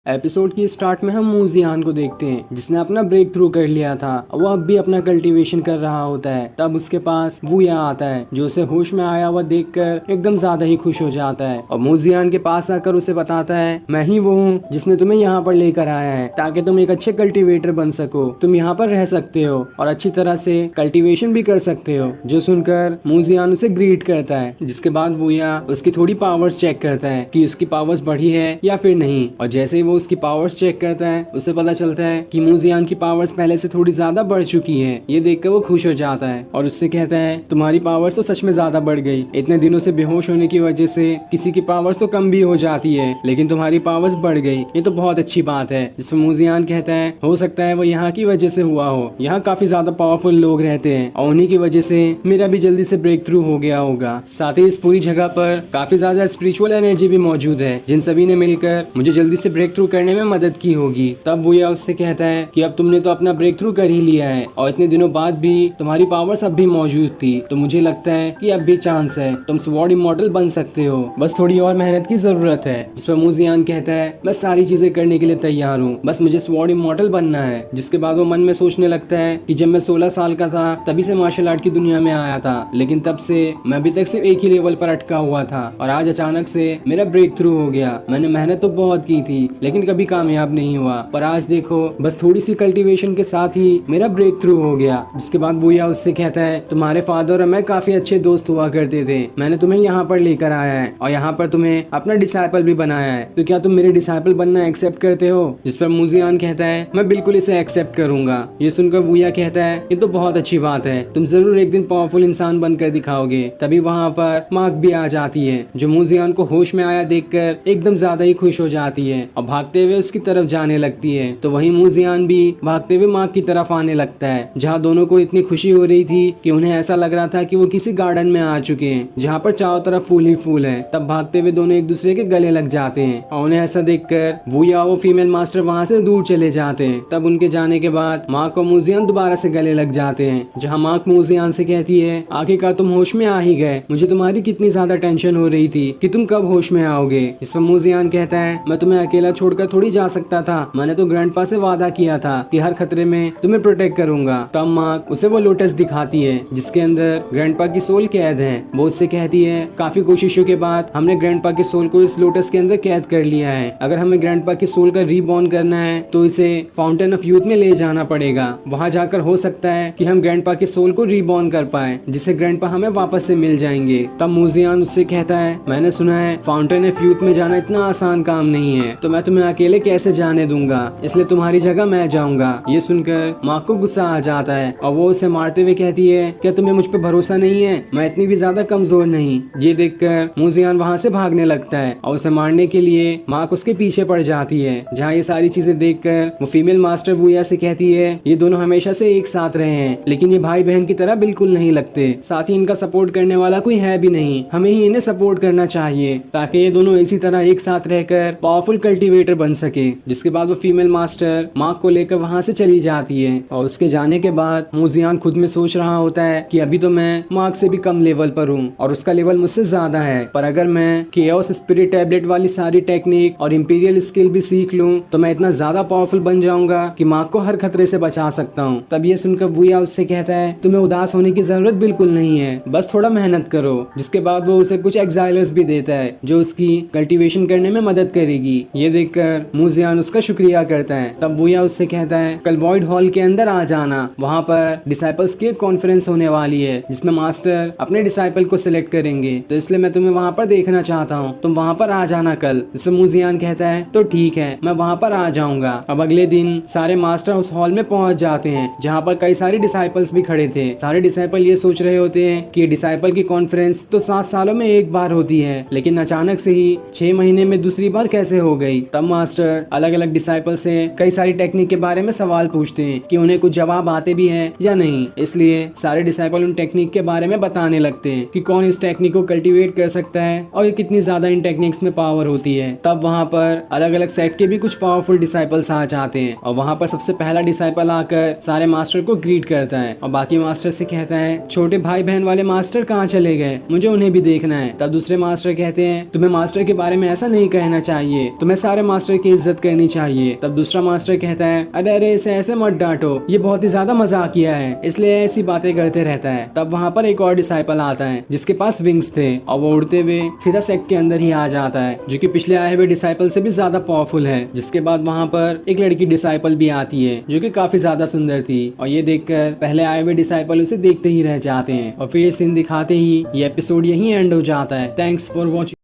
Episode की start में हम मूजियान को देखते हैं जिसने अपना ब्रेक थ्रू कर लिया था। वो अब भी अपना कल्टीवेशन कर रहा होता है। तब उसके पास वूया आता है जो उसे होश में आया हुआ देखकर एकदम ज्यादा ही खुश हो जाता है और मूजियान के पास आकर उसे बताता है, मैं ही वो हूँ जिसने तुम्हें यहाँ पर लेकर आया है ताकि तुम एक अच्छे कल्टीवेटर बन सको। तुम यहाँ पर रह सकते हो और अच्छी तरह से कल्टीवेशन भी कर सकते हो। जो सुनकर मूजियान उसे ग्रीट करता है, जिसके बाद वूया उसकी थोड़ी पावर्स चेक करता है कि उसकी पावर्स बढ़ी है या फिर नहीं। और जैसे ही वो उसकी पावर्स चेक करता है उसे पता चलता है कि मूजियान की पावर्स पहले से थोड़ी ज्यादा बढ़ चुकी है। ये देखकर वो खुश हो जाता है और उससे कहता है, तुम्हारी पावर्स तो सच में ज्यादा बढ़ गई। इतने दिनों से बेहोश होने की वजह से किसी की पावर्स तो कम भी हो जाती है, लेकिन तुम्हारी पावर्स बढ़ गई, ये तो बहुत अच्छी बात है। जिसमें मूजियान कहता है, हो सकता है वो यहाँ की वजह से हुआ हो। यहाँ काफी ज्यादा पावरफुल लोग रहते हैं और उन्हीं की वजह से मेरा भी जल्दी से ब्रेक थ्रू हो गया होगा। साथ ही इस पूरी जगह पर काफी ज्यादा स्पिरिचुअल एनर्जी भी मौजूद है जिन सभी ने मिलकर मुझे जल्दी से ब्रेक थ्रू करने में मदद की होगी। तब वो या उससे कहता है कि अब तुमने तो अपना ब्रेक थ्रू कर ही लिया है और इतने दिनों बाद भी तुम्हारी पावर्स अब भी मौजूद थी, तो मुझे लगता है कि अब भी चांस है, तुम स्वॉर्ड इमॉर्टल बन सकते हो, बस थोड़ी और मेहनत की जरूरत है। जिसमें मूजियान कहता है, मैं सारी चीजें करने के लिए तैयार हूँ, बस मुझे स्वॉर्ड इमॉर्टल बनना है। जिसके बाद वो मन में सोचने लगता है कि जब मैं 16 साल का था तभी से मार्शल आर्ट की दुनिया में आया था, लेकिन तब से मैं अभी तक सिर्फ एक ही लेवल पर अटका हुआ था और आज अचानक से मेरा ब्रेक थ्रू हो गया। मैंने मेहनत तो बहुत की थी लेकिन कभी कामयाब नहीं हुआ, पर आज देखो बस थोड़ी सी कल्टीवेशन के साथ ही मेरा ब्रेक थ्रू हो गया। जिसके बाद वूया उससे कहता है, तुम्हारे फादर और मैं काफी अच्छे दोस्त हुआ करते थे, मैंने तुम्हें यहाँ पर लेकर आया है और यहाँ पर तुम्हें अपना डिसाइपल भी बनाया है, तो क्या तुम मेरे डिसाइपल बनना एक्सेप्ट करते हो? जिस पर मूजियान कहता है, मैं बिल्कुल इसे एक्सेप्ट करूंगा। ये सुनकर वूया कहता है, ये तो बहुत अच्छी बात है, तुम जरूर एक दिन पावरफुल इंसान बनकर दिखाओगे। तभी वहाँ पर मार्क भी आ जाती है जो मूजियान को होश में आया देखकर एकदम ज्यादा ही खुश हो जाती है और भागते हुए उसकी तरफ जाने लगती है। तो वहीं मूजियान भी भागते हुए मार्क की तरफ आने लगता है, जहाँ दोनों को इतनी खुशी हो रही थी कि उन्हें ऐसा लग रहा था कि वो किसी गार्डन में आ चुके हैं जहाँ पर चारों तरफ फूल ही फूल है। तब भागते हुए दोनों एक दूसरे के गले लग जाते हैं और उन्हें ऐसा देखकर वो या वो फीमेल मास्टर वहाँ से दूर चले जाते हैं। तब उनके जाने के बाद मार्क और मूजियान दोबारा से गले लग जाते हैं, जहाँ मार्क मूजियान से कहती है, आखिरकार तुम होश में आ ही गए, मुझे तुम्हारी कितनी ज्यादा टेंशन हो रही थी कि तुम कब होश में आओगे। इस पर मूजियान कहता है, मैं तुम्हें अकेला छोड़कर थोड़ी जा सकता था, मैंने तो ग्रैंडपा से वादा किया था कि हर खतरे में तुम्हें प्रोटेक्ट करूंगा। तब मार्क उसे वो लोटस दिखाती है जिसके अंदर ग्रैंडपा की सोल कैद है। वो उससे कहती है, काफी कोशिशों के बाद हमने ग्रैंडपा की सोल को इस लोटस के अंदर कैद कर लिया है, अगर हमें ग्रैंडपा की सोल का रीबॉर्न करना है तो इसे फाउंटेन ऑफ यूथ में ले जाना पड़ेगा। वहाँ जाकर हो सकता है कि हम ग्रैंडपा की सोल को रीबॉर्न कर पाए, जिससे ग्रैंडपा हमें वापस से मिल जाएंगे। तब मूजियान उससे कहता है, मैंने सुना है फाउंटेन ऑफ यूथ में जाना इतना आसान काम नहीं है, तो मैं तुम्हें अकेले कैसे जाने दूंगा, इसलिए तुम्हारी जगह मैं जाऊंगा। ये सुनकर मार्क को गुस्सा आ जाता है और वो उसे मारते हुए कहती है, क्या तुम्हें मुझ पे भरोसा नहीं है? मैं इतनी भी ज्यादा कमजोर नहीं। ये देखकर मूजियान वहाँ से भागने लगता है और उसे मारने के लिए मार्क उसके पीछे पड़ जाती है। जहाँ ये सारी चीजें देखकर वो फीमेल मास्टर वूया से कहती है, ये दोनों हमेशा से एक साथ रहे हैं लेकिन ये भाई बहन की तरह बिल्कुल नहीं लगते, साथ ही इनका सपोर्ट करने वाला कोई है भी नहीं, हमें ही इन्हें सपोर्ट करना चाहिए ताकि ये दोनों इसी तरह एक साथ रहकर पावरफुल कल्टीवेटर बन सके। जिसके बाद वो फीमेल मास्टर मार्क को लेकर वहाँ से चली जाती है और उसके जाने के बाद मूजियान खुद में सोच रहा होता है कि अभी तो मैं मार्क से भी कम लेवल पर हूँ और उसका लेवल मुझसे ज्यादा है, पर अगर मैं केओस स्पिरिट टैबलेट वाली सारी टेक्निक और इंपीरियल स्किल भी सीख लूँ तो मैं इतना ज्यादा पावरफुल बन जाऊंगा कि मार्क को हर खतरे से बचा सकता हूँ। तब ये सुनकर वूया उससे कहता है, तुम्हें उदास होने की जरूरत बिल्कुल नहीं है, बस थोड़ा मेहनत करो। जिसके बाद वो उसे कुछ एक्साइलर्स भी देता है जो उसकी कल्टीवेशन करने में मदद करेगी। ये देखकर मूजियान उसका शुक्रिया करता है। तब वूया उससे कहता है, कल वॉइड हॉल के अंदर आ जाना, वहाँ पर डिसाइपल्स की एक कॉन्फ्रेंस होने वाली है जिसमें मास्टर अपने डिसाइपल को सिलेक्ट करेंगे, तो इसलिए मैं तुम्हें वहाँ पर देखना चाहता हूँ, तुम वहाँ पर आ जाना कल। इसमें मूजियान कहता है, तो ठीक है, मैं वहाँ पर आ जाऊंगा। अब अगले दिन सारे मास्टर उस हॉल में पहुंच जाते हैं जहाँ पर कई सारे डिसाइपल्स भी खड़े थे। सारे डिसाइपल ये सोच रहे होते हैं कि डिसाइपल की कॉन्फ्रेंस तो 7 सालों में एक बार होती है, लेकिन अचानक से ही 6 महीने में दूसरी बार कैसे हो गई। तब मास्टर अलग अलग डिसाइपल से कई सारी टेक्निक के बारे में सवाल पूछते हैं कि उन्हें कुछ जवाब आते भी हैं या नहीं। इसलिए सारे डिसाइपल उन टेक्निक के बारे में बताने लगते हैं कि कौन इस टेक्निक को कल्टीवेट कर सकता है और ये कितनी ज्यादा इन टेक्निक्स में पावर होती है। तब वहाँ पर अलग अलग सेट के भी कुछ पावरफुल डिसाइपल्स आ जाते हैं और वहाँ पर सबसे पहला डिसाइपल आकर सारे मास्टर को ग्रीट करता है और बाकी मास्टर से कहता है, छोटे भाई बहन वाले मास्टर कहाँ चले गए, मुझे उन्हें भी देखना है। तब दूसरे मास्टर कहते हैं, तुम्हें मास्टर के बारे में ऐसा नहीं कहना चाहिए, तुम्हें सारे मास्टर की इज्जत करनी चाहिए। तब दूसरा मास्टर कहता है, अरे अरे इसे ऐसे मत डांटो, ये बहुत ही ज्यादा मजाकिया है, इसलिए ऐसी बातें करते रहता है। तब वहाँ पर एक और डिसाइपल आता है जिसके पास विंग्स थे और वो उड़ते हुए सीधा सेक्ट के अंदर ही आ जाता है, जो कि पिछले आए हुए डिसाइपल से भी ज्यादा पावरफुल है। जिसके बाद वहाँ पर एक लड़की डिसाइपल भी आती है जो कि काफी ज्यादा सुंदर थी, और ये देखकर पहले आए हुए डिसाइपल उसे देखते ही रह जाते हैं। और फिर ये सीन दिखाते ही ये एपिसोड यहीं एंड हो जाता है। Thanks for watching.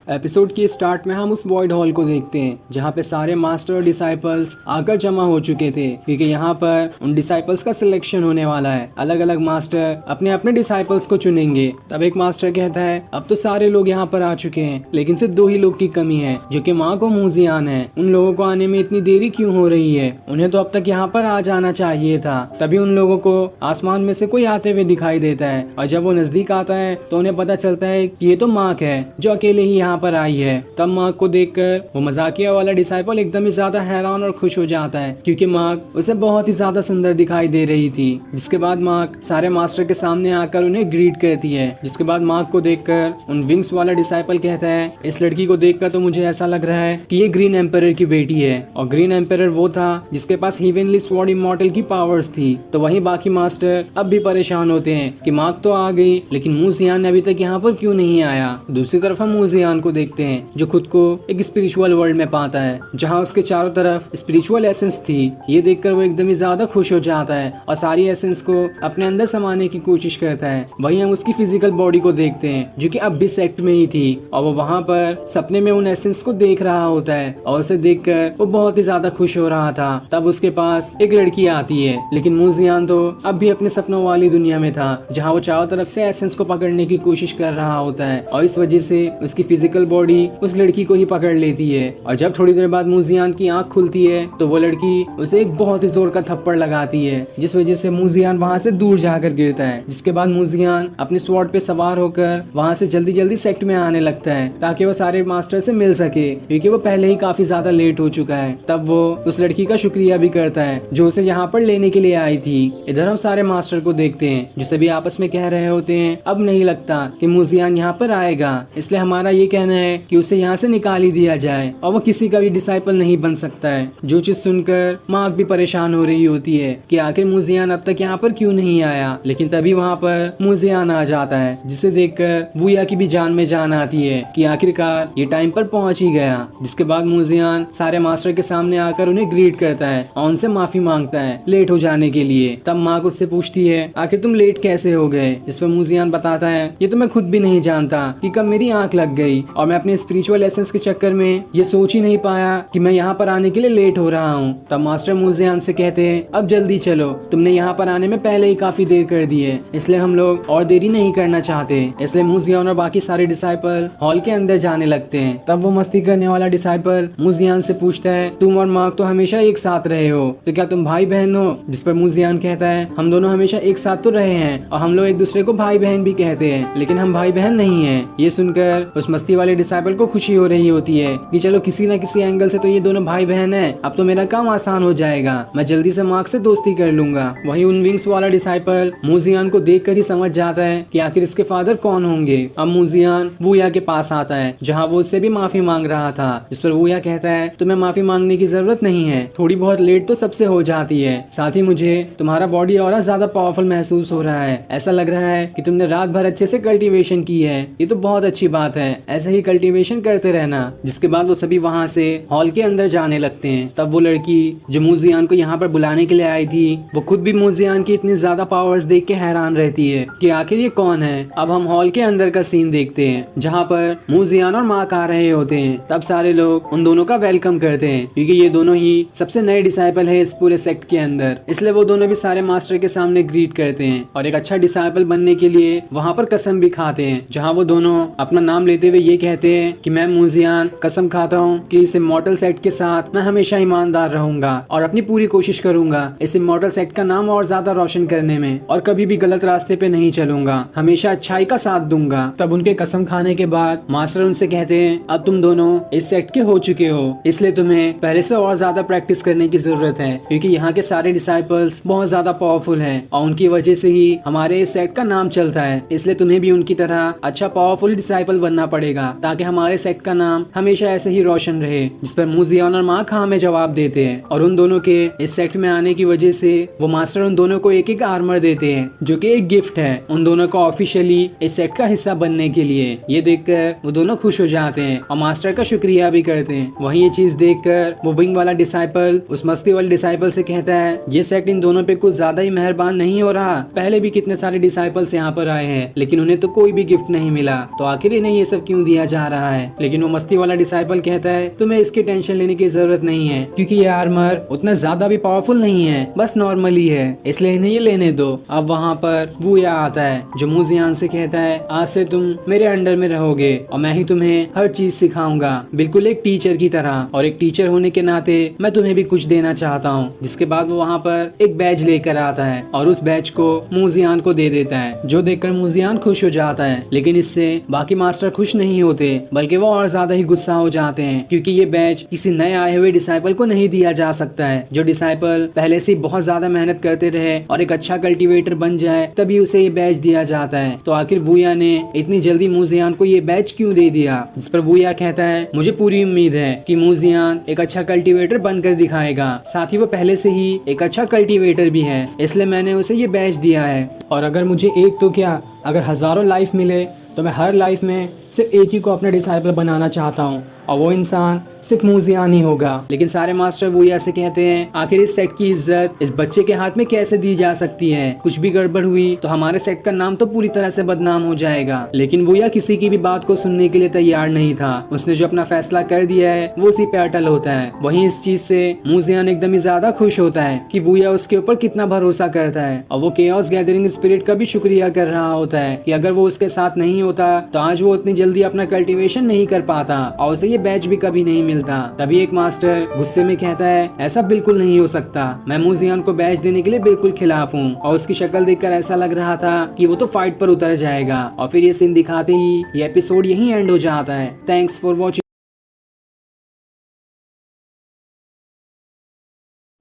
एपिसोड के स्टार्ट में हम उस वॉइड हॉल को देखते हैं जहाँ पे सारे मास्टर और डिसाइपल्स आकर जमा हो चुके थे, क्योंकि यहाँ पर उन डिसाइपल्स का सिलेक्शन होने वाला है। अलग अलग मास्टर अपने अपने डिसाइपल्स को चुनेंगे। तब एक मास्टर कहता है, अब तो सारे लोग यहाँ पर आ चुके हैं, लेकिन सिर्फ 2 ही लोग की कमी है, जो कि माँ को मूजियान है। उन लोगों को आने में इतनी देरी क्यों हो रही है? उन्हें तो अब तक यहाँ पर आ जाना चाहिए था। तभी उन लोगों को आसमान में से कोई आते हुए दिखाई देता है, और जब वो नजदीक आता है तो उन्हें पता चलता है कि ये तो मार्क है जो अकेले ही यहाँ पर आई है। तब मार्क को देखकर वो मजाकिया वाला डिसाइपल एकदम ही ज्यादा हैरान और खुश हो जाता है, क्योंकि मार्क उसे बहुत ही ज्यादा सुंदर दिखाई दे रही थी। जिसके बाद मार्क सारे मास्टर के सामने आकर उन्हें ग्रीट करती है। जिसके बाद मार्क को देखकर उन विंग्स वाला डिसाइपल कहता है, इस लड़की को देखकर तो मुझे ऐसा लग रहा है कि ये ग्रीन एम्परर की बेटी है। और ग्रीन एम्परर वो था जिसके पास हेवनली स्वॉर्ड इमॉर्टल की पावर्स थी। तो वहीं बाकी मास्टर अब भी परेशान होते हैं कि मार्क तो आ गई, लेकिन मूजियान अभी तक यहाँ पर क्यों नहीं आया। दूसरी तरफ हम मूजियान को देखते हैं जो खुद को एक स्पिरिचुअल वर्ल्ड में पाता है, जहाँ उसके चारों तरफ स्पिरिचुअल एसेंस थी। ये देखकर वो एकदम ही ज्यादा खुश हो जाता है और सारी एसेंस को अपने अंदर समाने की कोशिश करता है। वहीं हम उसकी फिजिकल बॉडी को देखते हैं जो कि अब भी सेक्ट में ही थी, और वो वहाँ पर सपने में उन एसेंस को देख रहा होता है, और उसे देखकर वो बहुत ही ज्यादा खुश हो रहा था। तब उसके पास एक लड़की आती है, लेकिन मूजियान तो अब भी अपने सपनों वाली दुनिया में था, जहाँ वो चारों तरफ से एसेंस को पकड़ने की कोशिश कर रहा होता है, और इस वजह से उसकी फिजिकल बॉडी उस लड़की को ही पकड़ लेती है। और जब थोड़ी देर बाद मूजियान की आंख खुलती है तो वो लड़की उसे एक बहुत ही जोर का थप्पड़ लगाती है, जिस वजह से मूजियान वहाँ से दूर जाकर गिरता है। जिसके बाद मूजियान अपने स्वॉर्ड पे सवार होकर वहाँ से जल्दी जल्दी सेक्ट में आने लगता है, ताकि वो सारे मास्टर से मिल सके, क्योंकि वो पहले ही काफी ज्यादा लेट हो चुका है। तब वो उस लड़की का शुक्रिया भी करता है जो उसे यहाँ पर लेने के लिए आई थी। इधर हम सारे मास्टर को देखते हैं जो सभी आपस में कह रहे होते हैं, अब नहीं लगता कि मूजियान यहाँ पर आएगा, इसलिए हमारा ये कहना है कि उसे यहाँ से निकाल ही दिया जाए और वो किसी का भी डिसाइपल नहीं बन सकता है। जो चीज सुनकर मार्क भी परेशान हो रही होती है कि आखिर मूजियान अब तक यहाँ पर क्यों नहीं आया, लेकिन तभी वहाँ पर मूजियान आ जाता है, जिसे देखकर वूया की भी जान में जान आती है कि आखिरकार ये टाइम पर पहुंच ही गया। जिसके बाद मूजियान सारे मास्टर के सामने आकर उन्हें ग्रीट करता है और उनसे माफी मांगता है लेट हो जाने के लिए। तब मार्क उससे पूछती है, आखिर तुम लेट कैसे हो गए? जिस पर मूजियान बताता है, ये तो मैं खुद भी नहीं जानता कि कब मेरी आंख लग गई, और मैं अपने स्पिरिचुअल एसेंस के चक्कर में ये सोच ही नहीं पाया कि मैं यहाँ पर आने के लिए लेट हो रहा हूँ। तब मास्टर मूजियान से कहते हैं, अब जल्दी चलो, तुमने यहाँ पर आने में पहले ही काफी देर कर दी है, इसलिए हम लोग और देरी नहीं करना चाहते। इसलिए मूजियान और बाकी सारे डिसाइपल हॉल के अंदर जाने लगते हैं। तब वो मस्ती करने वाला डिसाइपल मूजियान से पूछता है, तुम और मार्क तो हमेशा एक साथ रहे हो, तो क्या तुम भाई बहन हो? जिस पर मूजियान कहता है, हम दोनों हमेशा एक साथ तो रहे हैं, और हम लोग एक दूसरे को भाई बहन भी कहते हैं, लेकिन हम भाई बहन नहीं है। ये सुनकर उस मस्ती वाले डिसाइपल को खुशी हो रही होती है कि चलो किसी न किसी एंगल से तो ये दोनों भाई बहन हैं, अब तो मेरा काम आसान हो जाएगा, मैं जल्दी से मार्क से दोस्ती कर लूंगा। वहीं उन विंग्स वाला डिसाइपल मूजियान को देखकर ही समझ जाता है कि आखिर इसके फादर कौन होंगे। अब मूजियान वूया के पास आता है, जहाँ वो उससे भी माफी मांग रहा था। जिस पर वूया कहता है, तुम्हें माफी मांगने की जरूरत नहीं है, थोड़ी बहुत लेट तो सबसे हो जाती है, साथ ही मुझे तुम्हारा बॉडी और ज्यादा पावरफुल महसूस हो रहा है, ऐसा लग रहा है कि तुमने रात भर अच्छे से कल्टीवेशन की है, ये तो बहुत अच्छी बात है, ऐसे ही कल्टीवेशन करते रहना। जिसके बाद वो सभी वहाँ से हॉल के अंदर जाने लगते हैं। तब वो लड़की जो मूजियान को यहाँ पर बुलाने के लिए आई थी, वो खुद भी मूजियान की इतनी ज्यादा पावर्स देख के हैरान रहती है कि आखिर ये कौन है। अब हम हॉल के अंदर का सीन देखते हैं, जहाँ पर मूजियान और मार्क आ रहे होते हैं। तब सारे लोग उन दोनों का वेलकम करते हैं, क्योंकि ये दोनों ही सबसे नए डिसाइपल है इस पूरे सेक्ट के अंदर, इसलिए वो दोनों भी सारे मास्टर के सामने ग्रीट करते हैं और एक अच्छा डिसाइपल बनने के लिए वहाँ पर कसम भी खाते हैं, जहाँ वो दोनों अपना नाम लेते हुए ये कहते हैं कि मैं मूजियान कसम खाता हूँ कि इस इमॉर्टल सेक्ट के साथ मैं हमेशा ईमानदार रहूंगा और अपनी पूरी कोशिश करूंगा इस इमॉर्टल सेक्ट का नाम और ज्यादा रोशन करने में, और कभी भी गलत रास्ते पे नहीं चलूंगा, हमेशा अच्छाई का साथ दूंगा। तब उनके कसम खाने के बाद मास्टर उनसे कहते हैं अब तुम दोनों इस सेक्ट के हो चुके हो, इसलिए तुम्हें पहले से और ज्यादा प्रैक्टिस करने की जरूरत है, क्योंकि यहाँ के सारे डिसाइपल्स बहुत ज्यादा पावरफुल हैं और उनकी वजह से ही हमारे इस सेक्ट का नाम चलता है। इसलिए तुम्हें भी उनकी तरह अच्छा पावरफुल डिसाइपल बनना पड़ेगा ताकि हमारे सेक्ट का नाम हमेशा ऐसे ही रोशन रहे। जिस पर मूजियान और माँ हमें जवाब देते हैं और उन दोनों के इस सेक्ट में आने की वजह से वो मास्टर उन दोनों को एक एक आर्मर देते हैं जो कि एक गिफ्ट है उन दोनों को ऑफिशियली इस सेट का हिस्सा बनने के लिए। ये देखकर वो दोनों खुश हो जाते हैं और मास्टर का शुक्रिया भी करते हैं। वहीं ये चीज देखकर वो विंग वाला डिसाइपल उस मस्ती वाले डिसाइपल से कहता है ये सेक्ट इन दोनों पे कुछ ज्यादा ही मेहरबान नहीं हो रहा, पहले भी कितने सारे डिसाइपल्स यहाँ पर आए हैं लेकिन उन्हें तो कोई भी गिफ्ट नहीं मिला, तो आखिर इन्हें ये सब क्यों दिया जा रहा है। लेकिन वो मस्ती वाला डिसाइपल कहता है तुम्हें इसकी टेंशन लेने की जरूरत नहीं है क्योंकि ये आर्मर उतना ज्यादा भी पावरफुल नहीं है, बस नॉर्मल ही है, इसलिए इन्हें ये लेने दो। अब वहाँ पर वूया आता है जो मूजियान से कहता है आज से तुम मेरे अंडर में रहोगे और मैं ही तुम्हें हर चीज सिखाऊंगा, बिल्कुल एक टीचर की तरह, और एक टीचर होने के नाते मैं तुम्हें भी कुछ देना चाहता हूँ। जिसके बाद वो वहाँ पर एक बैज लेकर आता है और उस बैज को मूजियान को दे देता है, जो देखकर मूजियान खुश हो जाता है। लेकिन इससे बाकी मास्टर खुश नहीं होते बल्कि वो और ज्यादा ही गुस्सा हो जाते हैं क्योंकि ये बैज किसी नए आए हुए डिसाइपल को नहीं दिया जा सकता है। जो डिसाइपल पहले से बहुत ज्यादा मेहनत करते रहे और एक अच्छा कल्टीवेटर बन जाए तभी उसे ये बैज दिया जाता है। तो आखिर वूया ने इतनी जल्दी मूजियान को ये बैज क्यों दे दिया। जिस पर वूया कहता है मुझे पूरी उम्मीद है कि मूजियान एक अच्छा कल्टीवेटर बनकर दिखाएगा, साथ ही वो पहले से ही एक अच्छा कल्टीवेटर भी है, इसलिए मैंने उसे ये बैज दिया है। और अगर मुझे एक तो क्या अगर हजारों लाइफ मिले तो मैं हर लाइफ में सिर्फ एक ही को अपना डिसाइपल बनाना चाहता हूँ और वो इंसान सिर्फ मूजियान ही होगा। लेकिन सारे मास्टर वूया से कहते हैं आखिर इस सेट की इज्जत इस बच्चे के हाथ में कैसे दी जा सकती है, कुछ भी गड़बड़ हुई तो हमारे सेट का नाम तो पूरी तरह से बदनाम हो जाएगा। लेकिन वूया किसी की भी बात को सुनने के लिए तैयार नहीं था, उसने जो अपना फैसला कर दिया है वो उसी पे अटल होता है। वहीं इस चीज से मूजियान एकदम ही ज्यादा खुश होता है कि वूया उसके ऊपर कितना भरोसा करता है और वो केओस गैदरिंग स्पिरिट का भी शुक्रिया कर रहा होता है कि अगर वो उसके साथ नहीं होता तो आज वो इतनी जल्दी अपना कल्टीवेशन नहीं कर पाता और उसे ये बैच भी कभी नहीं मिलता। तभी एक मास्टर गुस्से में कहता है ऐसा बिल्कुल नहीं हो सकता, मैं मूजियान को बैच देने के लिए बिल्कुल खिलाफ हूँ। और उसकी शक्ल देखकर ऐसा लग रहा था कि वो तो फाइट पर उतर जाएगा। और फिर ये सीन दिखाते ही ये एपिसोड यहीं एंड हो जाता है। Thanks for watching.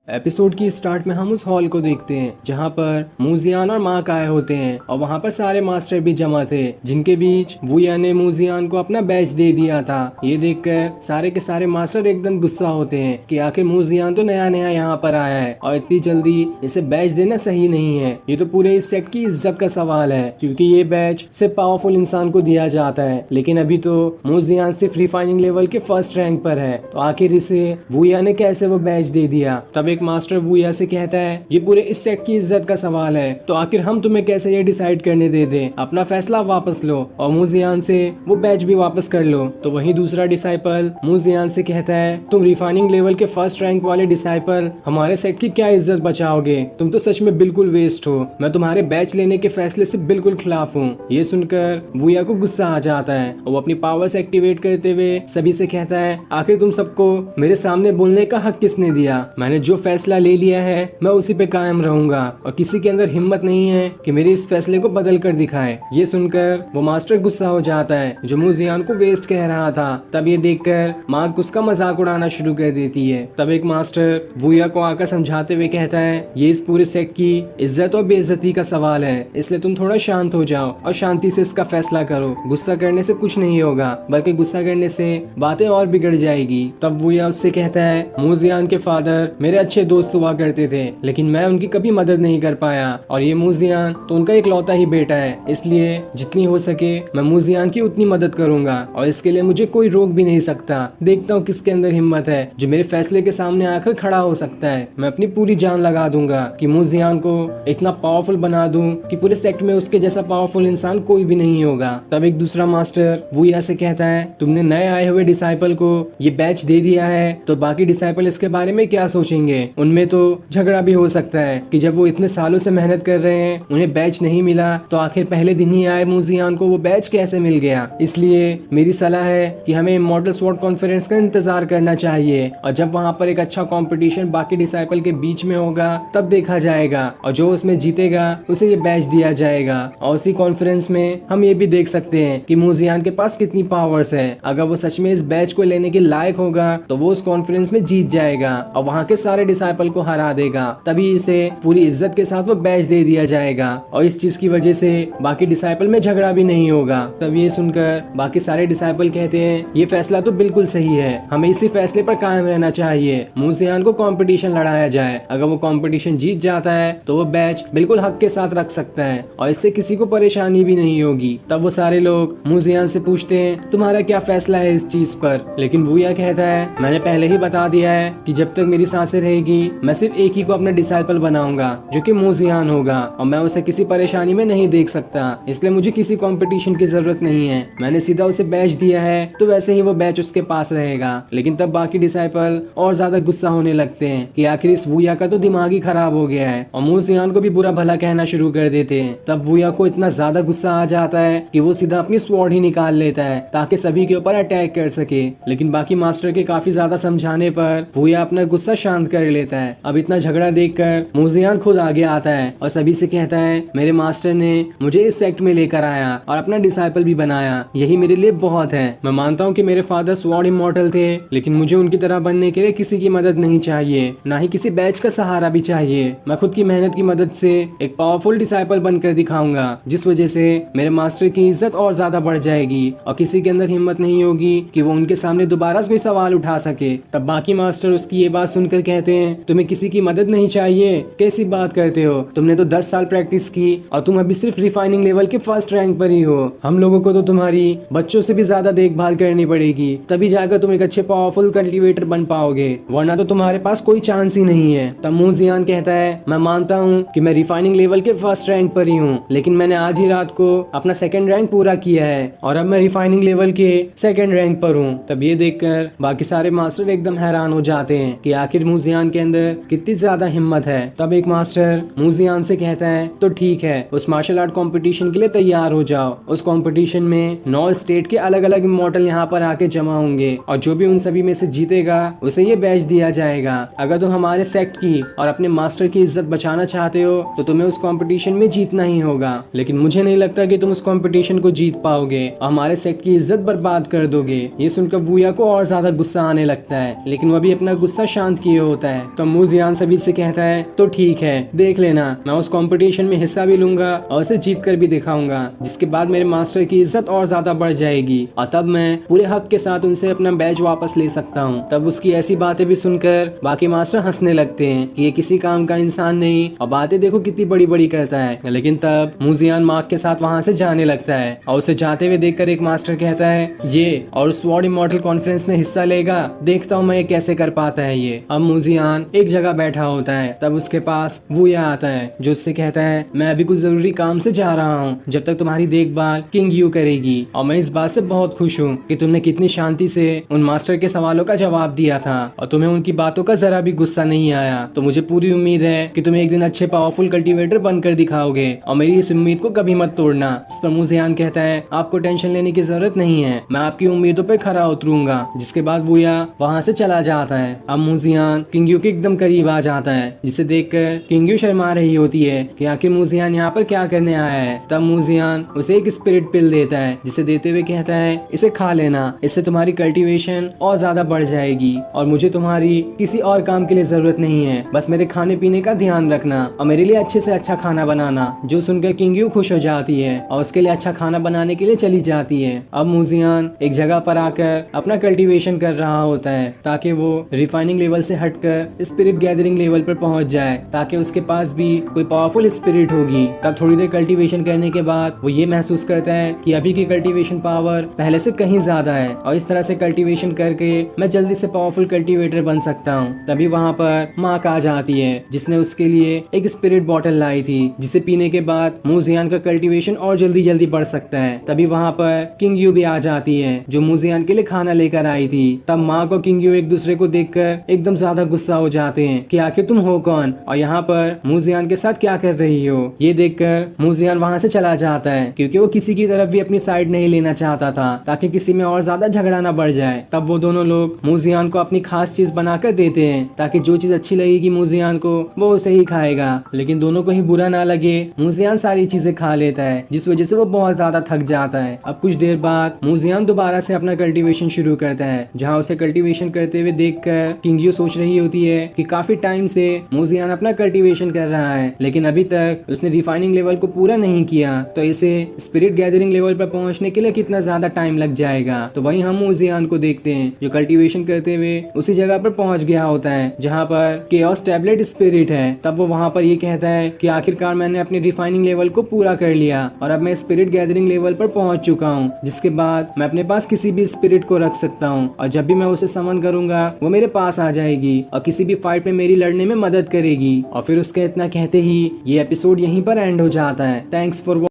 एपिसोड की स्टार्ट में हम उस हॉल को देखते हैं जहाँ पर मूजियान और मार्क आए होते हैं और वहाँ पर सारे मास्टर भी जमा थे जिनके बीच वूया ने मूजियान को अपना बैच दे दिया था। ये देखकर सारे के सारे मास्टर एकदम गुस्सा होते हैं कि आखिर मूजियान तो नया नया यहाँ पर आया है और इतनी जल्दी इसे बैच देना सही नहीं है, ये तो पूरे इस सेट की इज्जत का सवाल है क्योंकि ये बैच सिर्फ पावरफुल इंसान को दिया जाता है। लेकिन अभी तो मूजियान सिर्फ रिफाइनिंग लेवल के फर्स्ट रैंक पर है, तो आखिर इसे वूया ने कैसे वो बैच दे दिया। तब एक मास्टर वूया से कहता है ये पूरे इस सेट की इज्जत का सवाल है, तो आखिर हम तुम्हें कैसे ये डिसाइड करने दे दें, अपना फैसला वापस लो और मूजियान से वो बैच भी वापस कर लो। तो वही दूसरा डिसाइपल मूजियान से कहता है तुम रिफाइनिंग लेवल के फर्स्ट रैंक वाले डिसाइपल हमारे सेट की क्या इज्जत बचाओगे, तुम तो सच में बिल्कुल वेस्ट हो, मैं तुम्हारे बैच लेने के फैसले से बिल्कुल खिलाफ हूँ। ये सुनकर वूया को गुस्सा आ जाता है और वो अपनी पावर्स एक्टिवेट करते हुए सभी से कहता है आखिर तुम सबको मेरे सामने बोलने का हक किसने दिया, मैंने जो फैसला ले लिया है मैं उसी पे कायम रहूंगा और किसी के अंदर हिम्मत नहीं है कि मेरे इस फैसले को बदल कर दिखाए। ये सुनकर वो मास्टर गुस्सा हो जाता है जो मूजियान को वेस्ट कह रहा था। तब ये देखकर मार्क उसका मजाक उड़ाना शुरू कर देती है। तब एक मास्टर वूया को आकर समझाते हुए कहता है ये इस पूरे सेट की इज्जत और बेइज्जती का सवाल है, इसलिए तुम थोड़ा शांत हो जाओ और शांति से इसका फैसला करो। गुस्सा करने से कुछ नहीं होगा बल्कि गुस्सा करने से बातें और बिगड़ जाएगी। तब वूया उससे कहता है मूजियान के फादर मेरे अच्छे दोस्त हुआ करते थे लेकिन मैं उनकी कभी मदद नहीं कर पाया और ये मूजियान तो उनका इकलौता ही बेटा है, इसलिए जितनी हो सके मैं मूजियान की उतनी मदद करूंगा और इसके लिए मुझे कोई रोक भी नहीं सकता। देखता हूँ किसके अंदर हिम्मत है जो मेरे फैसले के सामने आकर खड़ा हो सकता है। मैं अपनी पूरी जान लगा दूंगा कि मूजियान को इतना पावरफुल बना दूं कि पूरे सेक्ट में उसके जैसा पावरफुल इंसान कोई भी नहीं होगा। तब एक दूसरा मास्टर वूया से कहता है तुमने नए आए हुए डिसाइपल को ये बैच दे दिया है तो बाकी डिसाइपल इसके बारे में क्या सोचेंगे, होंगे उनमें तो झगड़ा भी हो सकता है कि जब वो इतने सालों से मेहनत कर रहे हैं उन्हें बैच नहीं मिला तो आखिर पहले दिन ही आए मूजियान को वो बैच कैसे मिल गया। इसलिए मेरी सलाह है कि हमें इमॉर्टल स्वॉर्ड कॉन्फ्रेंस का इंतजार करना चाहिए और जब वहाँ पर एक अच्छा कंपटीशन बाकी डिसाइपल के बीच में होगा तब देखा जाएगा और जो उसमें जीतेगा उसे ये बैच दिया जाएगा। और उसी कॉन्फ्रेंस में हम ये भी देख सकते हैं कि मूजियान के पास कितनी पावर्स है। अगर वो सच में इस बैच को लेने के लायक होगा तो वो उस कॉन्फ्रेंस में जीत जाएगा और वहाँ के सारे डिसाइपल को हरा देगा, तभी इसे पूरी इज्जत के साथ वो बैच दे दिया जाएगा और इस चीज की वजह से बाकी डिसाइपल में झगड़ा भी नहीं होगा। तब ये सुनकर बाकी सारे डिसाइपल कहते हैं ये फैसला तो बिल्कुल सही है, हमें इसी फैसले पर कायम रहना चाहिए, मूजियान को कंपटीशन लड़ाया जाए। अगर वो कंपटीशन जीत जाता है तो वो बैच बिल्कुल हक के साथ रख सकता है और इससे किसी को परेशानी भी नहीं होगी। तब वो सारे लोग मूजियान से पूछते हैं तुम्हारा क्या फैसला है इस चीज पर। लेकिन वूया कहता है मैंने पहले ही बता दिया है कि जब तक मेरी सांसें रहेगी मैं सिर्फ एक ही को अपना डिसाइपल बनाऊंगा जो कि मूजियान होगा और मैं उसे किसी परेशानी में नहीं देख सकता, इसलिए मुझे किसी कंपटीशन की जरूरत नहीं है। मैंने सीधा उसे बैच दिया है तो वैसे ही वो बैच उसके पास रहेगा। लेकिन तब बाकी डिसाइपल और ज्यादा गुस्सा होने लगते हैं कि आखिर इस वूया का तो दिमाग ही खराब हो गया है और मूजियान को भी बुरा भला कहना शुरू कर देते हैं। तब वूया को इतना ज्यादा गुस्सा आ जाता है कि वो सीधा अपनी स्वॉर्ड ही निकाल लेता है ताकि सभी के ऊपर अटैक कर सके। लेकिन बाकी मास्टर के काफी ज्यादा समझाने पर वूया अपना गुस्सा शांत कर लेता है। अब इतना झगड़ा देखकर मूजियान खुद आगे आता है और सभी से कहता है मेरे मास्टर ने मुझे इस सेक्ट में लेकर आया और अपना डिसाइपल भी बनाया, यही मेरे लिए बहुत है। मैं मानता हूँ कि मेरे फादर स्वॉर्ड इमॉर्टल थे लेकिन मुझे उनकी तरह बनने के लिए किसी की मदद नहीं चाहिए, ना ही किसी बैच का सहारा भी चाहिए। मैं खुद की मेहनत की मदद से एक पावरफुल डिसाइपल बनकर दिखाऊंगा जिस वजह से मेरे मास्टर की इज्जत और ज्यादा बढ़ जाएगी और किसी के अंदर हिम्मत नहीं होगी कि वो उनके सामने दोबारा कोई सवाल उठा सके। तब बाकी मास्टर उसकी ये बात सुनकर कहते हैं तुम्हें किसी की मदद नहीं चाहिए, कैसी बात करते हो, तुमने तो 10 साल प्रैक्टिस की और तुम अभी सिर्फ रिफाइनिंग लेवल के फर्स्ट रैंक पर ही हो। हम लोगों को तो तुम्हारी बच्चों से भी ज्यादा देखभाल करनी पड़ेगी तभी जाकर तुम एक अच्छे पावरफुल कल्टीवेटर बन पाओगे, वरना तो तुम्हारे पास कोई चांस ही नहीं है। तब मूजियान कहता है मैं मानता हूँ कि मैं रिफाइनिंग लेवल के फर्स्ट रैंक पर ही हूँ लेकिन मैंने आज ही रात को अपना सेकंड रैंक पूरा किया है और अब मैं रिफाइनिंग लेवल के सेकंड रैंक पर हूँ। तब ये देखकर बाकी सारे मास्टर एकदम हैरान हो जाते हैं कि आखिर मूजियान के अंदर कितनी ज्यादा हिम्मत है। तब एक मास्टर मूजियान से कहता है तो ठीक है, उस मार्शल आर्ट कंपटीशन के लिए तैयार हो जाओ। उस कंपटीशन में 9 स्टेट के अलग अलग इमॉर्टल यहाँ पर आके जमा होंगे और जो भी उन सभी में से जीतेगा उसे ये बैच दिया जाएगा। अगर तुम हमारे सेक्ट की और अपने मास्टर की इज्जत बचाना चाहते हो तो तुम्हें उस कंपटीशन में जीतना ही होगा, लेकिन मुझे नहीं लगता कि तुम उस कंपटीशन को जीत पाओगे और हमारे सेक्ट की इज्जत बर्बाद कर दोगे। ये सुनकर वूया को और ज्यादा गुस्सा आने लगता है लेकिन वह भी अपना गुस्सा शांत किए होता है। तो मूजियान सभी से कहता है तो ठीक है, देख लेना, मैं उस कंपटीशन में हिस्सा भी लूंगा और उसे जीत कर भी दिखाऊंगा जिसके बाद मेरे मास्टर की इज्जत और ज्यादा बढ़ जाएगी और तब मैं पूरे हक के साथ उनसे अपना बैच वापस ले सकता हूँ। तब उसकी ऐसी बातें भी सुनकर बाकी मास्टर हंसने लगते हैं कि ये किसी काम का इंसान नहीं और बातें देखो कितनी बड़ी बड़ी करता है। लेकिन तब मूजियान मार्क के साथ वहाँ से जाने लगता है और उसे जाते हुए देखकर एक मास्टर कहता है ये और स्वॉर्ड इमॉर्टल कॉन्फ्रेंस में हिस्सा लेगा, देखता हूँ मैं ये कैसे कर पाता है ये। अब मूजियान एक जगह बैठा होता है तब उसके पास वूया आता है जो उससे कहता है मैं अभी कुछ जरूरी काम से जा रहा हूँ, जब तक तुम्हारी देखभाल किंग यू करेगी। और मैं इस बात से बहुत खुश हूँ कि तुमने कितनी शांति से उन मास्टर के सवालों का जवाब दिया था और तुम्हें उनकी बातों का जरा भी गुस्सा नहीं आया। तो मुझे पूरी उम्मीद है कि तुम एक दिन अच्छे पावरफुल कल्टीवेटर बनकर दिखाओगे और मेरी इस उम्मीद को कभी मत तोड़ना। इस पर मूजियान कहता है आपको टेंशन लेने की जरूरत नहीं है, मैं आपकी उम्मीदों पर खरा उतरूंगा। जिसके बाद वूया वहाँ से चला जाता है। अब मूजियान किंग यू के एकदम करीब आ जाता है जिसे देखकर किंग यू शर्मा रही होती है कि आखिर मूजियान यहाँ पर क्या करने आया है। तब मूजियान उसे एक स्पिरिट पिल देता है जिसे देते हुए कहता है इसे खा लेना, इससे तुम्हारी कल्टीवेशन और ज्यादा बढ़ जाएगी और मुझे तुम्हारी किसी और काम के लिए जरूरत नहीं है, बस मेरे खाने पीने का ध्यान रखना और मेरे लिए अच्छे से अच्छा खाना बनाना। जो सुनकर किंग यू खुश हो जाती है और उसके लिए अच्छा खाना बनाने के लिए चली जाती है। अब मूजियान एक जगह पर आकर अपना कल्टीवेशन कर रहा होता है ताकि वो रिफाइनिंग लेवल से हटकर स्पिरिट गैदरिंग लेवल पर पहुंच जाए ताकि उसके पास भी कोई पावरफुल स्पिरिट होगी। तब थोड़ी देर कल्टीवेशन करने के बाद वो ये महसूस करता है कि अभी की कल्टीवेशन पावर पहले से कहीं ज्यादा है और इस तरह से कल्टीवेशन करके मैं जल्दी से पावरफुल कल्टीवेटर बन सकता हूँ। तभी वहाँ पर मार्क आ जाती है जिसने उसके लिए एक स्पिरिट बॉटल लाई थी जिसे पीने के बाद मूजियान का कल्टीवेशन और जल्दी जल्दी बढ़ सकता है। तभी वहाँ पर किंग यू भी आ जाती है जो मूजियान के लिए खाना लेकर आई थी। तब मार्क और किंग यू एक दूसरे को देखकर एकदम ज्यादा गुस्सा गुस्सा हो जाते हैं कि आखिर तुम हो कौन और यहाँ पर मूजियान के साथ क्या कर रही हो। ये देखकर मूजियान वहाँ से चला जाता है क्योंकि वो किसी की तरफ भी अपनी साइड नहीं लेना चाहता था ताकि किसी में और ज्यादा झगड़ा ना बढ़ जाए। तब वो दोनों लोग मूजियान को अपनी खास चीज बनाकर देते हैं ताकि जो चीज अच्छी लगेगी मूजियान को वो उसे ही खाएगा। लेकिन दोनों को ही बुरा ना लगे, मूजियान सारी चीजें खा लेता है जिस वजह से वो बहुत ज्यादा थक जाता है। अब कुछ देर बाद मूजियान दोबारा से अपना कल्टीवेशन शुरू करता है जहाँ उसे कल्टीवेशन करते हुए देखकर किंगयू सोच रही होती है कि काफी टाइम से मूजियान अपना कल्टीवेशन कर रहा है लेकिन अभी तक उसने रिफाइनिंग लेवल को पूरा नहीं किया, तो इसे स्पिरिट गैदरिंग लेवल पर पहुंचने के लिए कितना ज्यादा टाइम लग जाएगा। तो वहीं हम मूजियान को देखते हैं जो कल्टीवेशन करते हुए उसी जगह पर पहुंच गया होता है जहाँ पर केओस टैबलेट स्पिरिट है। तब वो वहाँ पर ये कहता है कि आखिरकार मैंने अपने रिफाइनिंग लेवल को पूरा कर लिया और अब मैं स्पिरिट गैदरिंग लेवल पर पहुंच चुका हूँ, जिसके बाद मैं अपने पास किसी भी स्पिरिट को रख सकता हूँ और जब भी मैं उसे समन करूंगा वो मेरे पास आ जाएगी और किसी भी फाइट में मेरी लड़ने में मदद करेगी। और फिर उसके इतना कहते ही ये एपिसोड यहीं पर एंड हो जाता है। थैंक्स फॉर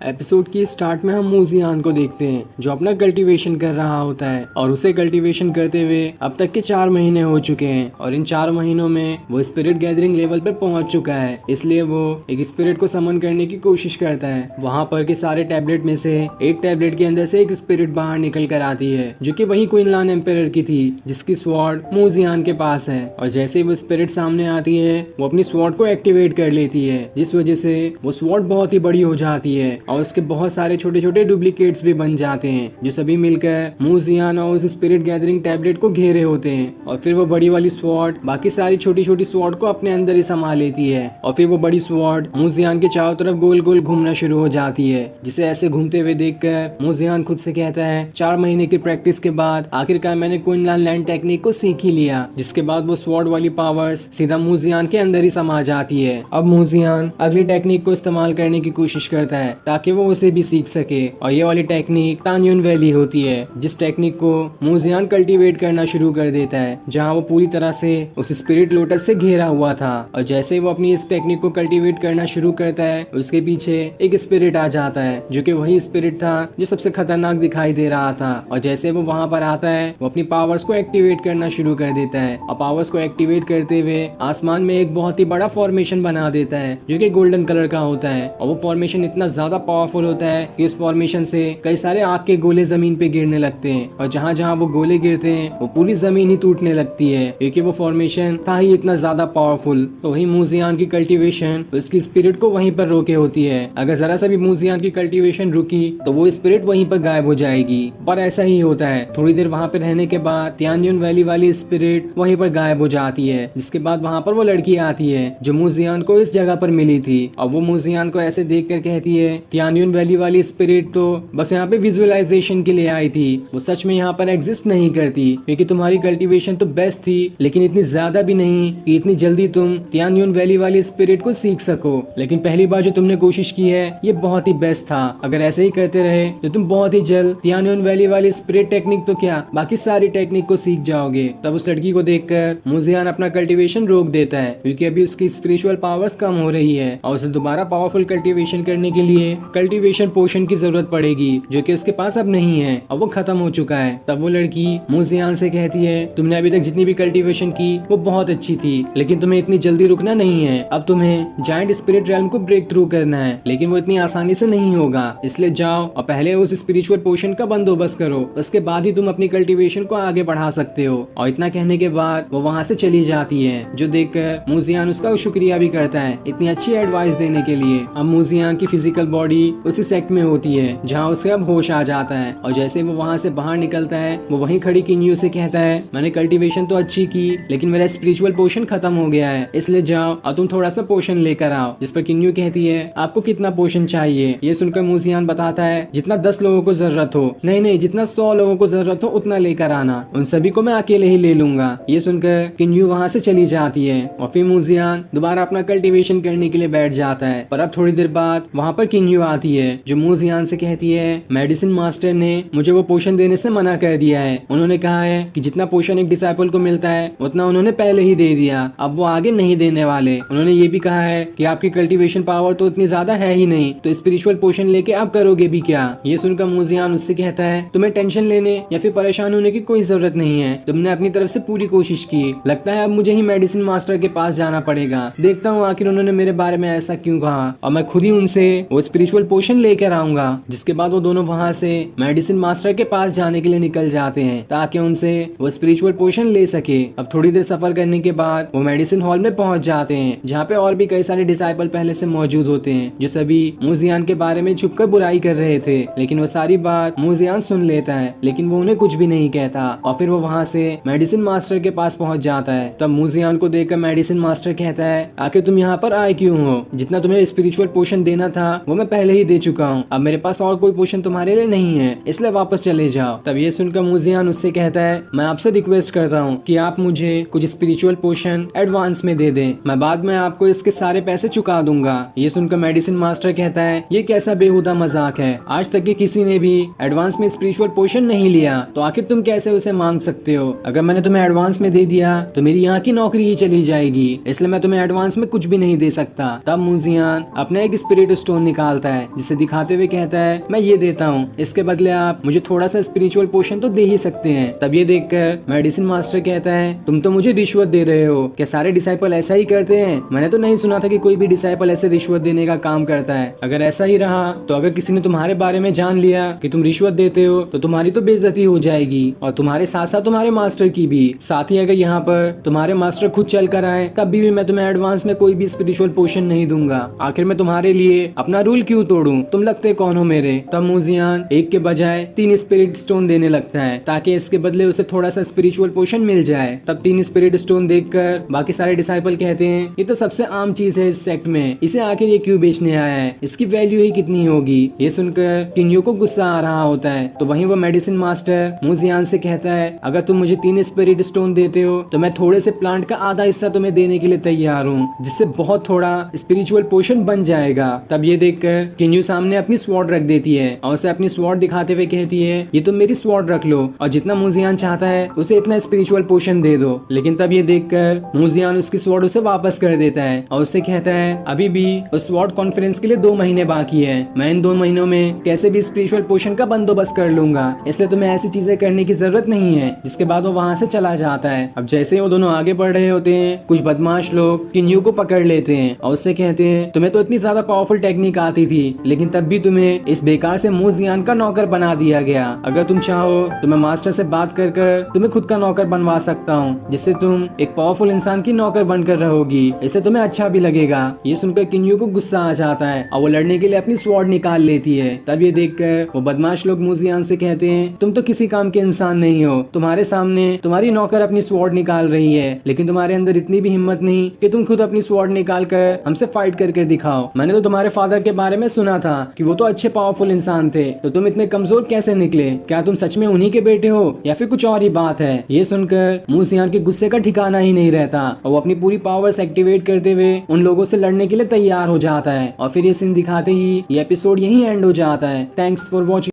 एपिसोड की स्टार्ट में हम मूजियान को देखते हैं जो अपना कल्टीवेशन कर रहा होता है और उसे कल्टीवेशन करते हुए अब तक के 4 महीने हो चुके हैं और इन 4 महीनों में वो स्पिरिट गैदरिंग लेवल पर पहुंच चुका है। इसलिए वो एक स्पिरिट को समन करने की कोशिश करता है। वहाँ पर के सारे टैबलेट में से एक टैबलेट के अंदर से एक स्पिरिट बाहर निकल कर आती है जो कि वही क्वीनलान एम्पायर की थी जिसकी स्वॉर्ड मूजियान के पास है। और जैसे ही वो स्पिरिट सामने आती है वो अपनी स्वॉर्ड को एक्टिवेट कर लेती है जिस वजह से वो स्वॉर्ड बहुत ही बड़ी हो जाती है और उसके बहुत सारे छोटे छोटे डुप्लीकेट्स भी बन जाते हैं जो सभी मिलकर मूजियान और उस स्पिरिट गैदरिंग टैबलेट को घेरे होते हैं। और फिर वो बड़ी वाली स्वॉर्ड बाकी सारी छोटी छोटी स्वॉर्ड को अपने अंदर ही समा लेती है और फिर वो बड़ी स्वॉर्ड मूजियान के चारों तरफ गोल गोल घूमना शुरू हो जाती है, जिसे ऐसे घूमते हुए देखकर मूजियान खुद से कहता है 4 महीने की प्रैक्टिस के बाद आखिरकार मैंने क्वीनलान लैंड टेक्निक को सीख ही लिया। जिसके बाद वो स्वॉर्ड वाली पावर्स सीधा मूजियान के अंदर ही समा जाती है। अब मूजियान अगली टेक्निक को इस्तेमाल करने की कोशिश करता है ताकि वो उसे भी सीख सके और ये वाली टेक्निक तान्युन वैली होती है, जिस टेक्निक को मूजियान कल्टीवेट करना शुरू कर देता है जहाँ वो पूरी तरह से उस स्पिरिट लोटस से घेरा हुआ था। और जैसे वो अपनी इस टेक्निक को कल्टीवेट करना शुरू करता है उसके पीछे एक स्पिरिट आ जाता है जो कि वही स्पिरिट था जो सबसे खतरनाक दिखाई दे रहा था। और जैसे वो वहाँ पर आता है वो अपनी पावर्स को एक्टिवेट करना शुरू कर देता है और पावर्स को एक्टिवेट करते हुए आसमान में एक बहुत ही बड़ा फॉर्मेशन बना देता है जो कि गोल्डन कलर का होता है। और वो फॉर्मेशन इतना ज्यादा पावरफुल होता है कि इस फॉर्मेशन से कई सारे आग के गोले जमीन पे गिरने लगते हैं और जहाँ जहाँ वो गोले गिरते हैं वो पूरी जमीन ही टूटने लगती है क्योंकि वो फॉर्मेशन था ही इतना ज्यादा पावरफुल। तो वही मूजियान की कल्टीवेशन उसकी स्पिरिट को वहीं पर रोके होती है। अगर जरा सा भी मूजियान की कल्टीवेशन रुकी तो वो स्पिरिट वहीं पर गायब हो जाएगी। पर ऐसा ही होता है, थोड़ी देर वहाँ पे रहने के बाद तियान्युन वैली वाली स्पिरिट वहीं पर गायब हो जाती है। जिसके बाद वहाँ पर वो लड़की आती है जो मूजियान को इस जगह पर मिली थी और वो मूजियान को ऐसे देख कर कहती है तियान्युन वैली वाली स्पिरिट तो बस यहाँ पे विजुअलाइजेशन के लिए आई थी, वो सच में यहाँ पर एग्जिस्ट नहीं करती क्योंकि तुम्हारी कल्टीवेशन तो बेस्ट थी लेकिन इतनी ज्यादा भी नहीं कि इतनी जल्दी तुम तियान्युन वैली वाली स्पिरिट को सीख सको। लेकिन पहली बार जो तुमने कोशिश की है ये बहुत ही बेस्ट था, अगर ऐसे ही करते रहे तो तुम बहुत ही जल्द तियान्युन वैली वाली स्पिरिट टेक्निक तो क्या बाकी सारी टेक्निक को सीख जाओगे। तब उस लड़की को देखकर मूजियान अपना कल्टीवेशन रोक देता है क्योंकि अभी उसकी स्पिरिचुअल पावर्स कम हो रही है और उसे दोबारा पावरफुल कल्टीवेशन करने के लिए कल्टीवेशन पोशन की जरूरत पड़ेगी जो कि उसके पास अब नहीं है और वो खत्म हो चुका है। तब वो लड़की मूजियान से कहती है तुमने अभी तक जितनी भी कल्टीवेशन की वो बहुत अच्छी थी लेकिन तुम्हें इतनी जल्दी रुकना नहीं है, अब तुम्हें जायंट स्पिरिट रेल्म को ब्रेक थ्रू करना है लेकिन वो इतनी आसानी से नहीं होगा, इसलिए जाओ और पहले उस स्पिरिचुअल पोशन का बंदोबस्त करो, उसके बाद ही तुम अपनी कल्टीवेशन को आगे बढ़ा सकते हो। और इतना कहने के बाद वो वहाँ से चली जाती है जो देखकर मूजियान उसका शुक्रिया भी करता है इतनी अच्छी एडवाइस देने के लिए। अब मूजियान की फिजिकल बॉडी उसी सेक्ट में होती है जहाँ उसे अब होश आ जाता है और जैसे वो वहाँ से बाहर निकलता है वो वहीं खड़ी किन्यू से कहता है मैंने कल्टीवेशन तो अच्छी की लेकिन मेरा स्पिरिचुअल पोशन खत्म हो गया है, इसलिए जाओ और तुम थोड़ा सा पोशन लेकर आओ। जिस पर किन्यू कहती है आपको कितना पोशन चाहिए? ये सुनकर मूजियान बताता है जितना 10 लोगों को जरूरत हो। नहीं, जितना 100 लोगों को जरूरत हो उतना लेकर आना, उन सभी को मैं अकेले ही ले लूंगा। ये सुनकर किन्यू वहाँ से चली जाती है और फिर मूजियान दोबारा अपना कल्टीवेशन करने के लिए बैठ जाता है। पर अब थोड़ी देर बाद वहाँ पर किन्यू किन्यू आती है जो मूजियान से कहती है मेडिसिन मास्टर ने मुझे वो पोशन देने से मना कर दिया है। उन्होंने कहा है कि जितना पोशन एक डिसाइपल को मिलता है उतना उन्होंने पहले ही दे दिया, अब वो आगे नहीं देने वाले। उन्होंने ये भी कहा है कि आपकी कल्टीवेशन पावर तो इतनी ज्यादा है ही नहीं, तो स्पिरिचुअल पोशन लेके आप करोगे भी क्या। ये सुनकर मूजियान उससे कहता है तुम्हें टेंशन लेने या फिर परेशान होने की कोई जरूरत नहीं है, तुमने अपनी तरफ से पूरी कोशिश की, लगता है अब मुझे ही मेडिसिन मास्टर के पास जाना पड़ेगा। देखता हूँ आखिर उन्होंने मेरे बारे में ऐसा क्यों कहा और मैं खुद ही उनसे वो स्पिरिचुअल पोशन लेकर आऊंगा। जिसके बाद वो दोनों वहाँ से मेडिसिन मास्टर के पास जाने के लिए निकल जाते हैं ताकि उनसे वो स्पिरिचुअल पोशन ले सके। अब थोड़ी देर सफर करने के बाद वो मेडिसिन हॉल में पहुंच जाते हैं जहाँ पे और भी कई सारे डिसाइपल पहले से मौजूद होते हैं जो सभी मूजियान के बारे में छुपकर बुराई कर रहे थे। लेकिन वो सारी बात मूजियान सुन लेता है लेकिन वो उन्हें कुछ भी नहीं कहता और फिर वो वहाँ से मेडिसिन मास्टर के पास पहुंच जाता है। तब मूजियान को देखकर मेडिसिन मास्टर कहता है आखिर तुम यहाँ पर आए क्यों हो, जितना तुम्हें स्पिरिचुअल पोशन देना था वो मैं पहले ही दे चुका हूँ, अब मेरे पास और कोई पोशन तुम्हारे लिए नहीं है, इसलिए वापस चले जाओ। तब ये सुनकर मूजियान उससे कहता है मैं आपसे रिक्वेस्ट करता हूँ कि आप मुझे कुछ स्पिरिचुअल पोशन एडवांस में दे दें, मैं बाद में आपको इसके सारे पैसे चुका दूंगा। ये सुनकर मेडिसिन मास्टर कहता है ये कैसा बेहुदा मजाक है, आज तक के किसी ने भी एडवांस में स्पिरिचुअल पोशन नहीं लिया तो आखिर तुम कैसे उसे मांग सकते हो। अगर मैंने तुम्हें एडवांस में दे दिया तो मेरी यहाँ की नौकरी ही चली जाएगी, इसलिए मैं तुम्हें एडवांस में कुछ भी नहीं दे सकता। तब मूजियान अपना एक स्पिरिट स्टोन निकालता है जिसे दिखाते हुए कहता है मैं ये देता हूँ, इसके बदले आप मुझे थोड़ा सा स्पिरिचुअल पोशन तो दे ही सकते हैं। तब ये देखकर मेडिसिन मास्टर कहता है तुम तो मुझे रिश्वत दे रहे हो, क्या सारे डिसाइपल ऐसा ही करते हैं, मैंने तो नहीं सुना था कि कोई भी डिसाइपल ऐसे रिश्वत देने का काम करता है। अगर ऐसा ही रहा तो अगर किसी ने तुम्हारे बारे में जान लिया कि तुम रिश्वत देते हो तो तुम्हारी तो बेइज्जती हो जाएगी और तुम्हारे साथ साथ तुम्हारे मास्टर की भी। साथ ही अगर यहाँ पर तुम्हारे मास्टर खुद चल कर आए तब भी मैं तुम्हें एडवांस में कोई भी स्पिरिचुअल पोशन नहीं दूंगा, आखिर मैं तुम्हारे लिए अपना रूल क्यों तोड़ूं, तुम लगते कौन हो मेरे। तब मूजियान एक के बजाय 3 स्पिरिट स्टोन देने लगता है ताकि इसके बदले उसे थोड़ा सा स्पिरिचुअल पोशन मिल जाए। तब 3 स्पिरिट स्टोन देखकर बाकी सारे डिसाइपल कहते हैं ये तो सबसे आम चीज है इस सेक्ट में, इसे आखिर ये क्यों बेचने आया है, इसकी वैल्यू ही कितनी होगी। ये सुनकर किन्यू को गुस्सा आ रहा होता है तो वहीं वो मेडिसिन मास्टर मूजियान से कहता है अगर तुम मुझे 3 स्पिरिट स्टोन देते हो तो मैं थोड़े से प्लांट का आधा हिस्सा तुम्हें देने के लिए तैयार हूँ, जिससे बहुत थोड़ा स्पिरिचुअल पोशन बन जाएगा। तब ये देखकर किन्यू सामने अपनी स्वॉर्ड रख देती है और उसे अपनी स्वॉर्ड दिखाते हुए कहती है ये तुम मेरी स्वॉर्ड रख लो और जितना मूजियान चाहता है उसे इतना स्पिरिचुअल पोशन दे दो। लेकिन तब ये देखकर मूजियान उसकी स्वॉर्ड उसे वापस कर देता है और उससे कहता है अभी भी उस स्वॉर्ड कॉन्फ्रेंस के लिए 2 महीने बाकी है, मैं इन 2 महीनों में कैसे भी स्पिरिचुअल पोशन का बंदोबस्त कर लूंगा, इसलिए तुम्हें ऐसी चीजें करने की जरूरत नहीं है। जिसके बाद वो वहाँ से चला जाता है। अब जैसे वो दोनों आगे बढ़ रहे होते हैं कुछ बदमाश लोग किन्यू को पकड़ लेते हैं और उससे कहते हैं तुम्हें तो इतनी ज्यादा पावरफुल टेक्निक आती थी लेकिन तब भी तुम्हें इस बेकार से मूजियान का नौकर बना दिया गया, अगर तुम चाहो तो मैं मास्टर से बात कर कर तुम्हें खुद का नौकर बनवा सकता हूँ, जिससे तुम एक पावरफुल इंसान की नौकर बनकर रहोगी, इससे तुम्हें अच्छा भी लगेगा। ये सुनकर किन्यू को गुस्सा आ जाता है और वो लड़ने के लिए अपनी स्वॉर्ड निकाल लेती है। तब ये देखकर वो बदमाश लोग मूजियान से कहते हैं तुम तो किसी काम के इंसान नहीं हो, तुम्हारे सामने तुम्हारी नौकर अपनी स्वॉर्ड निकाल रही है लेकिन तुम्हारे अंदर इतनी भी हिम्मत नहीं कि तुम खुद अपनी स्वॉर्ड निकाल कर हमसे फाइट करके दिखाओ। मैंने तो तुम्हारे फादर के बारे में सुना था कि वो तो अच्छे पावरफुल इंसान थे, तो तुम इतने कमजोर कैसे निकले, क्या तुम सच में उन्हीं के बेटे हो या फिर कुछ और ही बात है। ये सुनकर मूजियान के गुस्से का ठिकाना ही नहीं रहता और वो अपनी पूरी पावर्स एक्टिवेट करते हुए उन लोगों से लड़ने के लिए तैयार हो जाता है और फिर ये सीन दिखाते ही ये एपिसोड यहीं एंड हो जाता है। Thanks for watching.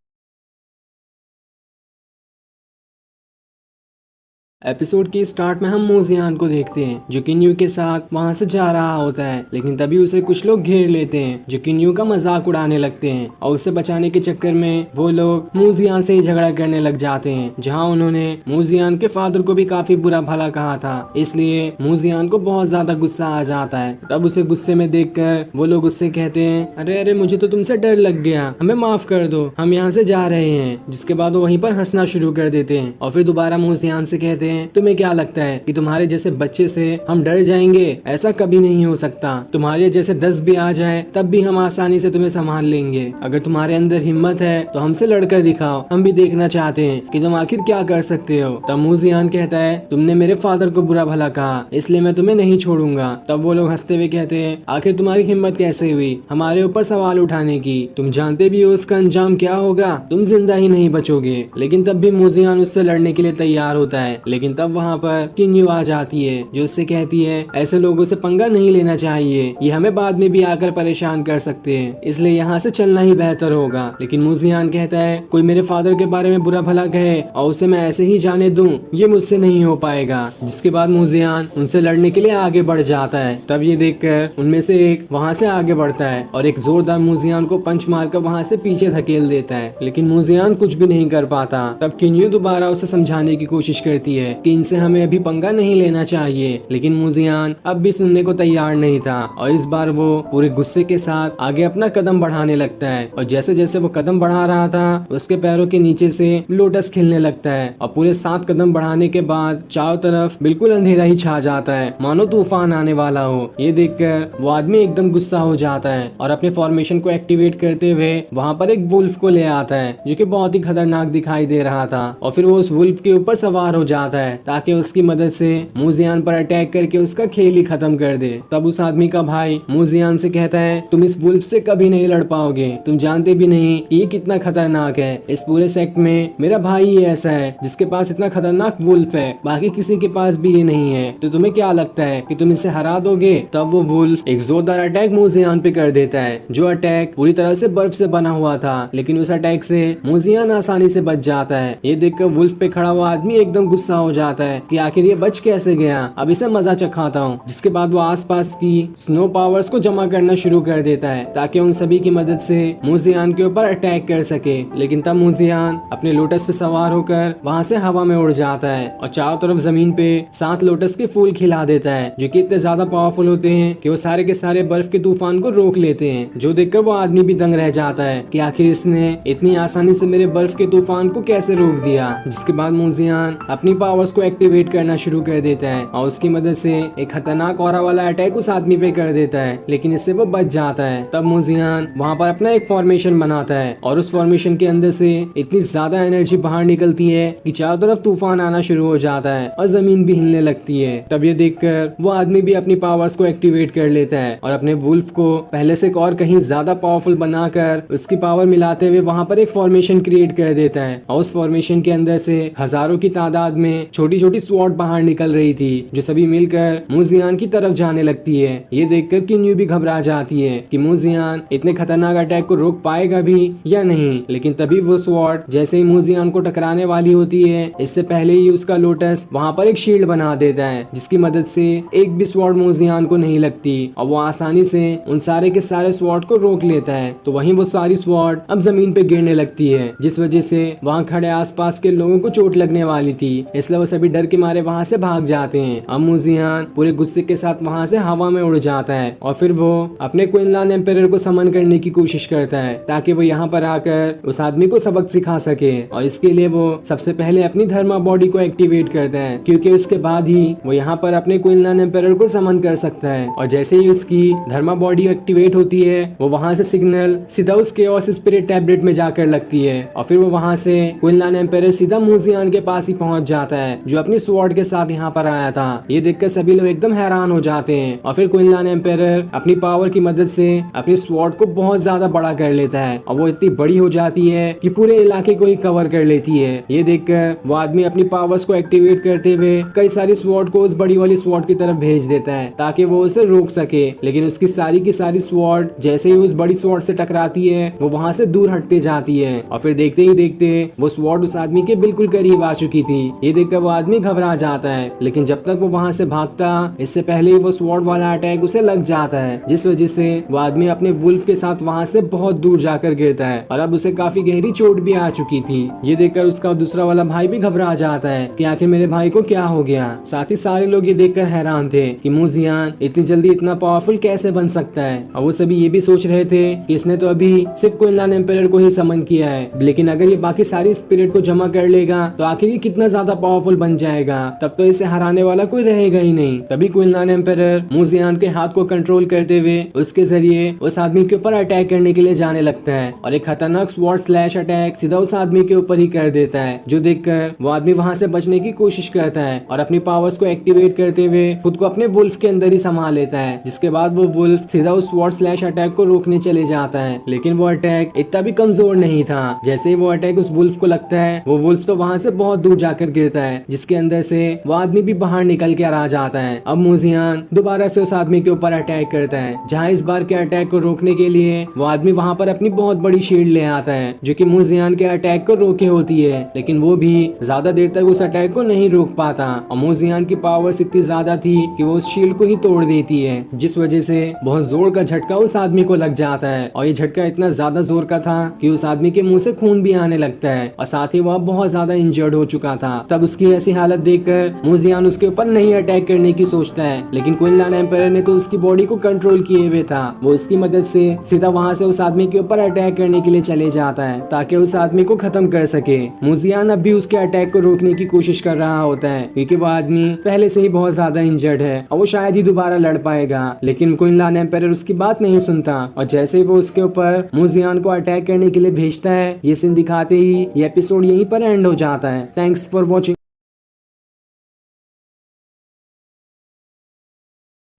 एपिसोड के स्टार्ट में हम मूजियान को देखते हैं जो किन्यू के साथ वहां से जा रहा होता है, लेकिन तभी उसे कुछ लोग घेर लेते हैं जो किन्यू का मजाक उड़ाने लगते हैं और उसे बचाने के चक्कर में वो लोग मूजियान से ही झगड़ा करने लग जाते हैं, जहां उन्होंने मूजियान के फादर को भी काफी बुरा भला कहा था, इसलिए मूजियान को बहुत ज्यादा गुस्सा आ जाता है। तब उसे गुस्से में देखकर वो लोग उससे कहते हैं अरे अरे मुझे तो तुमसे डर लग गया, हमें माफ कर दो, हम यहाँ से जा रहे हैं। जिसके बाद वो वहीं पर हंसना शुरू कर देते हैं और फिर दोबारा मूजियान से कहते हैं तुम्हें क्या लगता है कि तुम्हारे जैसे बच्चे से हम डर जाएंगे, ऐसा कभी नहीं हो सकता, तुम्हारे जैसे 10 भी आ जाए तब भी हम आसानी से तुम्हें संभाल लेंगे, अगर तुम्हारे अंदर हिम्मत है तो हमसे लड़कर दिखाओ, हम भी देखना चाहते हैं कि तुम आखिर क्या कर सकते हो। तब मूजियान कहता है तुमने मेरे फादर को बुरा भला कहा इसलिए मैं तुम्हें नहीं छोड़ूंगा। तब वो लोग हंसते हुए कहते हैं आखिर तुम्हारी हिम्मत कैसे हुई हमारे ऊपर सवाल उठाने की, तुम जानते भी हो उसका अंजाम क्या होगा, तुम जिंदा ही नहीं बचोगे। लेकिन तब भी मूजियान उससे लड़ने के लिए तैयार होता है, लेकिन तब वहाँ पर किन्यू आ जाती है जो उससे कहती है ऐसे लोगों से पंगा नहीं लेना चाहिए, ये हमें बाद में भी आकर परेशान कर सकते हैं, इसलिए यहाँ से चलना ही बेहतर होगा। लेकिन मुजियान कहता है कोई मेरे फादर के बारे में बुरा भला कहे और उसे मैं ऐसे ही जाने दूं, ये मुझसे नहीं हो पाएगा। जिसके बाद मुजियान उनसे लड़ने के लिए आगे बढ़ जाता है। तब ये देखकर उनमें से एक वहाँ से आगे बढ़ता है और एक जोरदार मुजियान को पंच मारकर वहाँ से पीछे धकेल देता है, लेकिन मुजियान कुछ भी नहीं कर पाता। तब किन्यू दोबारा उसे समझाने की कोशिश करती है कि इनसे हमें अभी पंगा नहीं लेना चाहिए, लेकिन मुजियान अब भी सुनने को तैयार नहीं था और इस बार वो पूरे गुस्से के साथ आगे अपना कदम बढ़ाने लगता है। और जैसे जैसे वो कदम बढ़ा रहा था उसके पैरों के नीचे से लोटस खिलने लगता है और पूरे 7 कदम बढ़ाने के बाद चारों तरफ बिल्कुल अंधेरा ही छा जाता है, मानो तूफान आने वाला हो। ये देखकर वो आदमी एकदम गुस्सा हो जाता है और अपने फॉर्मेशन को एक्टिवेट करते हुए वहाँ पर एक वुल्फ को ले आता है जो कि बहुत ही खतरनाक दिखाई दे रहा था और फिर वो उस वुल्फ के ऊपर सवार हो जाता है ताकि उसकी मदद से मुजियान पर अटैक करके उसका खेल ही खत्म कर दे। तब उस आदमी का भाई मुजियान से कहता है तुम इस वुल्फ से कभी नहीं लड़ पाओगे, तुम जानते भी नहीं ये कितना खतरनाक है, इस पूरे सेक्ट में मेरा भाई ही ऐसा है जिसके पास इतना खतरनाक वुल्फ है, बाकी किसी के पास भी ये नहीं है, तो तुम्हें क्या लगता है कि तुम इसे हरा दोगे? तब वो वुल्फ एक जोरदार अटैक मुजियान पे कर देता है जो अटैक पूरी तरह से बर्फ से बना हुआ था, लेकिन उस अटैक से मुजियान आसानी से बच जाता है। ये देखकर वुल्फ पे खड़ा हुआ आदमी एकदम गुस्सा हो जाता है कि आखिर ये बच कैसे गया, अब इसे मजा चखाता हूँ। जिसके बाद वो आसपास की स्नो पावर्स को जमा करना शुरू कर देता है ताकि उन सभी की मदद से मुजियान के ऊपर अटैक कर सके, लेकिन तब मुजियान अपने लोटस पे सवार होकर वहाँ से हवा में उड़ जाता है और चारों तरफ जमीन पे 7 लोटस के फूल खिला देता है जो कि इतने ज्यादा पावरफुल होते हैं कि वो सारे के सारे बर्फ के तूफान को रोक लेते हैं, जो देखकर वो आदमी भी दंग रह जाता है कि आखिर इसने इतनी आसानी से मेरे बर्फ के तूफान को कैसे रोक दिया। जिसके बाद मुजियान अपनी पावर्स को एक्टिवेट करना शुरू कर देता है और उसकी मदद से एक खतरनाक ऑरा वाला अटैक उस आदमी पे कर देता है, लेकिन इससे वो बच जाता है। तब मुजियान वहाँ पर अपना एक फॉर्मेशन बनाता है और उस फॉर्मेशन के अंदर से इतनी ज्यादा एनर्जी बाहर निकलती है कि चारों तरफ तूफान आना शुरू हो जाता है और जमीन भी हिलने लगती है। तब ये देखकर वो आदमी भी अपनी पावर्स को एक्टिवेट कर लेता है और अपने वुल्फ को पहले से और कहीं ज्यादा पावरफुल बनाकर उसकी पावर मिलाते हुए वहाँ पर एक फॉर्मेशन क्रिएट कर देता है और उस फॉर्मेशन के अंदर से हजारों की तादाद में छोटी छोटी स्वॉर्ड बाहर निकल रही थी जो सभी मिलकर मुजियान की तरफ जाने लगती है। ये देखकर किन्यू भी घबरा जाती है कि मुजियान इतने खतरनाक अटैक को रोक पाएगा भी या नहीं, लेकिन तभी वो स्वॉर्ड जैसे ही मुजियान को टकराने वाली होती है इससे पहले ही उसका लोटस वहाँ पर एक शील्ड बना देता है जिसकी मदद से एक भी स्वॉर्ड मुजियान को नहीं लगती और वो आसानी से उन सारे के सारे स्वॉर्ड को रोक लेता है। तो वहीं वो सारी स्वॉर्ड अब जमीन पे गिरने लगती है जिस वजह से वहाँ खड़े आसपास के लोगों को चोट लगने वाली थी, इसलिए वो सभी डर के मारे वहाँ से भाग जाते हैं। अब मुजियान पूरे गुस्से के साथ वहाँ से हवा में उड़ जाता है और फिर वो अपने क्वीनलैंड एम्पायर को समन करने की कोशिश करता है ताकि वो यहाँ पर आकर उस आदमी को सबक सिखा सके और इसके लिए वो सबसे पहले अपनी धर्मा बॉडी को एक्टिवेट करता है क्योंकि उसके बाद ही वो यहाँ पर अपने क्वीनलैंड एम्पायर को समन कर सकता है। और जैसे ही उसकी धर्मा बॉडी एक्टिवेट होती है वो वहाँ से सिग्नल सीधा उस केओस स्पिरिट टैबलेट में जाकर लगती है और फिर वो वहाँ से क्वीनलैंड एम्पायर सीधा मुजियान के पास ही पहुँच जाता है जो अपनी स्वॉर्ड के साथ यहाँ पर आया था। ये देखकर सभी लोग एकदम हैरान हो जाते हैं और फिर क्वीनलैंड एम्पायर अपनी पावर की मदद से अपनी स्वॉर्ड को बहुत ज्यादा बड़ा कर लेता है और वो इतनी बड़ी हो जाती है कि पूरे इलाके को ही कवर कर लेती है। ये देखकर वो आदमी अपनी पावर्स को एक्टिवेट करते हुए कई सारी स्वॉर्ड को उस बड़ी वाली स्वॉर्ड की तरफ भेज देता है ताकि वो उसे रोक सके, लेकिन उसकी सारी की सारी स्वॉर्ड जैसे ही उस बड़ी स्वॉर्ड से टकराती है वो वहाँ से दूर हटते जाती है और फिर देखते ही देखते वो स्वॉर्ड उस आदमी के बिल्कुल करीब आ चुकी थी। ये देखकर वो आदमी घबरा जाता है, लेकिन जब तक वो वहाँ से भागता इससे पहले ही वो स्वॉर्ड वाला अटैक उसे लग जाता है जिस वजह से वो आदमी अपने वुल्फ के साथ वहाँ से बहुत दूर जाकर गिरता है और अब उसे काफी गहरी चोट भी आ चुकी थी। ये देखकर उसका दूसरा वाला भाई भी घबरा जाता है कि आखिर मेरे भाई को क्या हो गया। साथ ही सारे लोग ये देखकर हैरान थे कि मुजियान इतनी जल्दी इतना पावरफुल कैसे बन सकता है और वो सभी ये भी सोच रहे थे कि इसने तो अभी सिर्फ क्वीनलैंड एम्पायर को ही समन किया है, लेकिन अगर ये बाकी सारी स्पिरिट को जमा कर लेगा तो आखिर ये कितना ज्यादा पावरफुल बन जाएगा, तब तो इसे हराने वाला कोई रहेगा ही नहीं। तभी क्वीनलैंड एम्पायर मुजियान के हाथ को कंट्रोल करते हुए उसके जरिए उस आदमी के ऊपर अटैक करने के लिए जाने लगता है और एक खतरनाक स्वॉर्ड स्लैश अटैक सीधा उस आदमी के ऊपर ही कर देता है, जो देखकर वो आदमी वहाँ से बचने की कोशिश करता है और अपनी पावर्स को एक्टिवेट करते हुए खुद को अपने वुल्फ के अंदर ही संभाल लेता है। जिसके बाद वो वुल्फ सीधा उस स्वॉर्ड स्लैश अटैक को रोकने चले जाता है, लेकिन वो अटैक इतना भी कमजोर नहीं था। जैसे ही वो अटैक उस वुल्फ को लगता है वो वुल्फ तो वहाँ से बहुत दूर जाकर गिरता है है, जिसके अंदर से वो आदमी भी बाहर निकल के आ जाता है। अब मूजियान दोबारा से उस आदमी के ऊपर अटैक करता है, जहाँ इस बार के अटैक को रोकने के लिए वो आदमी वहाँ पर अपनी बहुत बड़ी शील्ड ले आता है, जो कि मूजियान के अटैक को रोके होती है। लेकिन वो भी ज्यादा देर तक उस अटैक को नहीं रोक पाता और मूजियान की पावर्स इतनी ज्यादा थी कि वो उस शील्ड को ही तोड़ देती है, जिस वजह से बहुत जोर का झटका उस आदमी को लग जाता है। और ये झटका इतना ज्यादा जोर का था कि उस आदमी के मुंह से खून भी आने लगता है और साथ ही वह बहुत ज्यादा इंजर्ड हो चुका था। तब उसकी ऐसी हालत देखकर मूजियान उसके ऊपर नहीं अटैक करने की सोचता है, लेकिन क्विनलैंड एम्पायर ने तो उसकी बॉडी को कंट्रोल किए हुए था। वो उसकी मदद से सीधा वहाँ से उस आदमी के ऊपर अटैक करने के लिए चले जाता है ताकि उस आदमी को खत्म कर सके। मूजियान अब भी उसके अटैक को रोकने की कोशिश कर रहा होता है, क्योंकि वो आदमी पहले से ही बहुत ज्यादा इंजर्ड है और वो शायद ही दोबारा लड़ पाएगा। लेकिन क्विनलैंड एम्पायर उसकी बात नहीं सुनता और जैसे ही वो उसके ऊपर मूजियान को अटैक करने के लिए भेजता है, ये सीन दिखाते ही ये एपिसोड यहीं पर एंड हो जाता है। Thanks for watching.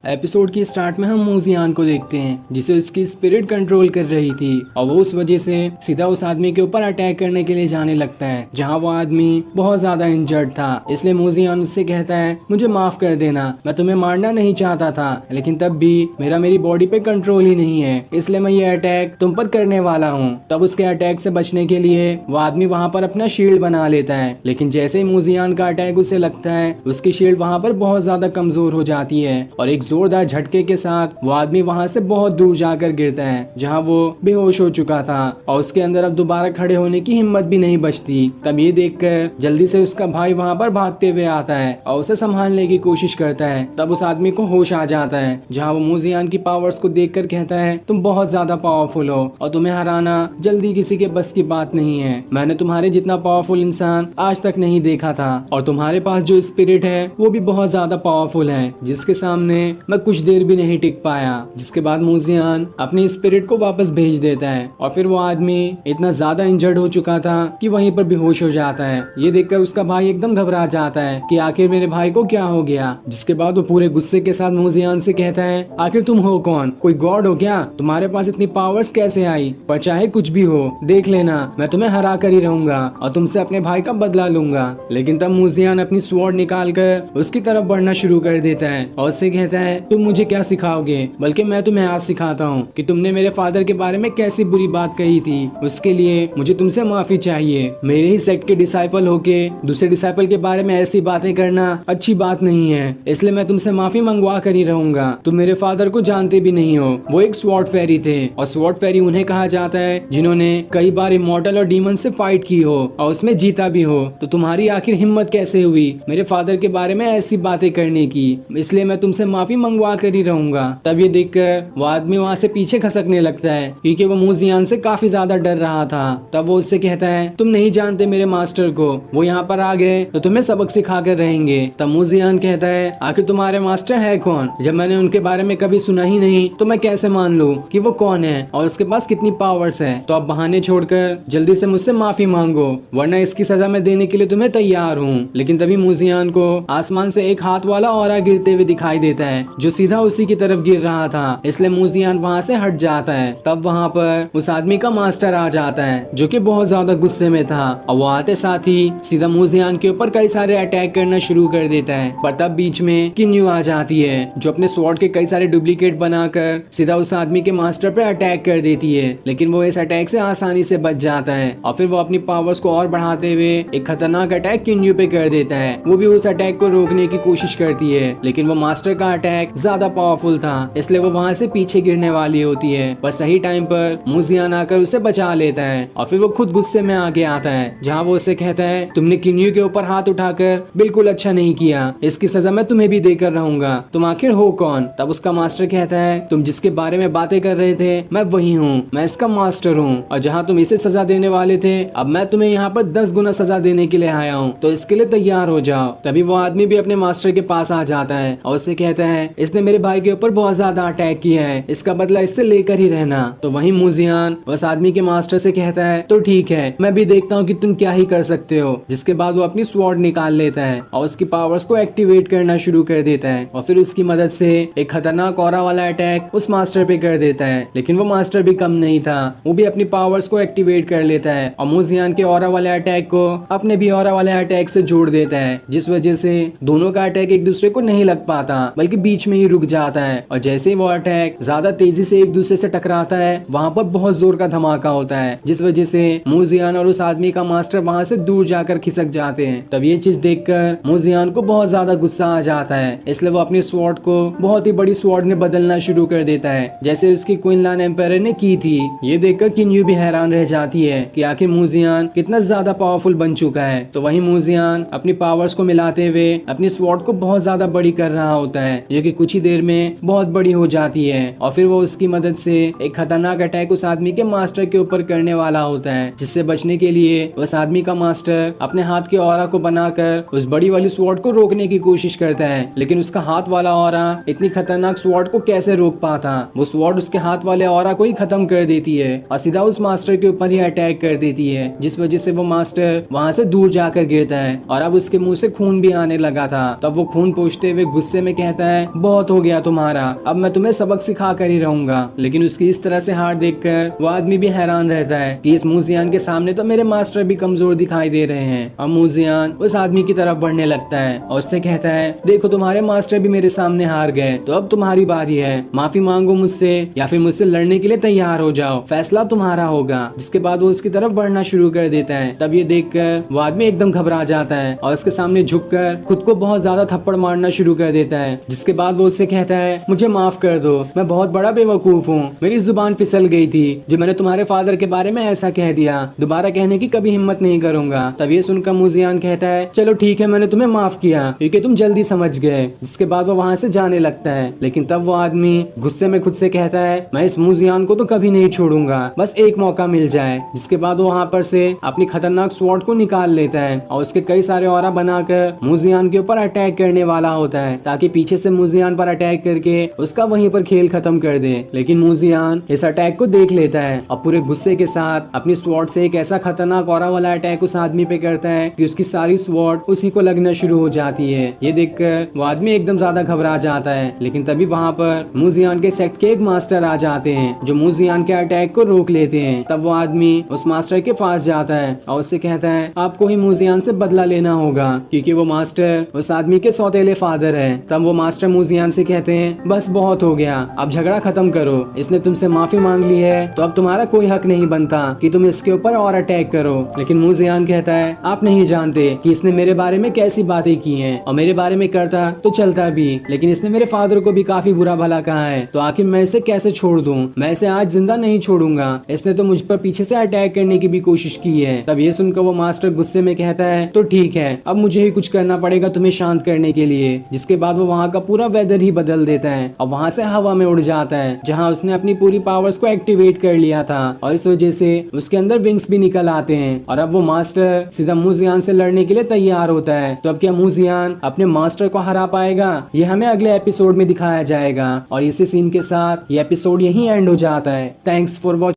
एपिसोड की स्टार्ट में हम मूजियान को देखते हैं, जिसे उसकी स्पिरिट कंट्रोल कर रही थी और वो उस वजह से सीधा उस आदमी के ऊपर अटैक करने के लिए जाने लगता है, जहां वो आदमी बहुत ज्यादा इंजर्ड था। इसलिए मूजियान उससे कहता है, मुझे माफ कर देना, मैं तुम्हें मारना नहीं चाहता था, लेकिन तब भी मेरी बॉडी पे कंट्रोल ही नहीं है, इसलिए मैं ये अटैक तुम पर करने वाला हूँ। तब उसके अटैक से बचने के लिए वो आदमी वहाँ पर अपना शील्ड बना लेता है, लेकिन जैसे ही मूजियान का अटैक उसे लगता है, उसकी शील्ड वहाँ पर बहुत ज्यादा कमजोर हो जाती है और एक जोरदार झटके के साथ वो आदमी वहां से बहुत दूर जाकर गिरता है, जहां वो बेहोश हो चुका था और उसके अंदर अब दोबारा खड़े होने की हिम्मत भी नहीं बचती। तब ये देखकर जल्दी से उसका भाई वहां पर भागते हुए आता है और उसे संभालने की कोशिश करता है। तब उस आदमी को होश आ जाता है, जहां वो मूजियान की पावर्स को देखकर कहता है, तुम बहुत ज्यादा पावरफुल हो और तुम्हें हराना जल्दी किसी के बस की बात नहीं है। मैंने तुम्हारे जितना पावरफुल इंसान आज तक नहीं देखा था और तुम्हारे पास जो स्पिरिट है वो भी बहुत ज्यादा पावरफुल है, जिसके सामने मैं कुछ देर भी नहीं टिक पाया। जिसके बाद मूजियान अपनी स्पिरिट को वापस भेज देता है और फिर वो आदमी इतना ज्यादा इंजर्ड हो चुका था कि वहीं पर बेहोश हो जाता है। ये देखकर उसका भाई एकदम घबरा जाता है कि आखिर मेरे भाई को क्या हो गया। जिसके बाद वो पूरे गुस्से के साथ मूजियान से कहता है, आखिर तुम हो कौन? कोई गॉड हो क्या? तुम्हारे पास इतनी पावर्स कैसे आई? पर चाहे कुछ भी हो, देख लेना, मैं तुम्हें हरा कर ही रहूंगा और तुमसे अपने भाई का बदला लूंगा। लेकिन तब मूजियान अपनी स्वॉर्ड निकाल कर उसकी तरफ बढ़ना शुरू कर देता है और उससे कहता है, तुम मुझे क्या सिखाओगे? बल्कि मैं तुम्हें आज सिखाता हूँ कि तुमने मेरे फादर के बारे में कैसी बुरी बात कही थी। उसके लिए मुझे तुमसे माफी चाहिए। मेरे ही सेक्ट के डिसाइपल होके दूसरे डिसाइपल के बारे में ऐसी बातें करना अच्छी बात नहीं है, इसलिए मैं तुमसे माफी मंगवा कर ही रहूंगा। तुम मेरे फादर को जानते भी नहीं हो, वो एक स्वॉर्ड फेरी थे और स्वॉर्ड फेरी उन्हें कहा जाता है जिन्होंने कई बार इमॉर्टल और डीमन से फाइट की हो और उसमें जीता भी हो। तो तुम्हारी आखिर हिम्मत कैसे हुई मेरे फादर के बारे में ऐसी बातें करने की? इसलिए मैं तुमसे माफी मंगवा कर ही रहूंगा। तब ये देखकर वो आदमी वहाँ से पीछे खसकने लगता है, क्योंकि वो मूजियान से काफी ज्यादा डर रहा था। तब वो उससे कहता है, तुम नहीं जानते मेरे मास्टर को, वो यहाँ पर आ गए तो तुम्हें सबक सिखा कर रहेंगे। तब मूजियान कहता है, आखिर तुम्हारे मास्टर है कौन? जब मैंने उनके बारे में कभी सुना ही नहीं तो मैं कैसे मान लूँ कि वो कौन है और उसके पास कितनी पावर्स है? तो अब बहाने छोड़कर जल्दी से मुझसे माफी मांगो, वरना इसकी सजा मैं देने के लिए तुम्हें तैयार हूँ। लेकिन तभी मूजियान को आसमान से एक हाथ वाला ऑरा गिरते हुए दिखाई देता है, जो सीधा उसी की तरफ गिर रहा था, इसलिए मूजियान वहाँ से हट जाता है। तब वहाँ पर उस आदमी का मास्टर आ जाता है, जो कि बहुत ज्यादा गुस्से में था और वो आते साथ ही सीधा मूजियान के ऊपर कई सारे अटैक करना शुरू कर देता है। पर तब बीच में किन्यू आ जाती है, जो अपने स्वॉर्ड के कई सारे डुप्लीकेट बनाकर सीधा उस आदमी के मास्टर पर अटैक कर देती है। लेकिन वो इस अटैक से आसानी से बच जाता है और फिर वो अपनी पावर्स को और बढ़ाते हुए एक खतरनाक अटैक किन्यू पे कर देता है। वो भी उस अटैक को रोकने की कोशिश करती है, लेकिन वो मास्टर का अटैक ज्यादा पावरफुल था, इसलिए वो वहाँ से पीछे गिरने वाली होती है। पर सही टाइम पर मूजियान आकर उसे बचा लेता है और फिर वो खुद गुस्से में आगे आता है, जहाँ वो उसे कहता है, तुमने किन्यू के ऊपर हाथ उठाकर बिल्कुल अच्छा नहीं किया, इसकी सजा मैं तुम्हें भी देकर रहूंगा। तुम आखिर हो कौन? तब उसका मास्टर कहता है, तुम जिसके बारे में बातें कर रहे थे मैं वही हूँ, मैं इसका मास्टर हूँ और जहाँ तुम इसे सजा देने वाले थे, अब मैं तुम्हें यहाँ पर 10 गुना सजा देने के लिए आया हूँ, तो इसके लिए तैयार हो जाओ। तभी वो आदमी भी अपने मास्टर के पास आ जाता है और उसे कहता है, इसने मेरे भाई के ऊपर बहुत ज्यादा अटैक किया है, इसका बदला इससे लेकर ही रहना। तो वहीं मूजियान उस आदमी के मास्टर से कहता है तो ठीक है, मैं भी देखता हूँ कि तुम क्या ही कर सकते हो। जिसके बाद वो अपनी स्वॉर्ड निकाल लेता है और उसकी पावर्स को एक्टिवेट करना शुरू कर देता है और फिर उसकी मदद से एक खतरनाक ऑरा वाला अटैक उस मास्टर पे कर देता है। लेकिन वो मास्टर भी कम नहीं था, वो भी अपनी पावर्स को एक्टिवेट कर लेता है और मूजियान के ऑरा वाले अटैक को अपने भी ऑरा वाले अटैक से जोड़ देता है, जिस वजह से दोनों का अटैक एक दूसरे को नहीं लग पाता बल्कि बीच में ही रुक जाता है। और जैसे ही वो अटैक ज्यादा तेजी से एक दूसरे से टकराता है, वहाँ पर बहुत जोर का धमाका होता है, जिस वजह से मूजियान और उस आदमी का मास्टर वहाँ से दूर जाकर खिसक जाते हैं। तब ये चीज देखकर मूजियान को बहुत ज्यादा गुस्सा आ जाता है, इसलिए वो अपनी स्वॉर्ड को बहुत ही बड़ी स्वॉर्ड में बदलना शुरू कर देता है, जैसे उसकी क्वीनलान एम्पायर ने की थी। ये देखकर किन्यू भी हैरान रह जाती है कि आखिर मूजियान कितना ज्यादा पावरफुल बन चुका है। तो वहीं मूजियान अपनी पावर्स को मिलाते हुए अपनी स्वॉर्ड को बहुत ज्यादा बड़ी कर रहा होता है, जो कि कुछ ही देर में बहुत बड़ी हो जाती है और फिर वो उसकी मदद से एक खतरनाक अटैक उस आदमी के मास्टर के ऊपर करने वाला होता है, जिससे बचने के लिए उस आदमी का मास्टर अपने हाथ के ऑरा को बनाकर उस बड़ी वाली स्वॉर्ड को रोकने की कोशिश करता है। लेकिन उसका हाथ वाला ऑरा इतनी खतरनाक स्वॉर्ड को कैसे रोक पाता, वो स्वॉर्ड उसके हाथ वाले ऑरा को ही खत्म कर देती है और सीधा उस मास्टर के ऊपर ही अटैक कर देती है, जिस वजह से वो मास्टर वहाँ से दूर जाकर गिरता है और अब उसके मुंह से खून भी आने लगा था। तब वो खून पोंछते हुए गुस्से में कहता है बहुत हो गया तुम्हारा, अब मैं तुम्हें सबक सिखा कर ही रहूंगा। लेकिन उसकी इस तरह से हार देखकर वो आदमी भी हैरान रहता है कि इस मूजियान के सामने तो मेरे मास्टर भी कमजोर दिखाई दे रहे हैं। और मूजियान उस आदमी की तरफ बढ़ने लगता है और उससे कहता है देखो तुम्हारे मास्टर भी मेरे सामने हार गए, तो अब तुम्हारी बारी है, माफी मांगो मुझसे या फिर मुझसे लड़ने के लिए तैयार हो जाओ, फैसला तुम्हारा होगा। जिसके बाद वो उसकी तरफ बढ़ना शुरू कर देता है। तब ये देखकर वो आदमी एकदम घबरा जाता है और उसके सामने झुककर खुद को बहुत ज्यादा थप्पड़ मारना शुरू कर देता है। जिसके बाद वो उससे कहता है मुझे माफ कर दो, मैं बहुत बड़ा बेवकूफ हूँ, मेरी जुबान फिसल गई थी, जो मैंने तुम्हारे फादर के बारे में ऐसा कह दिया, दोबारा कहने की कभी हिम्मत नहीं करूंगा। तब ये सुनकर मूजियान कहता है चलो ठीक है, मैंने तुम्हें माफ किया क्योंकि तुम जल्दी समझ गए। जिसके बाद वो वहाँ से जाने लगता है। लेकिन तब वो आदमी गुस्से में खुद से कहता है मैं इस मूजियान को तो कभी नहीं छोड़ूंगा, बस एक मौका मिल जाए। जिसके बाद वो वहाँ पर से अपनी खतरनाक स्वॉर्ड को निकाल लेता है और उसके कई सारे ऑरा बनाकर मूजियान के ऊपर अटैक करने वाला होता है, ताकि पीछे से मूजियान पर अटैक करके उसका वहीं पर खेल खत्म कर दे। लेकिन मूजियान इस अटैक को देख लेता है और पूरे गुस्से के साथ अपनी स्वॉर्ड से एक ऐसा खतरनाक ऑरा वाला अटैक उस आदमी पे करता है कि उसकी सारी स्वॉर्ड उसी को लगना शुरू हो जाती है। ये देखकर वो आदमी एकदम ज्यादा घबरा जाता है। लेकिन तभी वहाँ पर मूजियान के सेक्ट के एक मास्टर आ जाते हैं, जो मूजियान के अटैक को रोक लेते हैं। तब वो आदमी उस मास्टर के पास जाता है और उससे कहता है आपको ही मूजियान से बदला लेना होगा, क्योंकि वो मास्टर उस आदमी के सौतेले फादर है। तब वो मास्टर मूजियान से कहते हैं बस बहुत हो गया, अब झगड़ा खत्म करो, इसने तुमसे माफी मांग ली है तो अब तुम्हारा कोई हक नहीं बनता कि तुम इसके ऊपर और अटैक करो। लेकिन मूजियान कहता है आप नहीं जानते कि इसने मेरे बारे में कैसी बातें की हैं, और मेरे बारे में करता तो चलता भी, लेकिन इसने मेरे फादर को भी काफी बुरा भला कहा है, तो आखिर मैं इसे कैसे छोड़ दूं, मैं इसे आज जिंदा नहीं छोड़ूंगा, इसने तो मुझ पर पीछे से अटैक करने की भी कोशिश की है। तब ये सुनकर वो मास्टर गुस्से में कहता है तो ठीक है, अब मुझे ही कुछ करना पड़ेगा तुम्हें शांत करने के लिए। जिसके बाद वो वहाँ का पूरा वेदर ही बदल देता है और वहाँ से हवा में उड़ जाता है, जहाँ उसने अपनी पूरी पावर्स को एक्टिवेट कर लिया था, और इस वजह से उसके अंदर विंग्स भी निकल आते हैं। और अब वो मास्टर सीधा मूजियान से लड़ने के लिए तैयार होता है। तो अब क्या मूजियान अपने मास्टर को हरा पाएगा, ये हमें अगले एपिसोड में दिखाया जाएगा। और इसी सीन के साथ ये एपिसोड यहीं एंड हो जाता है। Thanks for watching.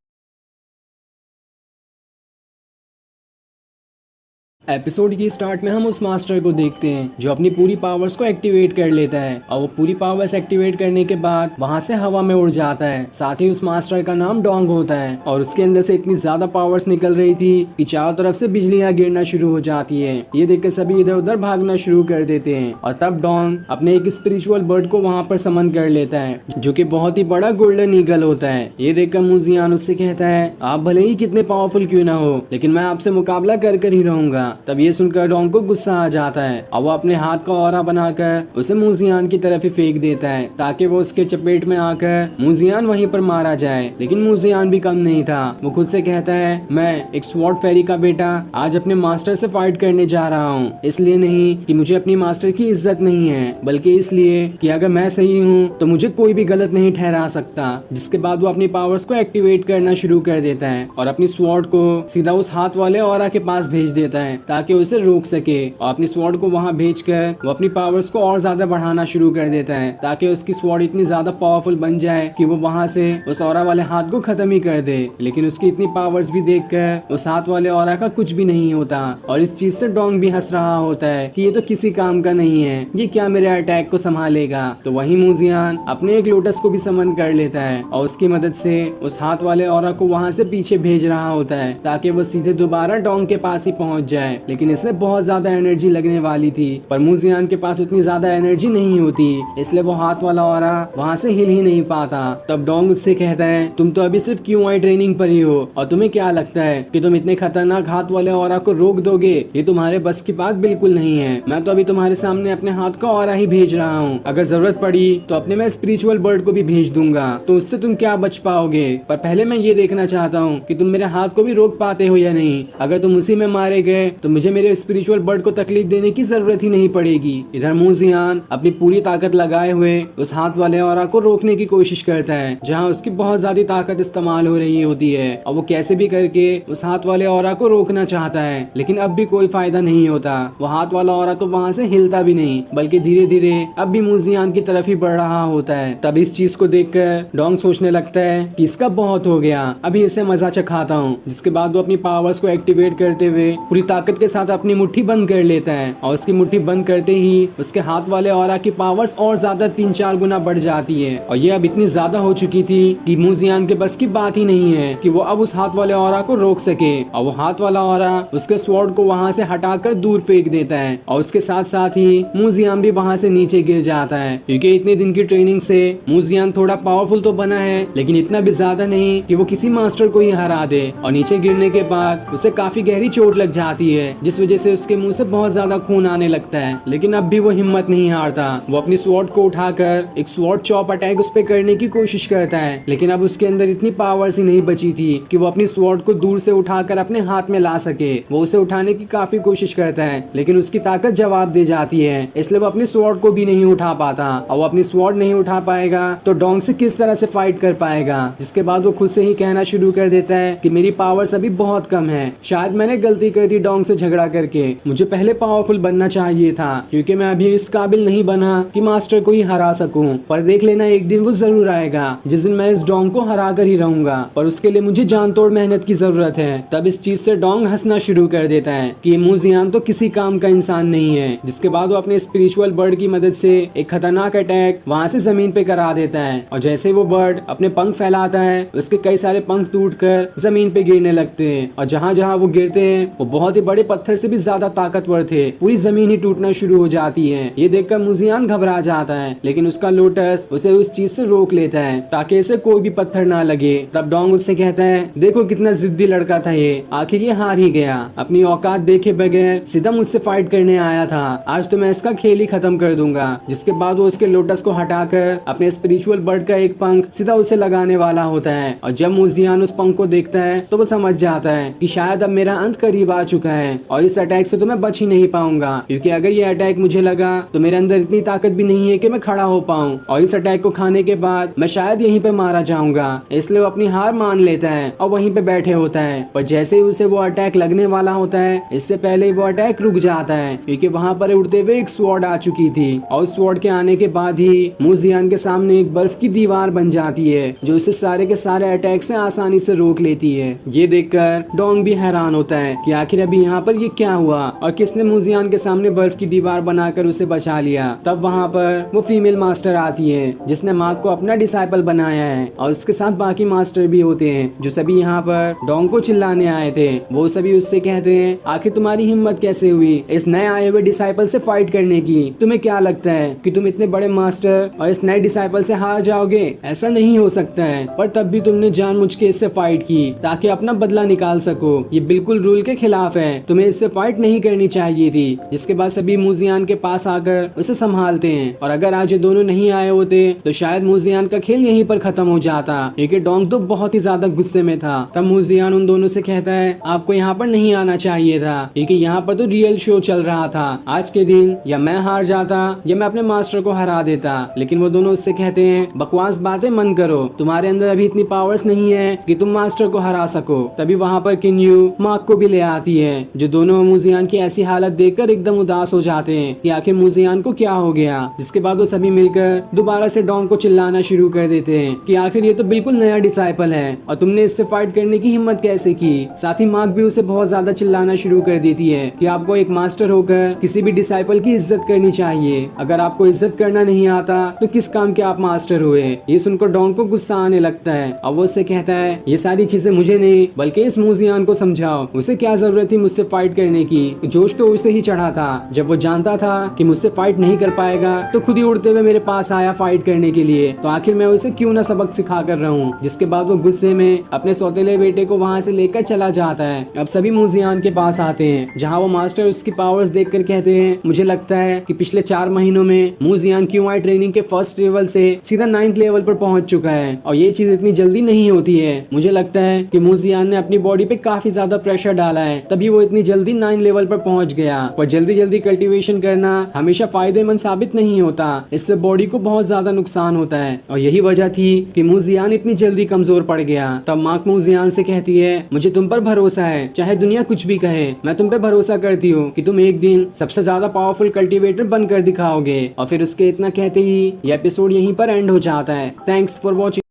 एपिसोड की स्टार्ट में हम उस मास्टर को देखते हैं जो अपनी पूरी पावर्स को एक्टिवेट कर लेता है, और वो पूरी पावर्स एक्टिवेट करने के बाद वहाँ से हवा में उड़ जाता है। साथ ही उस मास्टर का नाम डोंग होता है, और उसके अंदर से इतनी ज्यादा पावर्स निकल रही थी कि चारों तरफ से बिजलियां गिरना शुरू हो जाती है। ये देख के सभी इधर उधर भागना शुरू कर देते हैं, और तब डोंग अपने एक स्पिरिचुअल बर्ड को वहाँ पर समन कर लेता है, जो कि बहुत ही बड़ा गोल्डन ईगल होता है। ये देखकर मूजियान उससे कहता है आप भले ही कितने पावरफुल क्यों ना हो, लेकिन मैं आपसे मुकाबला कर ही रहूंगा। तब ये सुनकर डोंग को गुस्सा आ जाता है और वो अपने हाथ का ऑरा बनाकर उसे मूजियान की तरफ ही फेंक देता है, ताकि वो उसके चपेट में आकर मूजियान वहीं पर मारा जाए। लेकिन मूजियान भी कम नहीं था, वो खुद से कहता है मैं एक स्वॉर्ड फेरी का बेटा आज अपने मास्टर से फाइट करने जा रहा हूँ, इसलिए नहीं कि मुझे अपनी मास्टर की इज्जत नहीं है, बल्कि इसलिए कि अगर मैं सही हूँ तो मुझे कोई भी गलत नहीं ठहरा सकता। जिसके बाद वो अपनी पावर्स को एक्टिवेट करना शुरू कर देता है और अपनी स्वॉर्ड को सीधा उस हाथ वाले ऑरा के पास भेज देता है, ताकि उसे रोक सके, और अपनी स्वॉर्ड को वहां भेजकर वो अपनी पावर्स को और ज्यादा बढ़ाना शुरू कर देता है ताकि उसकी स्वॉर्ड इतनी ज्यादा पावरफुल बन जाए कि वो वहां से उस ऑरा वाले हाथ को खत्म ही कर दे। लेकिन उसकी इतनी पावर्स भी देखकर उस हाथ वाले ऑरा का कुछ भी नहीं होता, और इस चीज से डोंग भी हंस रहा होता है कि ये तो किसी काम का नहीं है, ये क्या मेरे अटैक को संभालेगा। तो वही मूजियान अपने एक लोटस को भी समन कर लेता है और उसकी मदद से उस हाथ वाले ऑरा को वहां से पीछे भेज रहा होता है ताकि वो सीधे दोबारा डोंग के पास ही पहुंच जाए। लेकिन इसमें बहुत ज्यादा एनर्जी लगने वाली थी, पर मूजियान के पास उतनी ज्यादा एनर्जी नहीं होती, इसलिए वो हाथ वाला ऑरा वहां से हिल ही नहीं पाता। तब डोंग उससे कहता है, तुम तो अभी सिर्फ QI ट्रेनिंग पर ही हो, और तुम्हें क्या लगता है कि तुम इतने खतरनाक हाथ वाले ऑरा को रोक दोगे? ये तुम्हारे बस की बात बिल्कुल नहीं है। मैं तो अभी तुम्हारे सामने अपने हाथ का ऑरा ही भेज रहा हूँ, अगर जरूरत पड़ी तो अपने मैं स्पिरिचुअल बर्ड को भी भेज दूंगा, तो उससे तुम क्या बच पाओगे। पर पहले मैं ये देखना चाहता हूँ कि तुम मेरे हाथ को भी रोक पाते हो या नहीं। अगर तुम उसी में मारे गए तो मुझे मेरे स्पिरिचुअल बर्ड को तकलीफ देने की जरूरत ही नहीं पड़ेगी। इधर मूजियान अपनी पूरी ताकत लगाए हुए उस हाथ वाले ऑरा को रोकने की कोशिश करता है, जहाँ उसकी बहुत ज्यादा ताकत इस्तेमाल हो रही होती है, और वो कैसे भी करके उस हाथ वाले ऑरा को रोकना चाहता है। लेकिन अब भी कोई फायदा नहीं होता, वो हाथ वाला ऑरा तो वहाँ से हिलता भी नहीं, बल्कि धीरे धीरे अब भी मूजियान की तरफ ही बढ़ रहा होता है। तब इस चीज को देखकर डोंग सोचने लगता है कि इसका बहुत हो गया, अभी इसे मजा चखाता हूँ। जिसके बाद वो अपनी पावर्स को एक्टिवेट करते हुए पूरी ताकत के साथ अपनी मुट्ठी बंद कर लेता है, और उसकी मुट्ठी बंद करते ही उसके हाथ वाले ऑरा की पावर्स और ज्यादा 3-4 गुना बढ़ जाती है, और ये अब इतनी ज्यादा हो चुकी थी कि मूजियान के बस की बात ही नहीं है कि वो अब उस हाथ वाले ऑरा को रोक सके। और वो हाथ वाला ऑरा उसके स्वॉर्ड को वहाँ से हटाकर दूर फेंक देता है, और उसके साथ साथ ही मूजियान भी वहाँ से नीचे गिर जाता है, क्योंकि इतने दिन की ट्रेनिंग से मूजियान थोड़ा पावरफुल तो बना है, लेकिन इतना भी ज्यादा नहीं कि वो किसी मास्टर को ही हरा दे। और नीचे गिरने के बाद उसे काफी गहरी चोट लग जाती है, जिस वजह से उसके मुंह से बहुत ज्यादा खून आने लगता है। लेकिन अब भी वो हिम्मत नहीं हारता, वो अपनी स्वॉर्ड को उठाकर एक स्वॉर्ड चॉप अटैक उस पर करने की कोशिश करता है। लेकिन अब उसके अंदर इतनी पावर्स ही नहीं बची थी कि वो अपनी स्वॉर्ड को दूर से उठाकर अपने हाथ में ला सके। वो उसे उठाने की काफी कोशिश करता है, लेकिन उसकी ताकत जवाब दे जाती है, इसलिए वो अपनी स्वॉर्ड को भी नहीं उठा पाता। और वो अपनी स्वॉर्ड नहीं उठा पाएगा तो डोंग से किस तरह से फाइट कर पाएगा। जिसके बाद वो खुद से ही कहना शुरू कर देता है कि मेरी पावर्स अभी बहुत कम है, शायद मैंने गलती कर दी डोंग से झगड़ा करके, मुझे पहले पावरफुल बनना चाहिए था, क्योंकि मैं अभी इस काबिल नहीं बना कि मास्टर को ही हरा सकूं। पर देख लेना, एक दिन वो जरूर आएगा जिस दिन मैं इस डोंग को हरा कर ही रहूंगा, पर उसके लिए मुझे जान तोड़ मेहनत की जरूरत है। तब इस चीज से डोंग हंसना शुरू कर देता है कि मूजियान तो किसी काम का इंसान नहीं है। जिसके बाद वो अपने स्पिरिचुअल बर्ड की मदद से एक खतरनाक अटैक वहाँ से जमीन पे करा देता है, और जैसे वो बर्ड अपने पंख फैलाता है उसके कई सारे पंख टूटकर जमीन पे गिरने लगते हैं, और जहाँ जहाँ वो गिरते हैं वो बहुत ही बड़े पत्थर से भी ज्यादा ताकतवर थे, पूरी जमीन ही टूटना शुरू हो जाती है। ये देखकर मूजियान घबरा जाता है, लेकिन उसका लोटस उसे उस चीज से रोक लेता है ताकि इसे कोई भी पत्थर ना लगे। तब डोंग उससे कहता है, देखो कितना जिद्दी लड़का था ये, आखिर ये हार ही गया, अपनी औकात देखे बगैर सीधा मुझसे फाइट करने आया था, आज तो मैं इसका खेल ही खत्म कर दूंगा। जिसके बाद वो उसके लोटस को हटाकर अपने स्पिरिचुअल बर्ड का एक पंख सीधा उसे लगाने वाला होता है, और जब मूजियान उस पंख को देखता है तो वो समझ जाता है कि शायद अब मेरा अंत करीब आ चुका है, और इस अटैक से तो मैं बच ही नहीं पाऊंगा, क्योंकि अगर ये अटैक मुझे लगा तो मेरे अंदर इतनी ताकत भी नहीं है कि मैं खड़ा हो पाऊं, और इस अटैक को खाने के बाद मैं शायद यहीं पे मारा जाऊंगा। इसलिए वो अपनी हार मान लेता है और वहीं पे बैठे होता है। पर जैसे ही उसे वो अटैक लगने वाला होता है, इससे पहले वो अटैक रुक जाता है, क्योंकि वहाँ पर उड़ते हुए एक स्वॉर्ड आ चुकी थी, और उस स्वॉर्ड के आने के बाद ही मूजियान के सामने एक बर्फ की दीवार बन जाती है, जो इसे सारे के सारे अटैक से आसानी से रोक लेती है। ये देखकर डोंग भी हैरान होता है कि आखिर अभी यहाँ पर ये क्या हुआ, और किसने मूजियान के सामने बर्फ की दीवार बनाकर उसे बचा लिया। तब वहाँ पर वो फीमेल मास्टर आती है जिसने मार्क को अपना डिसाइपल बनाया है, और उसके साथ बाकी मास्टर भी होते हैं जो सभी यहाँ पर डोंग को चिल्लाने आए थे। वो सभी उससे कहते हैं, आखिर तुम्हारी हिम्मत कैसे हुई इस नए आए हुए डिसाइपल से फाइट करने की? तुम्हें क्या लगता है कि तुम इतने बड़े मास्टर और इस नए डिसाइपल से हार जाओगे? ऐसा नहीं हो सकता है। पर तब भी तुमने जानबूझ के इससे फाइट की ताकि अपना बदला निकाल सको, ये बिल्कुल रूल के खिलाफ है, तुम्हें इससे फाइट नहीं करनी चाहिए थी। जिसके बाद सभी मूजियान के पास आकर उसे संभालते हैं, और अगर आज ये दोनों नहीं आए होते तो शायद मूजियान का खेल यहीं पर खत्म हो जाता, क्योंकि डोंग तो बहुत ही ज्यादा गुस्से में था। तब मूजियान उन दोनों से कहता है, आपको यहाँ पर नहीं आना चाहिए था, क्योंकि यहाँ पर तो रियल शो चल रहा था। आज के दिन या मैं हार जाता या मैं अपने मास्टर को हरा देता। लेकिन वो दोनों उससे कहते हैं, बकवास बातें मन करो, तुम्हारे अंदर अभी इतनी पावर्स नहीं है कि तुम मास्टर को हरा सको। तभी वहाँ पर किन्यू मार्क को भी ले आती है, जो दोनों मूजियान की ऐसी हालत देखकर एकदम उदास हो जाते हैं कि आखिर मूजियान को क्या हो गया। जिसके बाद वो सभी मिलकर दोबारा से डोंग को चिल्लाना शुरू कर देते हैं कि आखिर ये तो बिल्कुल नया डिसाइपल है और तुमने इससे फाइट करने की हिम्मत कैसे की। साथ ही मार्क भी उसे बहुत ज्यादा चिल्लाना शुरू कर देती है कि आपको एक मास्टर होकर किसी भी डिसाइपल की इज्जत करनी चाहिए। अगर आपको इज्जत करना नहीं आता तो किस काम के आप मास्टर हुए। ये सुनकर डोंग को गुस्सा आने लगता है और वो उससे कहता है ये सारी चीजें मुझे नहीं बल्कि इस मूजियान को समझाओ, उसे क्या जरूरत थी मुझसे फाइट करने की। जोश तो उसे ही चढ़ा था जब वो जानता था कि मुझसे फाइट नहीं कर पाएगा तो खुद ही उड़ते हुए मेरे पास आया फाइट करने के लिए, तो आखिर मैं उसे क्यों ना सबक सिखा कर रहा हूँ। जिसके बाद वो गुस्से में अपने सौतेले बेटे को वहाँ से लेकर चला जाता है। अब सभी मूजियान के पास आते हैं जहाँ वो मास्टर उसकी पावर्स देखकर कहते हैं मुझे लगता है कि पिछले 4 महीनों में मूजियान क्यूआई ट्रेनिंग के फर्स्ट लेवल से सीधा 9th लेवल पर पहुंच चुका है और ये चीज इतनी जल्दी नहीं होती है। मुझे लगता है कि मूजियान ने अपनी बॉडी पे काफी ज्यादा प्रेशर डाला है तभी वो इतनी जल्दी 9 लेवल पर पहुंच गया। पर जल्दी जल्दी कल्टीवेशन करना हमेशा फायदेमंद साबित नहीं होता, इससे बॉडी को बहुत ज्यादा नुकसान होता है और यही वजह थी कि मूजियान इतनी जल्दी कमजोर पड़ गया। तब मार्क मूजियान से कहती है मुझे तुम पर भरोसा है, चाहे दुनिया कुछ भी कहे मैं तुम पे भरोसा करती हूँ कि तुम एक दिन सबसे ज्यादा पावरफुल कल्टीवेटर बनकर दिखाओगे। और फिर उसके इतना कहते ही ये एपिसोड यहीं पर एंड हो जाता है। Thanks for watching.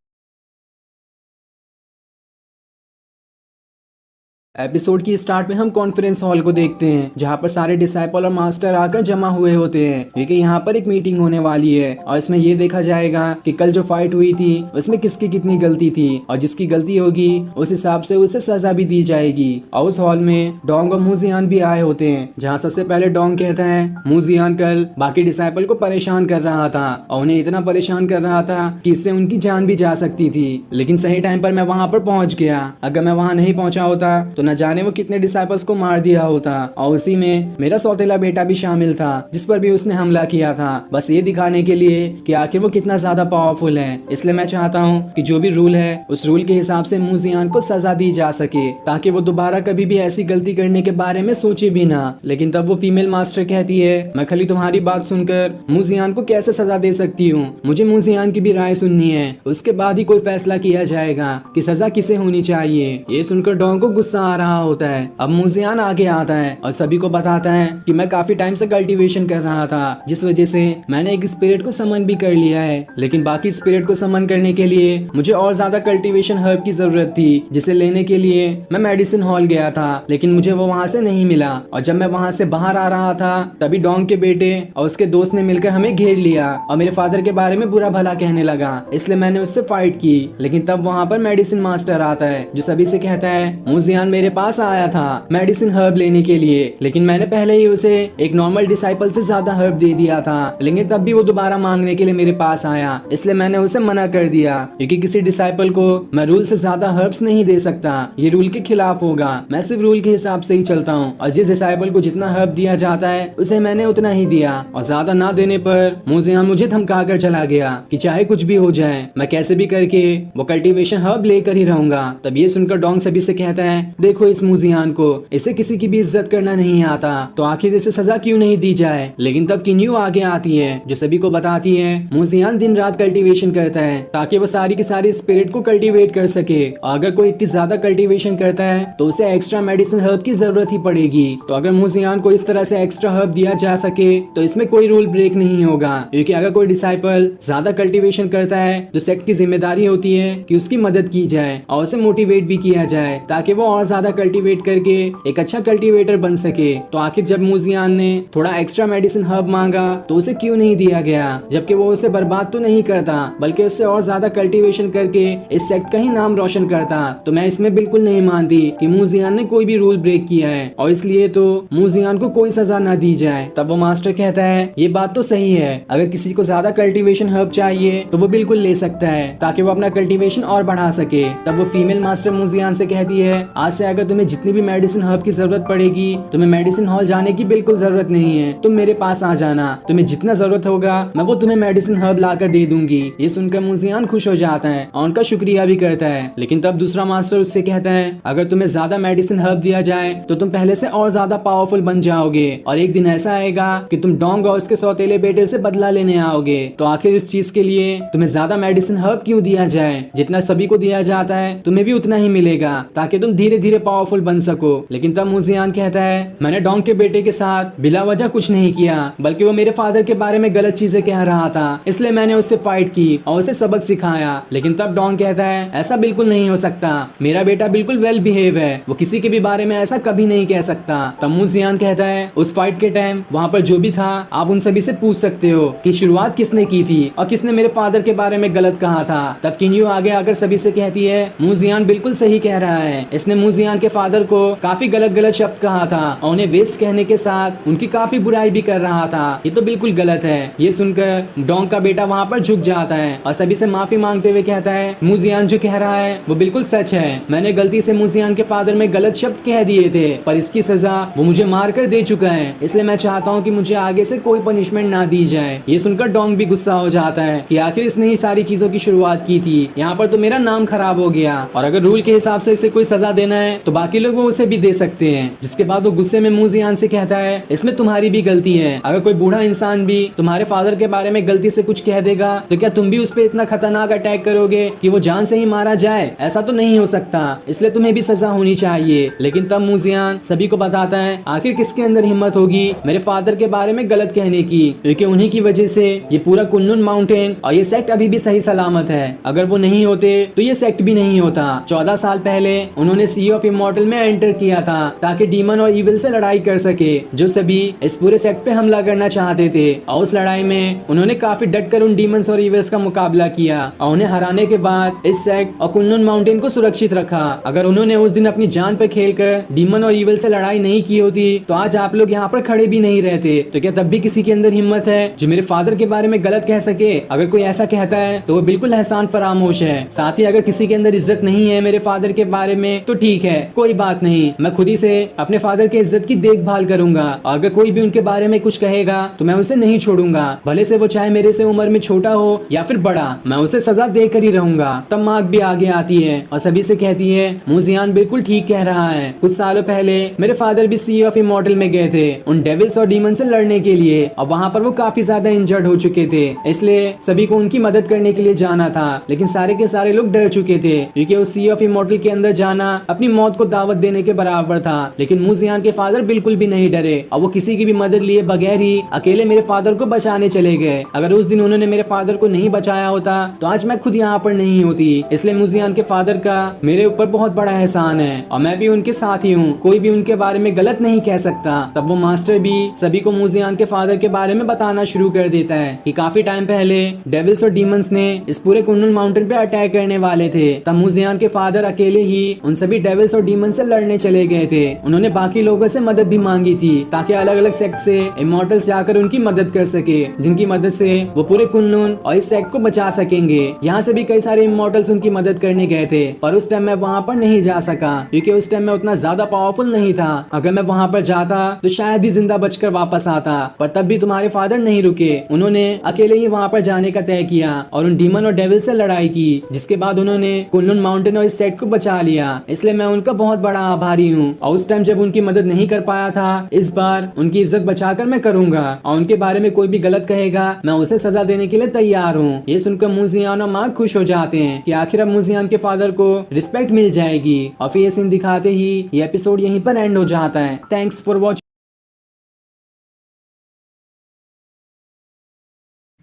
एपिसोड की स्टार्ट में हम कॉन्फ्रेंस हॉल को देखते हैं जहाँ पर सारे डिसाइपल और मास्टर आकर जमा हुए होते हैं क्योंकि यहाँ पर एक मीटिंग होने वाली है और इसमें ये देखा जाएगा कि कल जो फाइट हुई थी उसमें किसकी कितनी गलती थी और जिसकी गलती होगी उस हिसाब से उसे सजा भी दी जाएगी। और उस हॉल में डोंग और मूजियान भी आए होते हैं जहाँ सबसे पहले डोंग कहता है मूजियान कल बाकी डिसाइपल को परेशान कर रहा था और उन्हें इतना परेशान कर रहा था कि इससे उनकी जान भी जा सकती थी, लेकिन सही टाइम पर मैं वहाँ पर पहुँच गया। अगर मैं वहाँ नहीं पहुँचा होता तो न जाने वो कितने डिसाइपल्स को मार दिया होता और उसी में मेरा सौतेला बेटा भी शामिल था जिस पर भी उसने हमला किया था, बस ये दिखाने के लिए कि आखिर वो कितना ज्यादा पावरफुल है। इसलिए मैं चाहता हूँ कि जो भी रूल है उस रूल के हिसाब से मूजियान को सजा दी जा सके ताकि वो दोबारा कभी भी ऐसी गलती करने के बारे में सोचे भी ना। लेकिन तब वो फीमेल मास्टर कहती है मैं खाली तुम्हारी बात सुनकर मूजियान को कैसे सजा दे सकती हूँ, मुझे मूजियान की भी राय सुननी है, उसके बाद ही कोई फैसला किया जाएगा कि सजा किसे होनी चाहिए। ये सुनकर डोंग को गुस्सा आ रहा होता है। अब मूजियान आगे आता है और सभी को बताता है कि मैं काफी टाइम से कल्टीवेशन कर रहा था जिस वजह से मैंने एक स्पिरिट को समन भी कर लिया है, लेकिन बाकी स्पिरिट को समन करने के लिए मुझे और ज्यादा कल्टीवेशन हर्ब की जरूरत थी जिसे लेने के लिए मैं मेडिसिन हॉल गया था, लेकिन मुझे वो वहाँ से नहीं मिला। और जब मैं वहाँ से बाहर आ रहा था तभी डोंग के बेटे और उसके दोस्त ने मिलकर हमें घेर लिया और मेरे फादर के बारे में बुरा भला कहने लगा, इसलिए मैंने उससे फाइट की। लेकिन तब वहाँ पर मेडिसिन मास्टर आता है जो सभी से कहता है मूजियान मेरे पास आया था मेडिसिन हर्ब लेने के लिए, लेकिन मैंने पहले ही उसे एक नॉर्मल डिसाइपल से ज्यादा हर्ब दे दिया था, लेकिन तब भी वो दोबारा मांगने के लिए मेरे पास आया, इसलिए मैंने उसे मना कर दिया क्योंकि किसी डिसाइपल को मैं रूल से ज्यादा हर्ब्स नहीं दे सकता, ये रूल के खिलाफ होगा। मैं सिर्फ रूल के हिसाब से ही चलता हूँ और जिस डिसाइपल को जितना हर्ब दिया जाता है उसे मैंने उतना ही दिया और ज्यादा ना देने पर मूजियान मुझे धमका कर चला गया कि चाहे कुछ भी हो जाए मैं कैसे भी करके वो कल्टीवेशन हर्ब लेकर ही रहूंगा। तब ये सुनकर डोंग सभी से कहता है देखो इस मूजियान को, इसे किसी की भी इज्जत करना नहीं आता तो आखिर इसे सजा क्यों नहीं दी जाए। लेकिन तब किन्यू आगे आती है जो सभी को बताती है मूजियान दिन रात कल्टीवेशन करता है ताकि वो सारी की सारी स्पिरिट को कल्टीवेट कर सके, और अगर कोई इतनी ज्यादा कल्टीवेशन करता है तो उसे एक्स्ट्रा मेडिसिन हर्ब की जरूरत ही पड़ेगी। तो अगर मूजियान को इस तरह से एक्स्ट्रा हर्ब दिया जा सके तो इसमें कोई रूल ब्रेक नहीं होगा, क्योंकि अगर कोई डिसाइपल ज्यादा कल्टीवेशन करता है तो सेक्ट की जिम्मेदारी होती है कि उसकी मदद की जाए और उसे मोटिवेट भी किया जाए ताकि वो और ज्यादा कल्टीवेट करके एक अच्छा कल्टीवेटर बन सके। तो आखिर जब मूजियान ने थोड़ा एक्स्ट्रा मेडिसिन हर्ब मांगा तो उसे क्यों नहीं दिया गया, जबकि वो उसे बर्बाद तो नहीं करता बल्कि उससे और ज्यादा कल्टीवेशन करके इस सेक्ट का ही नाम रोशन करता। तो मैं इसमें बिल्कुल नहीं मानती कि मूजियान ने कोई भी रूल ब्रेक किया है और इसलिए तो मूजियान को कोई सजा न दी जाए। तब वो मास्टर कहता है ये बात तो सही है, अगर किसी को ज्यादा कल्टीवेशन हर्ब चाहिए तो वो बिल्कुल ले सकता है ताकि वो अपना कल्टीवेशन और बढ़ा सके। तब वो फीमेल मास्टर मूजियान से कहती है आज से अगर तुम्हें जितनी भी मेडिसिन हर्ब की जरूरत पड़ेगी तुम्हें मेडिसिन हॉल जाने की बिल्कुल जरूरत नहीं है, तुम मेरे पास आ जाना, तुम्हें जितना जरूरत होगा मैं वो तुम्हें मेडिसिन हर्ब ला कर दे दूंगी। ये सुनकर मूजियान खुश हो जाता है और उनका शुक्रिया भी करता है। लेकिन तब दूसरा मास्टर उससे कहता है अगर तुम्हें ज्यादा मेडिसिन हर्ब दिया जाए तो तुम पहले से और ज्यादा पावरफुल बन जाओगे और एक दिन ऐसा आएगा कि तुम डोंग और उसके सौतेले बेटे से बदला लेने आओगे। तो आखिर इस चीज के लिए तुम्हें ज्यादा मेडिसिन हर्ब क्यों दिया जाए, जितना सभी को दिया जाता है तुम्हें भी उतना ही मिलेगा ताकि तुम धीरे धीरे पावरफुल बन सको। लेकिन तब मुजियान कहता है मैंने डोंग के बेटे के साथ बिला वजह कुछ नहीं किया, बल्कि वो मेरे फादर के बारे में गलत चीजें कह रहा था, इसलिए मैंने उससे फाइट की और उसे सबक सिखाया। लेकिन तब डोंग कहता है ऐसा बिल्कुल नहीं हो सकता, मेरा बेटा बिल्कुल वेल बिहेव है, वो किसी के भी बारे में ऐसा कभी नहीं कह सकता। तब मुजियान कहता है उस फाइट के टाइम वहाँ पर जो भी था आप उन सभी से पूछ सकते हो कि शुरुआत किसने की थी और किसने मेरे फादर के बारे में गलत कहा था। तब किन्यू आगे आकर सभी से कहती है मुजियान बिल्कुल सही कह रहा है, इसने मुजियान के फादर को काफी गलत गलत शब्द कहा था और उन्हें वेस्ट कहने के साथ उनकी काफी बुराई भी कर रहा था, ये तो बिल्कुल गलत है। ये सुनकर डोंग का बेटा वहाँ पर झुक जाता है और सभी से माफी मांगते हुए कहता है मुजियान जो कह रहा है वो बिल्कुल सच है, मैंने गलती से मुजियान के फादर में गलत शब्द कह दिए थे, पर इसकी सजा वो मुझे मार कर दे चुका है, इसलिए मैं चाहता हूँ कि मुझे आगे से कोई पनिशमेंट ना दी जाए। ये सुनकर डोंग भी गुस्सा हो जाता है कि आखिर इसने ही सारी चीजों की शुरुआत की थी, यहाँ पर तो मेरा नाम खराब हो गया और अगर रूल के हिसाब से इसे कोई सजा देना है तो बाकी लोग वो उसे भी दे सकते हैं। जिसके बाद वो गुस्से में मुजियान से कहता है इसमें तुम्हारी भी गलती है, अगर कोई बूढ़ा इंसान भी तुम्हारे फादर के बारे में गलती से कुछ कह देगा तो क्या तुम भी उस पर इतना खतरनाक अटैक करोगे कि वो जान से ही मारा जाए? ऐसा तो नहीं हो सकता, इसलिए तुम्हें भी सजा होनी चाहिए। लेकिन तब मुजियान सभी को बताता है आखिर किसके अंदर हिम्मत होगी मेरे फादर के बारे में गलत कहने की, क्योंकि उन्हीं की वजह से ये पूरा कुनलुन माउंटेन और ये सेक्ट अभी भी सही सलामत है। अगर वो नहीं होते तो ये सेक्ट भी नहीं होता। 14 साल पहले उन्होंने सी ऑफ इमॉर्टल में एंटर किया था ताकि डीमन और इविल से लड़ाई कर सके, जो सभी इस पूरे सेक्ट पे हमला करना चाहते थे। और उस लड़ाई में उन्होंने काफी डट कर उन डीमंस और इविल्स का मुकाबला किया और उन्हें हराने के बाद इस सेक्ट और कुनलुन माउंटेन को सुरक्षित रखा। अगर उन्होंने उस दिन अपनी जान पर खेलकर डीमन और इविल से लड़ाई नहीं की होती तो आज आप लोग यहाँ पर खड़े भी नहीं रहते। तो क्या तब भी किसी के अंदर हिम्मत है जो मेरे फादर के बारे में गलत कह सके? अगर कोई ऐसा कहता है तो वो बिल्कुल एहसान फरामोश है। साथ ही अगर किसी के अंदर इज्जत नहीं है मेरे फादर के बारे में तो ठीक है, कोई बात नहीं, मैं खुद ही से अपने फादर के इज्जत की देखभाल करूंगा। और अगर कोई भी उनके बारे में कुछ कहेगा तो मैं उसे नहीं छोड़ूंगा, भले से वो चाहे मेरे से उम्र में छोटा हो या फिर बड़ा, मैं उसे सजा देकर ही रहूंगा। तब मार्क भी आगे आती है और सभी से कहती है मुजियान बिल्कुल ठीक कह रहा है, कुछ सालों पहले मेरे फादर भी सी ऑफ इमॉर्टल में गए थे उन डेविल्स और डीमन से लड़ने के लिए, और वहाँ पर वो काफी ज्यादा इंजर्ड हो चुके थे, इसलिए सभी को उनकी मदद करने के लिए जाना था। लेकिन सारे के सारे लोग डर चुके थे क्योंकि उस सी ऑफ इमॉर्टल के अंदर जाना अपनी मौत को दावत देने के बराबर था। लेकिन मुजियान के फादर बिल्कुल भी नहीं डरे और वो किसी की भी मदद लिए बगैर ही अकेले मेरे फादर को बचाने चले गए। अगर उस दिन उन्होंने मेरे फादर को नहीं बचाया होता तो आज मैं खुद यहाँ पर नहीं होती। इसलिए मुजियान के फादर का मेरे ऊपर बहुत बड़ा एहसान है और मैं भी उनके साथ ही हूँ, कोई भी उनके बारे में गलत नहीं कह सकता। तब वो मास्टर भी सभी को मुजियान के फादर के बारे में बताना शुरू कर देता है कि काफी टाइम पहले डेविल्स और डीमंस ने इस पूरे कुनलुन माउंटेन पे अटैक करने वाले थे। तब मुजियान के फादर अकेले ही उन सभी डेविल्स और डीमंस से लड़ने चले गए थे। उन्होंने बाकी लोगों से मदद भी मांगी थी ताकि अलग अलग सेक्ट से इमॉर्टल्स जाकर उनकी मदद कर सके, जिनकी मदद से वो पूरे कुनलुन और इस सेक्ट को बचा सकेंगे। यहाँ से भी कई सारे इमॉर्टल्स उनकी मदद करने गए थे, पर उस टाइम मैं वहाँ पर नहीं जा सका क्योंकि उस टाइम मैं उतना ज्यादा पावरफुल नहीं था। अगर मैं वहाँ पर जाता तो शायद ही जिंदा बचकर वापस आता, पर तब भी तुम्हारे फादर नहीं रुके, उन्होंने अकेले ही वहाँ पर जाने का तय किया और उन डीमन और डेविल से लड़ाई की, जिसके बाद उन्होंने कुनलुन माउंटेन और इस सेक्ट को बचा लिया। इसलिए मैं उनका बहुत बड़ा आभारी हूँ और उस टाइम जब उनकी मदद नहीं कर पाया था, इस बार उनकी इज्जत बचाकर मैं करूंगा और उनके बारे में कोई भी गलत कहेगा मैं उसे सजा देने के लिए तैयार हूँ। ये सुनकर मुजियान और मार्क खुश हो जाते हैं कि आखिर अब मुजियान के फादर को रिस्पेक्ट मिल जाएगी और फिर ये सीन दिखाते ही ये एपिसोड यहीं पर एंड हो जाता है। Thanks for watching.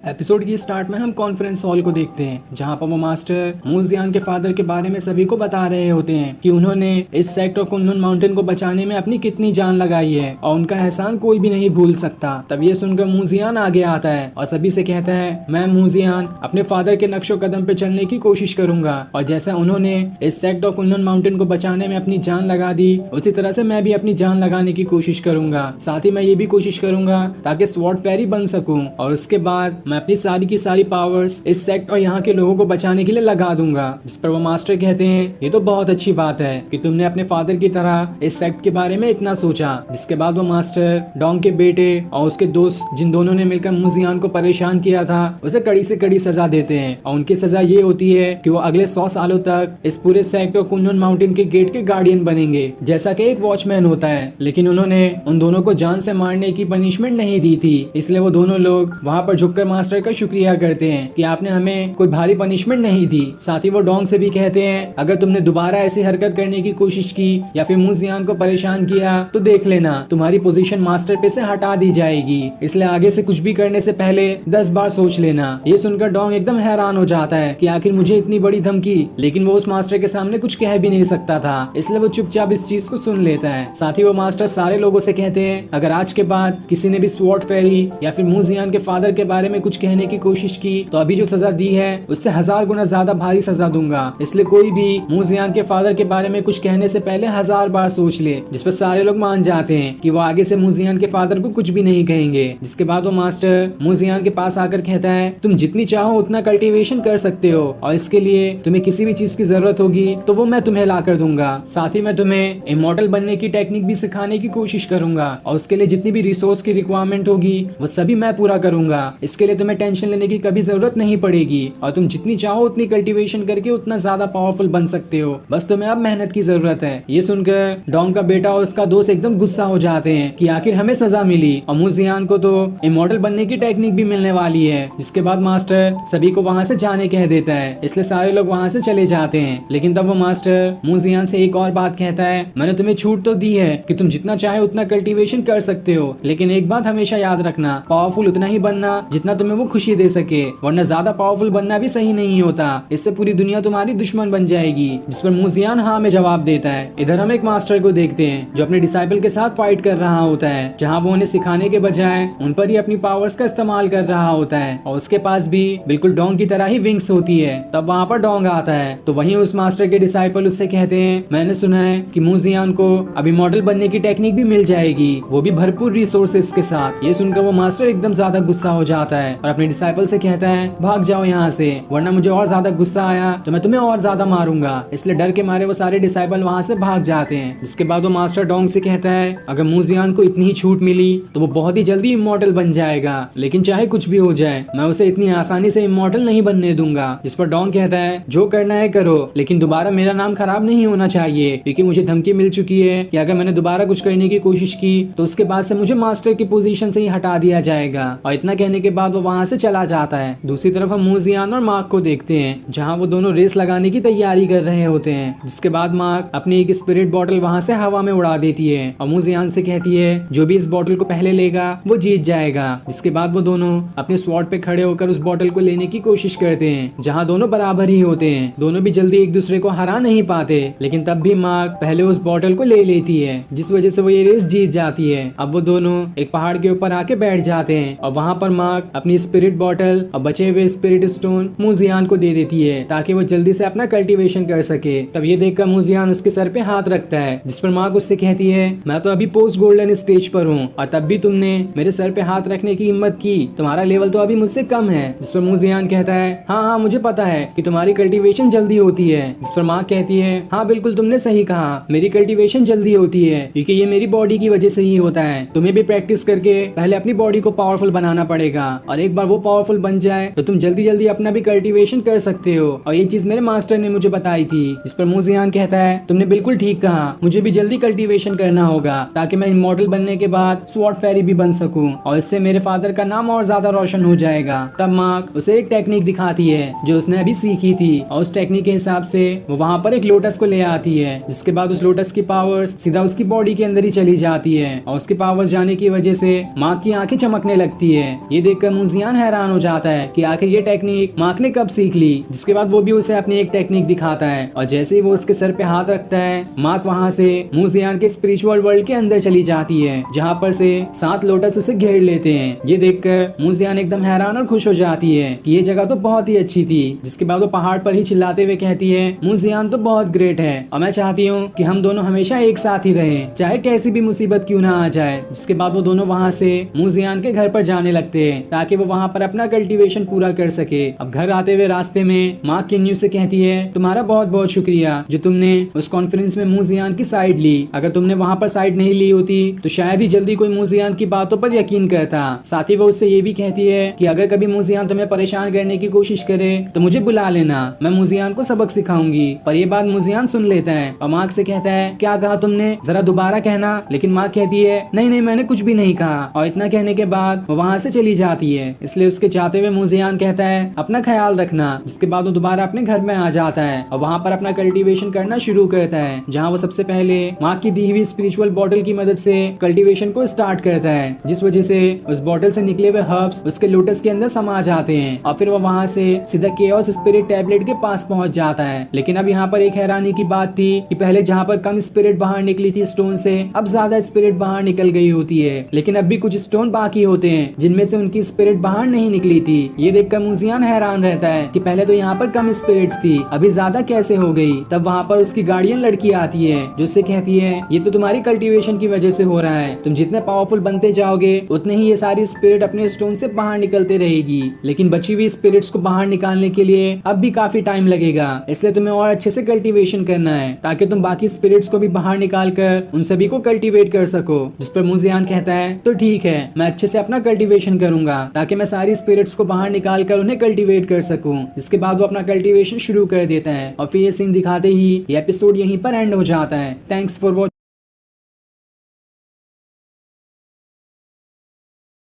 एपिसोड की स्टार्ट में हम कॉन्फ्रेंस हॉल को देखते हैं जहां पर वो मास्टर मुजियान के फादर के बारे में सभी को बता रहे होते हैं कि उन्होंने इस सेक्ट और कुनलुन माउंटेन को बचाने में अपनी कितनी जान लगाई है और उनका एहसान कोई भी नहीं भूल सकता। तब ये सुनकर मुजियान आगे आता है और सभी से कहता है मैं मुजियान अपने फादर के नक्शो कदम पे चलने की कोशिश करूंगा और जैसा उन्होंने इस सेक्ट और कुनलुन माउंटेन को बचाने में अपनी जान लगा दी उसी तरह से मैं भी अपनी जान लगाने की कोशिश करूंगा। साथ ही मैं ये भी कोशिश करूंगा ताकि स्वॉर्ड फेरी बन सकूं और उसके बाद मैं अपनी सारी की सारी पावर्स इस सेक्ट और यहाँ के लोगों को बचाने के लिए लगा दूंगा। जिस पर वो मास्टर कहते हैं ये तो बहुत अच्छी बात है कि तुमने अपने फादर की तरह इस सेक्ट के बारे में इतना सोचा। जिसके बाद वो मास्टर डोंग के बेटे और उसके दोस्त जिन दोनों ने मिलकर मुजियान को परेशान किया था उसे कड़ी से कड़ी सजा देते हैं और उनकी सजा ये होती है कि वो अगले 100 सालों तक इस पूरे सेक्ट और कुनलुन माउंटेन के गेट के गार्डियन बनेंगे जैसा कि एक वॉचमैन होता है। लेकिन उन्होंने उन दोनों को जान से मारने की पनिशमेंट नहीं दी थी, इसलिए वो दोनों लोग वहाँ पर झुककर मास्टर का शुक्रिया करते हैं कि आपने हमें कोई भारी पनिशमेंट नहीं दी। साथ ही वो डोंग से भी कहते हैं अगर तुमने दोबारा ऐसी हरकत करने की कोशिश की या फिर मूजियान को परेशान किया तो देख लेना तुम्हारी पोजीशन मास्टर पे से हटा दी जाएगी, इसलिए आगे से कुछ भी करने से पहले 10 बार सोच लेना। ये सुनकर डोंग एकदम हैरान हो जाता है कि आखिर मुझे इतनी बड़ी धमकी, लेकिन वो उस मास्टर के सामने कुछ कह भी नहीं सकता था, इसलिए वो चुपचाप इस चीज को सुन लेता है। साथ ही वो मास्टर सारे लोगों से कहते हैं अगर आज के बाद किसी ने भी स्वॉर्ड फेरी या फिर मूजियान के फादर के बारे में कुछ कहने की कोशिश की तो अभी जो सजा दी है उससे 1000 गुना ज्यादा भारी सजा दूंगा, इसलिए कोई भी मूजियान के फादर के बारे में कुछ कहने से पहले 1000 बार सोच ले। जिस पर सारे लोग मान जाते हैं कि वो आगे से मूजियान के फादर को कुछ भी नहीं कहेंगे। जिसके बाद वो मास्टर मूजियान के पास आकर कहता है तुम जितनी चाहो उतना कल्टीवेशन कर सकते हो और इसके लिए तुम्हें किसी भी चीज की जरूरत होगी तो वो मैं तुम्हें ला कर दूंगा। साथ ही मैं तुम्हें इमॉर्टल बनने की टेक्निक भी सिखाने की कोशिश करूंगा और उसके लिए जितनी भी रिसोर्स की रिक्वायरमेंट होगी वो सभी मैं पूरा करूंगा। इसके लिए तुम्हें टेंशन लेने की कभी जरूरत नहीं पड़ेगी और तुम जितनी चाहो उतनी कल्टीवेशन करके उतना ज्यादा पावरफुल बन सकते हो, बस तुम्हें अब मेहनत की जरूरत है। ये सुनकर डोंग का बेटा और उसका दोस्त एकदम गुस्सा हो जाते हैं कि आखिर हमें सजा मिली और मूजियान को तो इमॉर्टल बनने की टेक्निक भी मिलने वाली है। जिसके बाद मास्टर सभी को वहाँ से जाने कह देता है, इसलिए सारे लोग वहाँ से चले जाते हैं। लेकिन तब वो मास्टर मूजियान से एक और बात कहता है मैंने तुम्हें छूट तो दी है कि तुम जितना चाहे उतना कल्टीवेशन कर सकते हो, लेकिन एक बात हमेशा याद रखना पावरफुल उतना ही बनना जितना तुम्हें वो खुशी दे सके, वरना ज्यादा पावरफुल बनना भी सही नहीं होता, इससे पूरी दुनिया तुम्हारी दुश्मन बन जाएगी। जिस पर मूजियान हाँ में जवाब देता है। इधर हम एक मास्टर को देखते हैं जो अपने डिसाइपल के साथ फाइट कर रहा होता है, जहाँ वो उन्हें सिखाने के बजाय उन पर ही अपनी पावर्स का इस्तेमाल कर रहा होता है और उसके पास भी बिल्कुल डोंग की तरह ही विंग्स होती है। तब वहाँ पर डोंग आता है तो वहीं उस मास्टर के डिसाइपल उससे कहते हैं मैंने सुना है कि मूजियान को अभी मॉडल बनने की टेक्निक भी मिल जाएगी, वो भी भरपूर रिसोर्सेस के साथ। ये सुनकर वो मास्टर एकदम ज्यादा गुस्सा हो जाता है और अपने डिसाइपल से कहता है भाग जाओ यहाँ से, वरना मुझे और ज्यादा गुस्सा आया तो मैं तुम्हें और ज्यादा मारूंगा। इसलिए डर के मारे वो सारे डिसाइपल वहाँ से भाग जाते हैं। जिसके बाद वो मास्टर डोंग से कहता है अगर मूजियान को इतनी ही छूट मिली तो वो बहुत ही जल्दी इमॉर्टल बन जाएगा, लेकिन चाहे कुछ भी हो जाए मैं उसे इतनी आसानी से इमॉर्टल नहीं बनने दूंगा। जिस पर डोंग कहता है जो करना है करो, लेकिन दोबारा मेरा नाम खराब नहीं होना चाहिए, क्योंकि मुझे धमकी मिल चुकी है कि अगर मैंने दोबारा कुछ करने की कोशिश की तो उसके बाद से मुझे मास्टर की पोजीशन से ही हटा दिया जाएगा। और इतना कहने के बाद वो वहाँ से चला जाता है। दूसरी तरफ हम मूजियान और मार्क को देखते हैं जहाँ वो दोनों रेस लगाने की तैयारी कर रहे होते हैं। जिसके बाद मार्क अपनी एक स्पिरिट बॉटल वहाँ से हवा में उड़ा देती है और मूजियान से कहती है जो भी इस बॉटल को पहले लेगा वो जीत जाएगा। जिसके बाद वो दोनों अपने स्वॉर्ड पे खड़े होकर उस बॉटल को लेने की कोशिश करते हैं, जहाँ दोनों बराबर ही होते हैं। दोनों भी जल्दी एक दूसरे को हरा नहीं पाते, लेकिन तब भी मार्क पहले उस बॉटल को ले लेती है, जिस वजह से वो ये रेस जीत जाती है। अब वो दोनों एक पहाड़ के ऊपर आके बैठ जाते हैं और वहाँ पर मार्क अपनी स्पिरिट बॉटल और बचे हुए स्पिरिट स्टोन मूजियान को दे देती है ताकि वो जल्दी से अपना कल्टीवेशन कर सके। तब ये देखकर मूजियान उसके सर पे हाथ रखता है, जिस पर मार्क उससे कहती है मैं तो अभी पोस्ट गोल्डन स्टेज पर हूँ और तब भी तुमने मेरे सर पे हाथ रखने की हिम्मत की, तुम्हारा लेवल तो अभी मुझसे कम है। जिस पर मूजियान कहता है हाँ मुझे पता है कि तुम्हारी कल्टीवेशन जल्दी होती है। जिस पर मार्क कहती है हाँ बिल्कुल तुमने सही कहा, मेरी कल्टीवेशन जल्दी होती है क्योंकि ये मेरी बॉडी की वजह से ही होता है। तुम्हें भी प्रैक्टिस करके पहले अपनी बॉडी को पावरफुल बनाना पड़ेगा और एक बार वो पावरफुल बन जाए तो तुम जल्दी जल्दी अपना भी कल्टीवेशन कर सकते हो, और ये चीज मेरे मास्टर ने मुझे बताई थी। जिस पर मूजियान कहता है तुमने बिल्कुल ठीक कहा, मुझे भी जल्दी कल्टीवेशन करना होगा ताकि मैं इमॉर्टल बनने के बाद स्वॉर्ड फेरी भी बन सकूं और इससे मेरे फादर का नाम और ज्यादा रोशन हो जाएगा। तब मार्क उसे एक टेक्निक दिखाती है जो उसने अभी सीखी थी और उस टेक्निक के हिसाब से वो वहाँ पर एक लोटस को ले आती है। जिसके बाद उस लोटस की पावर्स सीधा उसकी बॉडी के अंदर ही चली जाती है और उसकी पावर्स जाने की वजह से मार्क की आंखें चमकने लगती है। ये देखकर मूजियान हैरान हो जाता है कि आखिर ये टेक्निक मार्क ने कब सीख ली। जिसके बाद वो भी उसे अपनी एक टेक्निक दिखाता है और जैसे ही वो उसके सर पे हाथ रखता है मार्क वहाँ से मूजियान के स्पिरिचुअल वर्ल्ड के अंदर चली जाती है, जहाँ पर से 7 लोटस उसे घेर लेते हैं। ये देखकर मूजियान एकदम हैरान और खुश हो जाती है कि ये जगह तो बहुत ही अच्छी थी। जिसके बाद वो पहाड़ पर ही चिल्लाते हुए कहती है मूजियान तो बहुत ग्रेट है और मैं चाहती हूँ कि हम दोनों हमेशा एक साथ ही रहें, चाहे कैसी भी मुसीबत क्यों ना आ जाए। जिसके बाद वो दोनों वहाँ से मूजियान के घर पर जाने लगते हैं ताकि वो वहाँ पर अपना कल्टीवेशन पूरा कर सके। अब घर आते हुए रास्ते में माँ किन्यू से कहती है तुम्हारा बहुत बहुत शुक्रिया जो तुमने उस कॉन्फ्रेंस में मूजियान की साइड ली, अगर तुमने वहाँ पर साइड नहीं ली होती तो शायद ही जल्दी कोई मूजियान की बातों पर यकीन करता। साथ ही वो उससे ये भी कहती है कि अगर कभी मूजियान तुम्हें परेशान करने की कोशिश करे तो मुझे बुला लेना, मैं मूजियान को सबक सिखाऊंगी। पर ये बात मूजियान सुन लेता है और मार्क से कहता है क्या कहा तुमने, जरा दोबारा कहना। लेकिन मार्क कहती है नहीं नहीं मैंने कुछ भी नहीं कहा, और इतना कहने के बाद वो वहाँ से चली जाती है। है, इसलिए उसके जाते हुए मूजियान कहता है अपना ख्याल रखना। जिसके बाद वो दोबारा अपने घर में आ जाता है और वहाँ पर अपना कल्टीवेशन करना शुरू करता है, जहाँ वो सबसे पहले माँ की दी हुई स्पिरिचुअल बॉटल की मदद से कल्टीवेशन को स्टार्ट करता है, जिस वजह से उस बॉटल से निकले हुए हर्ब्स उसके लोटस के अंदर समा जाते हैं और फिर वो वहाँ से सीधा केओस स्पिरिट टैबलेट के पास पहुंच जाता है। लेकिन अब यहाँ पर एक हैरानी की बात थी कि पहले जहाँ पर कम स्पिरिट बाहर निकली थी स्टोन से, अब ज्यादा स्पिरिट बाहर निकल गई होती है, लेकिन अब भी कुछ स्टोन बाकी होते हैं जिनमें से उनकी स्पिरिट बाहर नहीं निकली थी। ये देखकर मूजियान हैरान रहता है कि पहले तो यहाँ पर कम स्पिरिट्स थी, अभी ज्यादा कैसे हो गई। तब वहाँ पर उसकी गार्डियन लड़की आती है जो उससे कहती है ये तो तुम्हारी कल्टीवेशन की वजह से हो रहा है, तुम जितने पावरफुल बनते जाओगे उतने ही ये सारी स्पिरिट अपने स्टोन से बाहर निकलते रहेगी, लेकिन बची हुई स्पिरिट्स को बाहर निकालने के लिए अब भी काफी टाइम लगेगा, इसलिए तुम्हें और अच्छे से कल्टीवेशन करना है ताकि तुम बाकी स्पिरिट्स को भी बाहर निकाल कर उन सभी को कल्टीवेट कर सको। जिस पर मूजियान कहता है तो ठीक है, मैं अच्छे से अपना कल्टीवेशन करूंगा ताकि मैं सारी स्पिरिट्स को बाहर निकाल कर उन्हें कल्टीवेट कर सकूं। जिसके बाद वो अपना कल्टीवेशन शुरू कर देता है और फिर ये सीन दिखाते ही ये एपिसोड यहीं पर एंड हो जाता है। Thanks for watching.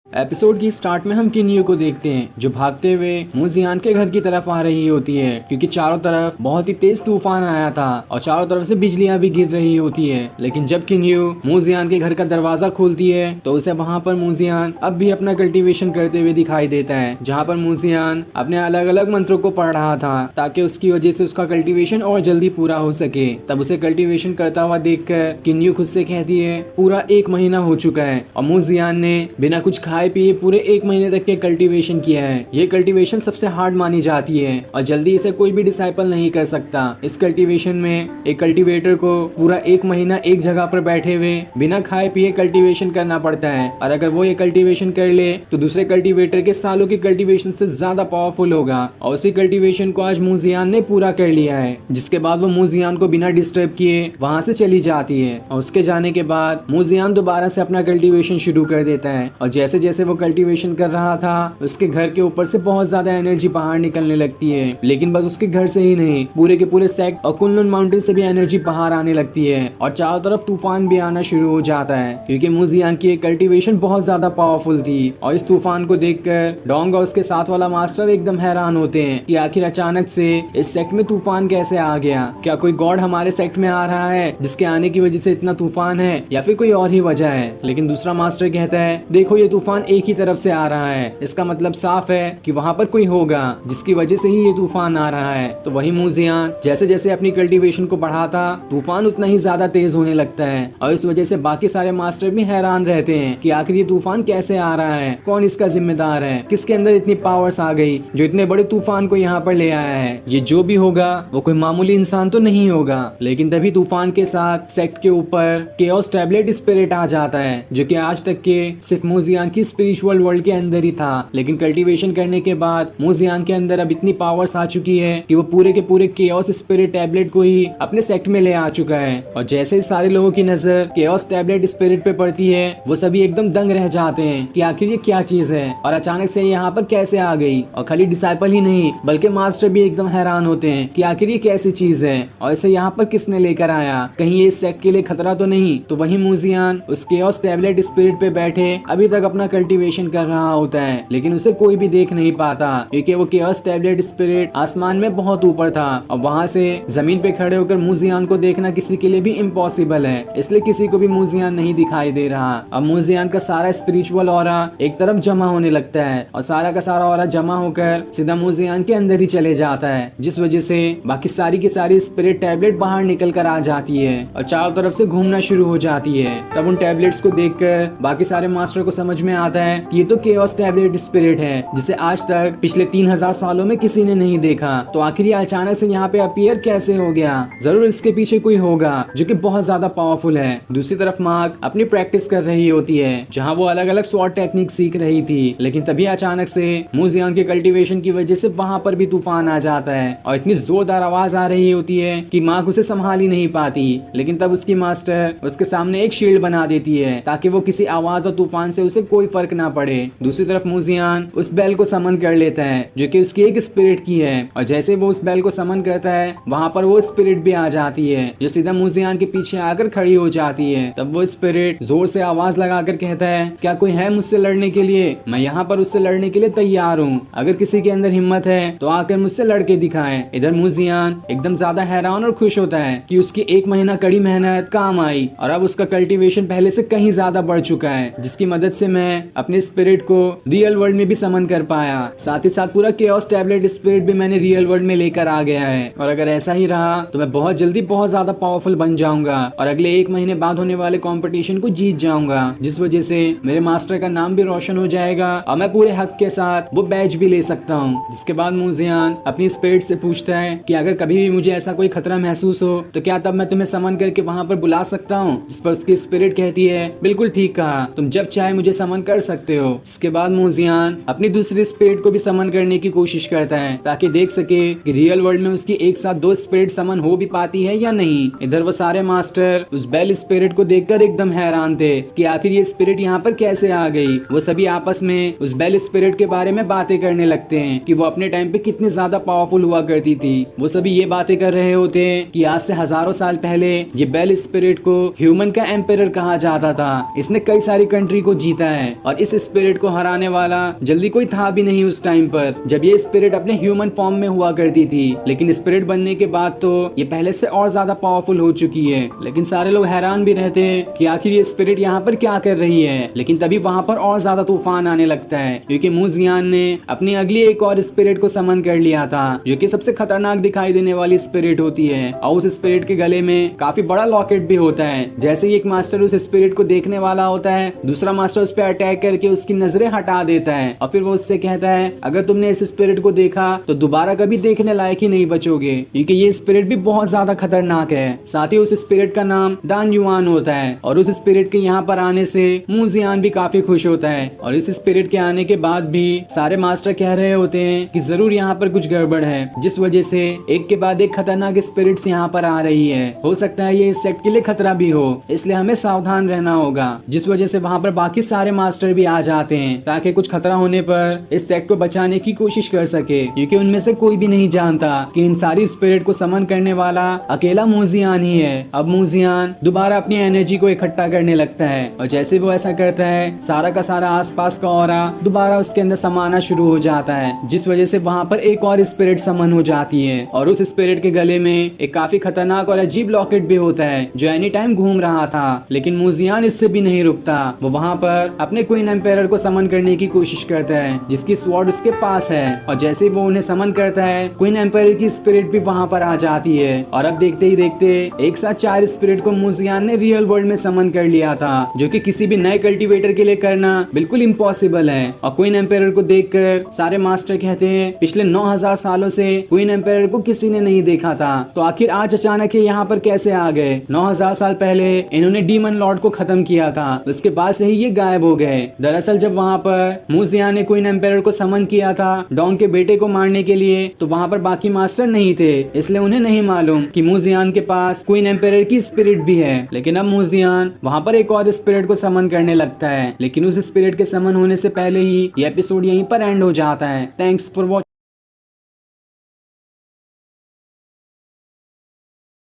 एपिसोड की स्टार्ट में हम किन्यू को देखते हैं जो भागते हुए मूजियान के घर की तरफ आ रही होती है, क्योंकि चारों तरफ बहुत ही तेज तूफान आया था और चारों तरफ से बिजलियां भी गिर रही होती है। लेकिन जब किन्यू मूजियान के घर का दरवाजा खोलती है तो उसे वहाँ पर मूजियान अब भी अपना कल्टीवेशन करते हुए दिखाई देता है, जहाँ पर मूजियान अपने अलग अलग मंत्रों को पढ़ रहा था ताकि उसकी वजह से उसका कल्टीवेशन और जल्दी पूरा हो सके। तब उसे कल्टीवेशन करता हुआ देखकर किन्यू खुद से कहती है पूरा 1 महीना हो चुका है और मूजियान ने बिना कुछ खाए पिए पूरे 1 महीने तक के कल्टीवेशन किया है। ये कल्टीवेशन सबसे हार्ड मानी जाती है और जल्दी इसे कोई भी डिसाइपल नहीं कर सकता। इस कल्टीवेशन में एक कल्टीवेटर को पूरा 1 महीना एक जगह पर बैठे हुए बिना खाए पिए कल्टीवेशन करना पड़ता है, और अगर वो ये कल्टीवेशन कर ले तो दूसरे कल्टीवेटर के सालों के कल्टीवेशन से ज्यादा पावरफुल होगा। और उसी कल्टीवेशन को आज मूजियान ने पूरा कर लिया है, जिसके बाद वो मूजियान को बिना डिस्टर्ब किए वहाँ से चली जाती है। और उसके जाने के बाद मूजियान दोबारा से अपना कल्टीवेशन शुरू कर देता है और जैसे जैसे वो कल्टीवेशन कर रहा था उसके घर के ऊपर से बहुत ज्यादा एनर्जी बाहर निकलने लगती है। लेकिन बस उसके घर से ही नहीं, पूरे के पूरे सेक्ट और कुनलुन माउंटेन से भी एनर्जी बाहर आने लगती है और चारों तरफ तूफान भी आना शुरू हो जाता है, क्योंकि मूजियान की कल्टीवेशन बहुत ज्यादा पावरफुल थी। और इस तूफान को देखकर डोंग और उसके साथ वाला मास्टर एकदम हैरान होते हैं कि आखिर अचानक से इस सेक्ट में तूफान कैसे आ गया। क्या कोई गॉड हमारे सेक्ट में आ रहा है जिसके आने की वजह से इतना तूफान है, या फिर कोई और ही वजह है। लेकिन दूसरा मास्टर कहता है देखो ये तूफान एक ही तरफ से आ रहा है, इसका मतलब साफ है कि वहाँ पर कोई होगा जिसकी वजह से ही ये तूफान आ रहा है। तो वही मूजियान जैसे जैसे अपनी कल्टीवेशन को बढ़ाता तूफान उतना ही ज्यादा तेज होने लगता है और इस वजह से बाकी सारे मास्टर भी हैरान रहते हैं कि आखिर ये तूफान कैसे आ रहा है, कौन इसका जिम्मेदार है, किसके अंदर इतनी पावर्स आ गई जो इतने बड़े तूफान को यहाँ पर ले आया है। ये जो भी होगा वो कोई मामूली इंसान तो नहीं होगा। लेकिन तभी तूफान के साथ सेक्ट के ऊपर केओस टैबलेट स्पिरिट आ जाता है, जो कि आज तक के सिर्फ मूजियान की स्पिरिचुअल वर्ल्ड के अंदर ही था। लेकिन कल्टीवेशन करने के बाद मूजियान के अंदर अब इतनी पावर्स आ चुकी है कि वो पूरे के पूरे केओस स्पिरिट टैबलेट को ही अपने सेक्ट में ले आ चुका है। और जैसे ही सारे लोगों की नजर केओस टैबलेट स्पिरिट पे पड़ती है वो सभी एकदम दंग रह जाते हैं कि आखिर ये क्या चीज है और अचानक से यहाँ पर कैसे आ गई। और खाली डिसाइपल ही नहीं बल्कि मास्टर भी एकदम हैरान होते हैं कि आखिर ये कैसी चीज है और इसे यहाँ पर किसने लेकर आया, कहीं ये इस सेक्ट के लिए खतरा तो नहीं। तो वही मूजियान उस केओस टैबलेट स्पिरिट पे बैठे अभी तक अपना कल्टीवेशन कर रहा होता है, लेकिन उसे कोई भी देख नहीं पाता क्योंकि वो केओस टैबलेट स्पिरिट आसमान में बहुत ऊपर था और वहाँ से जमीन पे खड़े होकर मूजियान को देखना किसी के लिए भी इम्पॉसिबल है, इसलिए किसी को भी मूजियान नहीं दिखाई दे रहा। अब मूजियान का सारा स्पिरिचुअल ऑरा एक तरफ जमा होने लगता है और सारा का सारा ऑरा जमा होकर सीधा मूजियान के अंदर ही चले जाता है, जिस वजह से बाकी सारी की सारी स्पिरिट टैबलेट बाहर निकल कर आ जाती है और चारों तरफ से घूमना शुरू हो जाती है। तब उन टैबलेट्स को देखकर बाकी सारे मास्टर को समझ में आता है कि ये तो केओस टैबलेट स्पिरिट है जिसे आज तक पिछले 3000 सालों में किसी ने नहीं देखा। तो आखिर ये अचानक से यहाँ पे अपीयर कैसे हो गया, जरूर इसके पीछे कोई होगा जो कि बहुत ज्यादा पावरफुल है। दूसरी तरफ मार्क अपनी प्रैक्टिस कर रही होती है जहाँ वो अलग अलग स्वॉर्ड टेक्निक सीख रही थी, लेकिन तभी अचानक से मूजियान के कल्टीवेशन की वजह से वहाँ पर भी तूफान आ जाता है और इतनी जोरदार आवाज आ रही होती है कि मार्क उसे संभाल ही नहीं पाती। लेकिन तब उसकी मास्टर उसके सामने एक शील्ड बना देती है ताकि वो किसी आवाज और तूफान से उसे कोई फर्क ना पड़े। दूसरी तरफ मूजियान उस बेल को समन कर लेता है जो कि उसकी एक स्पिरिट की है, और जैसे वो उस बेल को समन करता है वहाँ पर वो स्पिरिट भी आ जाती है जो सीधा मूजियान के पीछे आकर खड़ी हो जाती है। तब वो स्पिरिट जोर से आवाज लगाकर कहता है, क्या कोई है मुझसे लड़ने के लिए? मैं यहाँ पर उससे लड़ने के लिए तैयार हूँ। अगर किसी के अंदर हिम्मत है तो आकर मुझसे लड़के दिखाए। इधर मूजियान एकदम ज्यादा हैरान और खुश होता है कि उसकी 1 महीना कड़ी मेहनत काम आई और अब उसका कल्टीवेशन पहले से कहीं ज्यादा बढ़ चुका है, जिसकी मदद से मैं अपने स्पिरिट को रियल वर्ल्ड में भी समन कर पाया। साथ ही साथ पूरा केओस टैबलेट स्पिरिट भी मैंने रियल वर्ल्ड में लेकर आ गया है, और अगर ऐसा ही रहा तो मैं बहुत जल्दी बहुत ज्यादा पावरफुल बन जाऊंगा और अगले 1 महीने बाद होने वाले कंपटीशन को जीत जाऊंगा, जिस वजह से मेरे मास्टर का नाम भी रोशन हो जाएगा और मैं पूरे हक के साथ वो बैच भी ले सकता हूँ। जिसके बाद मूजियान अपनी स्पिरिट से पूछता है कि अगर कभी भी मुझे ऐसा कोई खतरा महसूस हो तो क्या तब मैं तुम्हें समन करके वहाँ पर बुला सकता हूँ? जिस पर उसकी स्पिरिट कहती है, बिल्कुल ठीक कहा, तुम जब चाहे मुझे समन कर सकते हो। इसके बाद मूजियान अपनी दूसरी स्पिरिट को भी समन करने की कोशिश करता है ताकि देख सके कि रियल वर्ल्ड में उसकी एक साथ 2 स्पिरिट समन हो भी पाती है या नहीं। इधर वो सारे मास्टर उस बेल स्पिरिट को देखकर एकदम हैरान थे कि आखिर ये स्पिरिट यहाँ पर कैसे आ गई। वो सभी आपस में उस बेल स्पिरिट के बारे में बातें करने लगते हैं कि वो अपने टाइम पे कितनी ज्यादा पावरफुल हुआ करती थी। वो सभी ये बातें कर रहे होते हैं कि आज से हजारों साल पहले ये बेल स्पिरिट को ह्यूमन का एम्पायर कहा जाता था। इसने कई सारी कंट्री को जीता है और इस स्पिरिट को हराने वाला जल्दी कोई था भी नहीं उस टाइम पर जब ये स्पिरिट अपने ह्यूमन फॉर्म में हुआ करती थी। लेकिन स्पिरिट बनने के बाद तो ये पहले से और ज्यादा पावरफुल हो चुकी है। लेकिन सारे लोग हैरान भी रहते हैं कि आखिर ये स्पिरिट यहाँ पर क्या कर रही है। लेकिन तभी वहाँ पर और ज्यादा तूफान आने लगता है क्योंकि मूजियान ने अपनी अगली एक और स्पिरिट को समन कर लिया था जो कि सबसे खतरनाक दिखाई देने वाली स्पिरिट होती है, और उस स्पिरिट के गले में काफी बड़ा लॉकेट भी होता है। जैसे ही एक मास्टर उस स्पिरिट को देखने वाला होता है, दूसरा मास्टर उस पर अटैक करके उसकी नजरें हटा देता है और फिर वो उससे कहता है, अगर तुमने इस स्पिरिट को देखा तो दोबारा कभी देखने लायक ही नहीं बचोगे क्योंकि ये स्पिरिट भी बहुत ज्यादा खतरनाक है। साथ ही उस स्पिरिट का नाम दान युआन होता है और उस स्पिरिट के यहाँ पर आने से मूजियान भी काफी खुश होता है। और इस स्पिरिट के आने के बाद भी सारे मास्टर कह रहे होते हैं कि जरूर यहाँ पर कुछ गड़बड़ है, जिस वजह से एक के बाद एक खतरनाक स्पिरिट्स यहाँ पर आ रही है। हो सकता है ये इस सेट के लिए खतरा भी हो, इसलिए हमें सावधान रहना होगा। जिस वजह से वहाँ पर बाकी सारे मास्टर भी आ जाते हैं ताकि कुछ खतरा होने पर इस सेट को बचाने की कोशिश कर सके, क्योंकि उनमें से कोई भी नहीं जानता कि इन सारी स्पिरिट को समन करने वाला अकेला मूजियान ही है। अब मूजियान दोबारा अपनी एनर्जी को इकट्ठा करने लगता है और जैसे वो ऐसा करता है सारा का सारा आसपास का ऑरा दोबारा उसके अंदर समाना शुरू हो जाता है, जिस वजह से वहाँ पर एक और स्पिरिट समन हो जाती है। और उस स्पिरिट के गले में एक काफी खतरनाक और अजीब लॉकेट भी होता है जो एनी टाइम घूम रहा था। लेकिन मूजियान इससे भी नहीं रुकता, वो वहाँ पर अपने क्वीन एम्पायर को समन करने की कोशिश करता है जिसकी स्वॉर्ड उसके पास है, और जैसे वो उन्हें समन करता है क्वीन एम्पायर की स्पिरिट भी वहाँ पर आ जाती है। और अब देखते ही देखते एक साथ 4 स्पिरिट को मूजियान ने रियल वर्ल्ड में समन कर लिया था, जो कि किसी भी नए कल्टीवेटर के लिए करना बिल्कुल इम्पॉसिबल है। और क्वीन एम्पायर को देखकर सारे मास्टर कहते हैं पिछले 9000 सालों से क्वीन एम्पायर को किसी ने नहीं देखा था, तो आखिर आज अचानक ये यहाँ पर कैसे आ गए? 9000 साल पहले इन्होंने डीमन लॉर्ड को खत्म किया था, उसके बाद से ही ये गायब हो गए। दरअसल जब वहाँ पर मूजियान ने क्वीन एम्पायर को समन किया था डॉन के बेटे को मारने के लिए, तो वहाँ पर बाकी मास्टर नहीं थे, इसलिए उन्हें नहीं मालूम कि मूजियान के पास क्वीन एम्पायर की स्पिरिट भी है। लेकिन अब मूजियान वहाँ पर एक और स्पिरिट को समन करने लगता है, लेकिन उस स्पिरिट के समन होने से पहले ही ये एपिसोड यहीं पर एंड हो जाता है। Thanks for watching.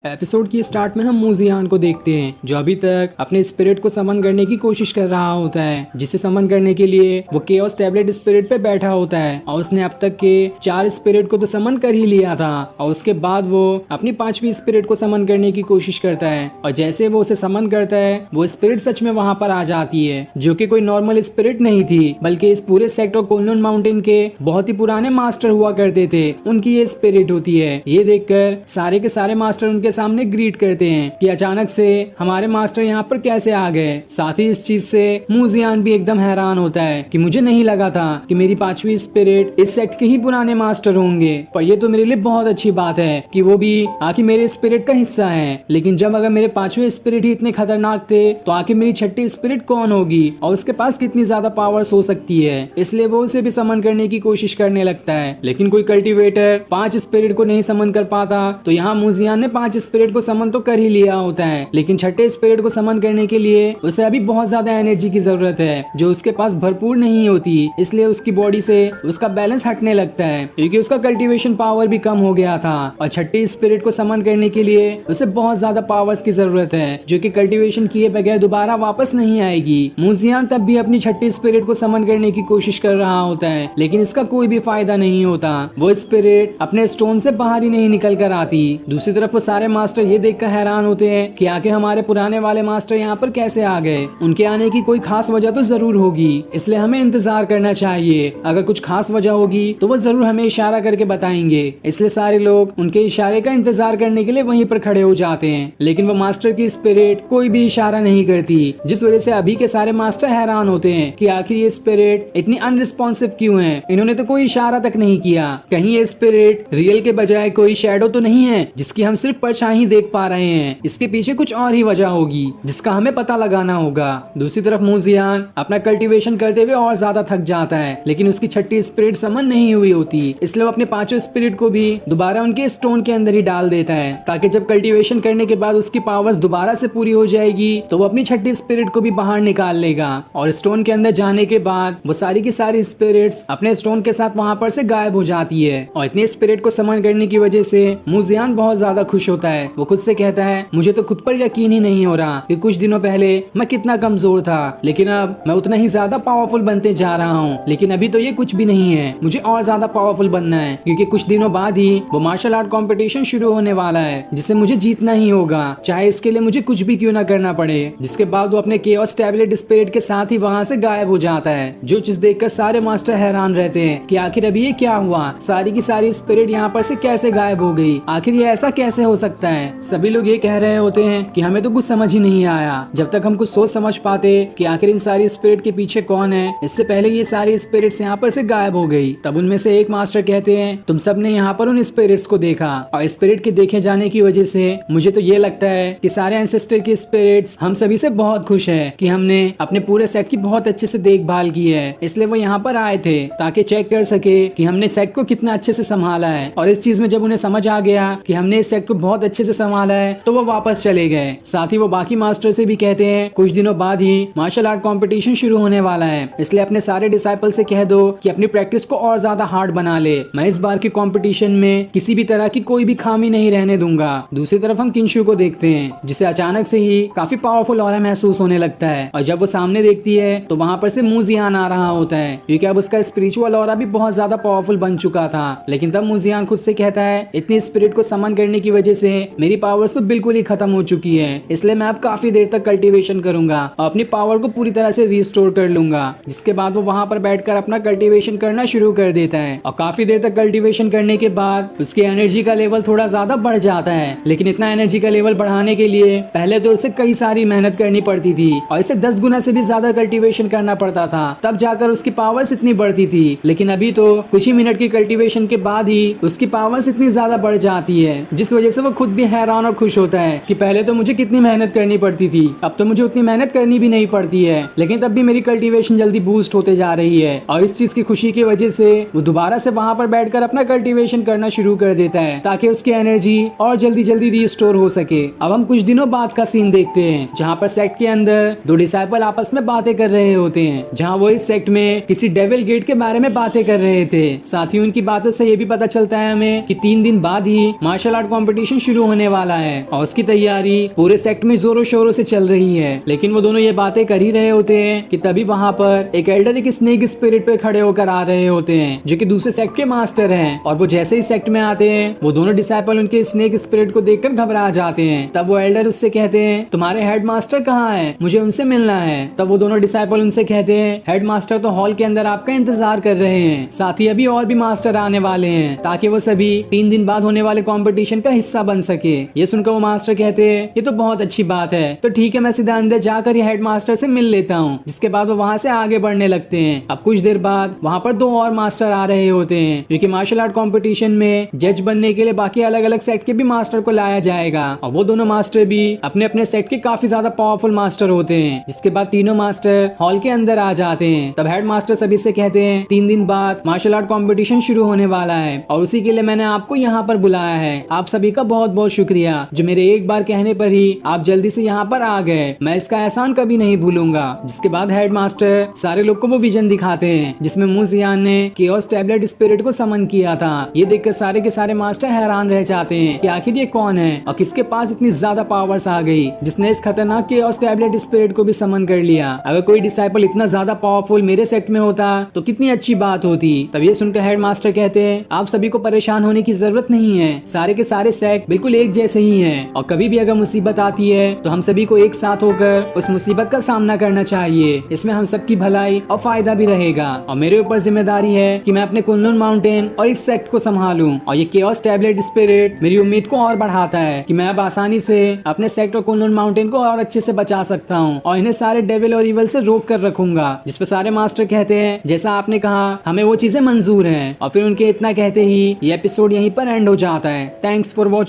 एपिसोड की स्टार्ट में हम मूजियान को देखते हैं जो अभी तक अपने स्पिरिट को समन करने की कोशिश कर रहा होता है, जिसे समन करने के लिए वो केओस टैबलेट स्पिरिट पे बैठा होता है। और उसने अब तक के 4 स्पिरिट को तो समन कर ही लिया था, और उसके बाद वो अपनी 5वीं स्पिरिट को समन करने की कोशिश करता है। और जैसे वो उसे समन करता है वो स्पिरिट सच में वहाँ पर आ जाती है, जो कि कोई नॉर्मल स्पिरिट नहीं थी, बल्कि इस पूरे सेक्टर कोनलुन माउंटेन के बहुत ही पुराने मास्टर हुआ करते थे, उनकी ये स्पिरिट होती है। ये देखकर सारे के सारे मास्टर उनके सामने ग्रीट करते हैं कि अचानक से हमारे मास्टर यहाँ पर कैसे आ गए। साथ ही इस चीज से मूजियान भी एकदम हैरान होता है कि मुझे नहीं लगा था कि मेरी 5वीं स्पिरिट इस सेक्ट के ही पुराने मास्टर होंगे, पर ये तो मेरे लिए बहुत अच्छी बात है कि वो भी आखिर मेरे स्पिरिट का हिस्सा है। लेकिन जब अगर मेरे 5वें स्पिरिट ही इतने खतरनाक थे, तो आखिर मेरी 6ठी स्पिरिट कौन होगी और उसके पास कितनी ज्यादा पावर्स हो सकती है। इसलिए वो उसे भी समन करने की कोशिश करने लगता है, लेकिन कोई कल्टीवेटर 5 स्पिरिट को नहीं समन कर पाता, तो यहाँ मूजियान ने 5 स्पिरिट को समन तो कर ही लिया होता है, लेकिन छठे स्पिरिट को समन करने के लिए उसे अभी बहुत ज्यादा एनर्जी की जरूरत है जो उसके पास भरपूर नहीं होती। इसलिए उसकी बॉडी से उसका बैलेंस हटने लगता है क्योंकि उसका कल्टीवेशन पावर भी कम हो गया था। और छठी स्पिरिट को समन करने के लिए उसे बहुत ज्यादा पावर्स की जरूरत है जो कि कल्टीवेशन किए बगैर दोबारा वापस नहीं आएगी। मूजियान तब भी अपनी छठी स्पिरिट को समन करने की कोशिश कर रहा होता है, लेकिन इसका कोई भी फायदा नहीं होता। वो स्पिरिट अपने स्टोन से बाहर ही नहीं निकल कर आती। दूसरी तरफ वो सारे मास्टर ये देखकर हैरान होते हैं कि आखिर हमारे पुराने वाले मास्टर यहाँ पर कैसे आ गए। उनके आने की कोई खास वजह तो जरूर होगी, इसलिए हमें इंतजार करना चाहिए। अगर कुछ खास वजह होगी तो वो जरूर हमें इशारा करके बताएंगे। इसलिए सारे लोग उनके इशारे का इंतजार करने के लिए वहीं पर खड़े हो जाते हैं, लेकिन वो मास्टर की स्पिरिट कोई भी इशारा नहीं करती, जिस वजह से अभी के सारे मास्टर हैरान होते हैं कि आखिर ये स्पिरिट इतनी अनरिस्पॉन्सिव क्यों है। इन्होंने तो कोई इशारा तक नहीं किया। कहीं ये स्पिरिट रियल के बजाय कोई शैडो तो नहीं है जिसकी हम सिर्फ परछाई देख पा रहे हैं। इसके पीछे कुछ और ही वजह होगी जिसका हमें पता लगाना होगा। दूसरी तरफ मूजियान अपना कल्टीवेशन करते हुए और ज्यादा थक जाता है, लेकिन उसकी छठी स्पिरिट समन नहीं हुई होती। इसलिए वो अपने पांचों स्पिरिट को भी दोबारा उनके स्टोन के अंदर ही डाल देता है, ताकि जब कल्टीवेशन करने के बाद उसकी पावर्स दोबारा से पूरी हो जाएगी तो वो अपनी छठी स्पिरिट को भी बाहर निकाल लेगा। और स्टोन के अंदर जाने के बाद वो सारी की सारी स्पिरिट्स अपने स्टोन के साथ वहाँ पर से गायब हो जाती है। और इतने स्पिरिट को समन करने की वजह से मूजियान बहुत ज्यादा खुश होता है। वो खुद से कहता है, मुझे तो खुद पर यकीन ही नहीं हो रहा कि कुछ दिनों पहले मैं कितना कमजोर था, लेकिन अब मैं उतना ही ज्यादा पावरफुल बनते जा रहा हूँ। लेकिन अभी तो ये कुछ भी नहीं है, मुझे और ज्यादा पावरफुल बनना है, क्योंकि कुछ दिनों बाद ही वो मार्शल आर्ट कंपटीशन शुरू होने वाला है जिसे मुझे जीतना ही होगा, चाहे इसके लिए मुझे कुछ भी क्यों ना करना पड़े। जिसके बाद वो अपने केओस टैबलेट स्पिरिट के साथ ही वहाँ से गायब हो जाता है, जो चीज देखकर सारे मास्टर हैरान रहते हैं कि आखिर अभी ये क्या हुआ। सारी की सारी स्पिरिट यहाँ पर से कैसे गायब हो गई, आखिर ये ऐसा कैसे हो सकता है। सभी लोग ये कह रहे होते हैं कि हमें तो कुछ समझ ही नहीं आया। जब तक हम कुछ सोच समझ पाते कि आखिर इन सारी स्पिरिट के पीछे कौन है, इससे पहले ये सारी स्पिरिट्स यहाँ पर से गायब हो गई। तब उनमें से एक मास्टर कहते हैं, तुम सब ने यहाँ पर उन स्पिरिट्स को देखा, और स्पिरिट के देखे जाने की वजह से मुझे तो ये लगता है कि सारे एंसेस्टर के स्पिरिट्स हम सभी से बहुत खुश है कि हमने अपने पूरे सेट की बहुत अच्छे से देखभाल की है। इसलिए वो यहाँ पर आए थे ताकि चेक कर सके कि हमने सेट को कितना अच्छे से संभाला है। और इस चीज में जब उन्हें समझ आ गया कि हमने इस सेट को बहुत अच्छे से संभाला है तो वो वापस चले गए। साथ ही वो बाकी मास्टर से भी कहते हैं, कुछ दिनों बाद ही मार्शल आर्ट कंपटीशन शुरू होने वाला है, इसलिए अपने सारे डिसाइपल से कह दो कि अपनी प्रैक्टिस को और ज्यादा हार्ड बना ले। मैं इस बार की कंपटीशन में किसी भी तरह की कोई भी खामी नहीं रहने दूंगा। दूसरी तरफ हम किंशु को देखते हैं, जिसे अचानक से ही काफी पावरफुल ऑरा महसूस होने लगता है, और जब वो सामने देखती है तो वहाँ पर से मूजियान आ रहा होता है, क्योंकि अब उसका स्पिरिचुअल ऑरा भी बहुत ज्यादा पावरफुल बन चुका था। लेकिन तब मूजियान खुद से कहता है, इतनी स्पिरिट को समन करने की वजह से मेरी पावर्स तो बिल्कुल ही खत्म हो चुकी है, इसलिए मैं अब काफी देर तक कल्टीवेशन करूंगा और अपनी पावर को पूरी तरह से रिस्टोर कर लूंगा। जिसके बाद वो वहाँ पर बैठकर अपना कल्टीवेशन करना शुरू कर देता है, और काफी देर तक कल्टीवेशन करने के बाद उसकी एनर्जी का लेवल थोड़ा ज्यादा बढ़ जाता है। लेकिन इतना एनर्जी का लेवल बढ़ाने के लिए पहले तो उसे कई सारी मेहनत करनी पड़ती थी, और इसे 10 गुना से भी ज्यादा कल्टीवेशन करना पड़ता था, तब जाकर उसकी पावर्स इतनी बढ़ती थी। लेकिन अभी तो कुछ ही मिनट की कल्टीवेशन के बाद ही उसकी पावर्स इतनी ज्यादा बढ़ जाती है, जिस वजह से वो खुद भी हैरान और खुश होता है कि पहले तो मुझे कितनी मेहनत करनी पड़ती थी, अब तो मुझे उतनी मेहनत करनी भी नहीं पड़ती है, लेकिन तब भी मेरी कल्टीवेशन जल्दी बूस्ट होते जा रही है। और इस चीज की खुशी की वजह से वो दोबारा से वहाँ पर बैठकर अपना कल्टीवेशन करना शुरू कर देता है, ताकि उसकी एनर्जी और जल्दी जल्दी रिस्टोर हो सके। अब हम कुछ दिनों बाद का सीन देखते हैं, जहाँ पर सेक्ट के अंदर दो डिसाइपल आपस में बातें कर रहे होते हैं, जहाँ वो इस सेक्ट में किसी डेविल गेट के बारे में बातें कर रहे थे। साथ ही उनकी बातों से ये भी पता चलता है हमें कि 3 दिन बाद ही मार्शल आर्ट कंपटीशन शुरू होने वाला है, और उसकी तैयारी पूरे सेक्ट में जोरों शोरों से चल रही है। लेकिन वो दोनों ये बातें कर ही रहे होते हैं कि तभी वहाँ पर एक एल्डर एक स्नेक स्पिरिट पे खड़े होकर आ रहे होते हैं, जो कि दूसरे सेक्ट के मास्टर हैं। और वो जैसे ही सेक्ट में आते हैं, वो दोनों डिसाइपल उनके स्नेक स्पिरिट को देखकर घबरा जाते हैं। तब वो एल्डर उससे कहते हैं, तुम्हारे हेड मास्टर कहाँ है, मुझे उनसे मिलना है। तब वो दोनों डिसाइपल उनसे कहते हैं, हेड मास्टर तो हॉल के अंदर आपका इंतजार कर रहे हैं, साथ ही अभी और भी मास्टर आने वाले हैं, ताकि वो सभी 3 दिन बाद होने वाले कंपटीशन का हिस्सा बन सके। ये सुनकर वो मास्टर कहते हैं, ये तो बहुत अच्छी बात है, तो ठीक है, मैं सीधा अंदर जाकर ये हेड मास्टर से मिल लेता हूँ। जिसके बाद वो वहाँ से आगे बढ़ने लगते हैं। अब कुछ देर बाद वहाँ पर 2 और मास्टर आ रहे होते हैं, क्योंकि मार्शल आर्ट कंपटीशन में जज बनने के लिए बाकी अलग अलग सेट के भी मास्टर को लाया जाएगा, और वो दोनों मास्टर भी अपने अपने सेट के काफी ज्यादा पावरफुल मास्टर होते हैं। जिसके बाद तीनों मास्टर हॉल के अंदर आ जाते हैं। तब हेड मास्टर सभी से कहते हैं, 3 दिन बाद मार्शल आर्ट कंपटीशन शुरू होने वाला है, और उसी के लिए मैंने आपको यहाँ पर बुलाया है, आप सभी का बहुत बहुत बहुत शुक्रिया जो मेरे एक बार कहने पर ही आप जल्दी से यहाँ पर आ गए। मैं इसका एहसान कभी नहीं भूलूंगा। जिसके बाद हेडमास्टर सारे लोग को वो विजन दिखाते हैं जिसमें मूजियान ने केओस टैबलेट स्पिरिट को समन किया था। ये देखकर सारे के सारे मास्टर हैरान रह जाते हैं कि आखिर ये कौन है और किसके पास इतनी ज्यादा पावर्स आ गई जिसने इस खतरनाक केओस टैबलेट स्पिरिट को भी समन कर लिया। अगर कोई डिसाइपल इतना ज्यादा पावरफुल मेरे सेक्ट में होता तो कितनी अच्छी बात होती। तब ये सुनकर हेडमास्टर कहते हैं आप सभी को परेशान होने की जरूरत नहीं है, सारे के सारे सेक्ट बिल्कुल एक जैसे ही हैं और कभी भी अगर मुसीबत आती है तो हम सभी को एक साथ होकर उस मुसीबत का सामना करना चाहिए। इसमें हम सबकी भलाई और फायदा भी रहेगा और मेरे ऊपर जिम्मेदारी है कि मैं अपने कुनलुन माउंटेन और इस सेक्ट को संभालूं। और ये केओस टैबलेट स्पिरिट मेरी उम्मीद को और बढ़ाता है कि मैं अब आसानी से अपने सेक्ट और कुनलुन माउंटेन को और अच्छे से बचा सकता हूँ और इन्हें सारे डेविल और इवल से रोक कर रखूंगा। जिस पर सारे मास्टर कहते हैं जैसा आपने कहा हमें वो चीजें मंजूर हैं। और फिर उनके इतना कहते ही ये एपिसोड यहीं पर एंड हो जाता है। Thanks for watching.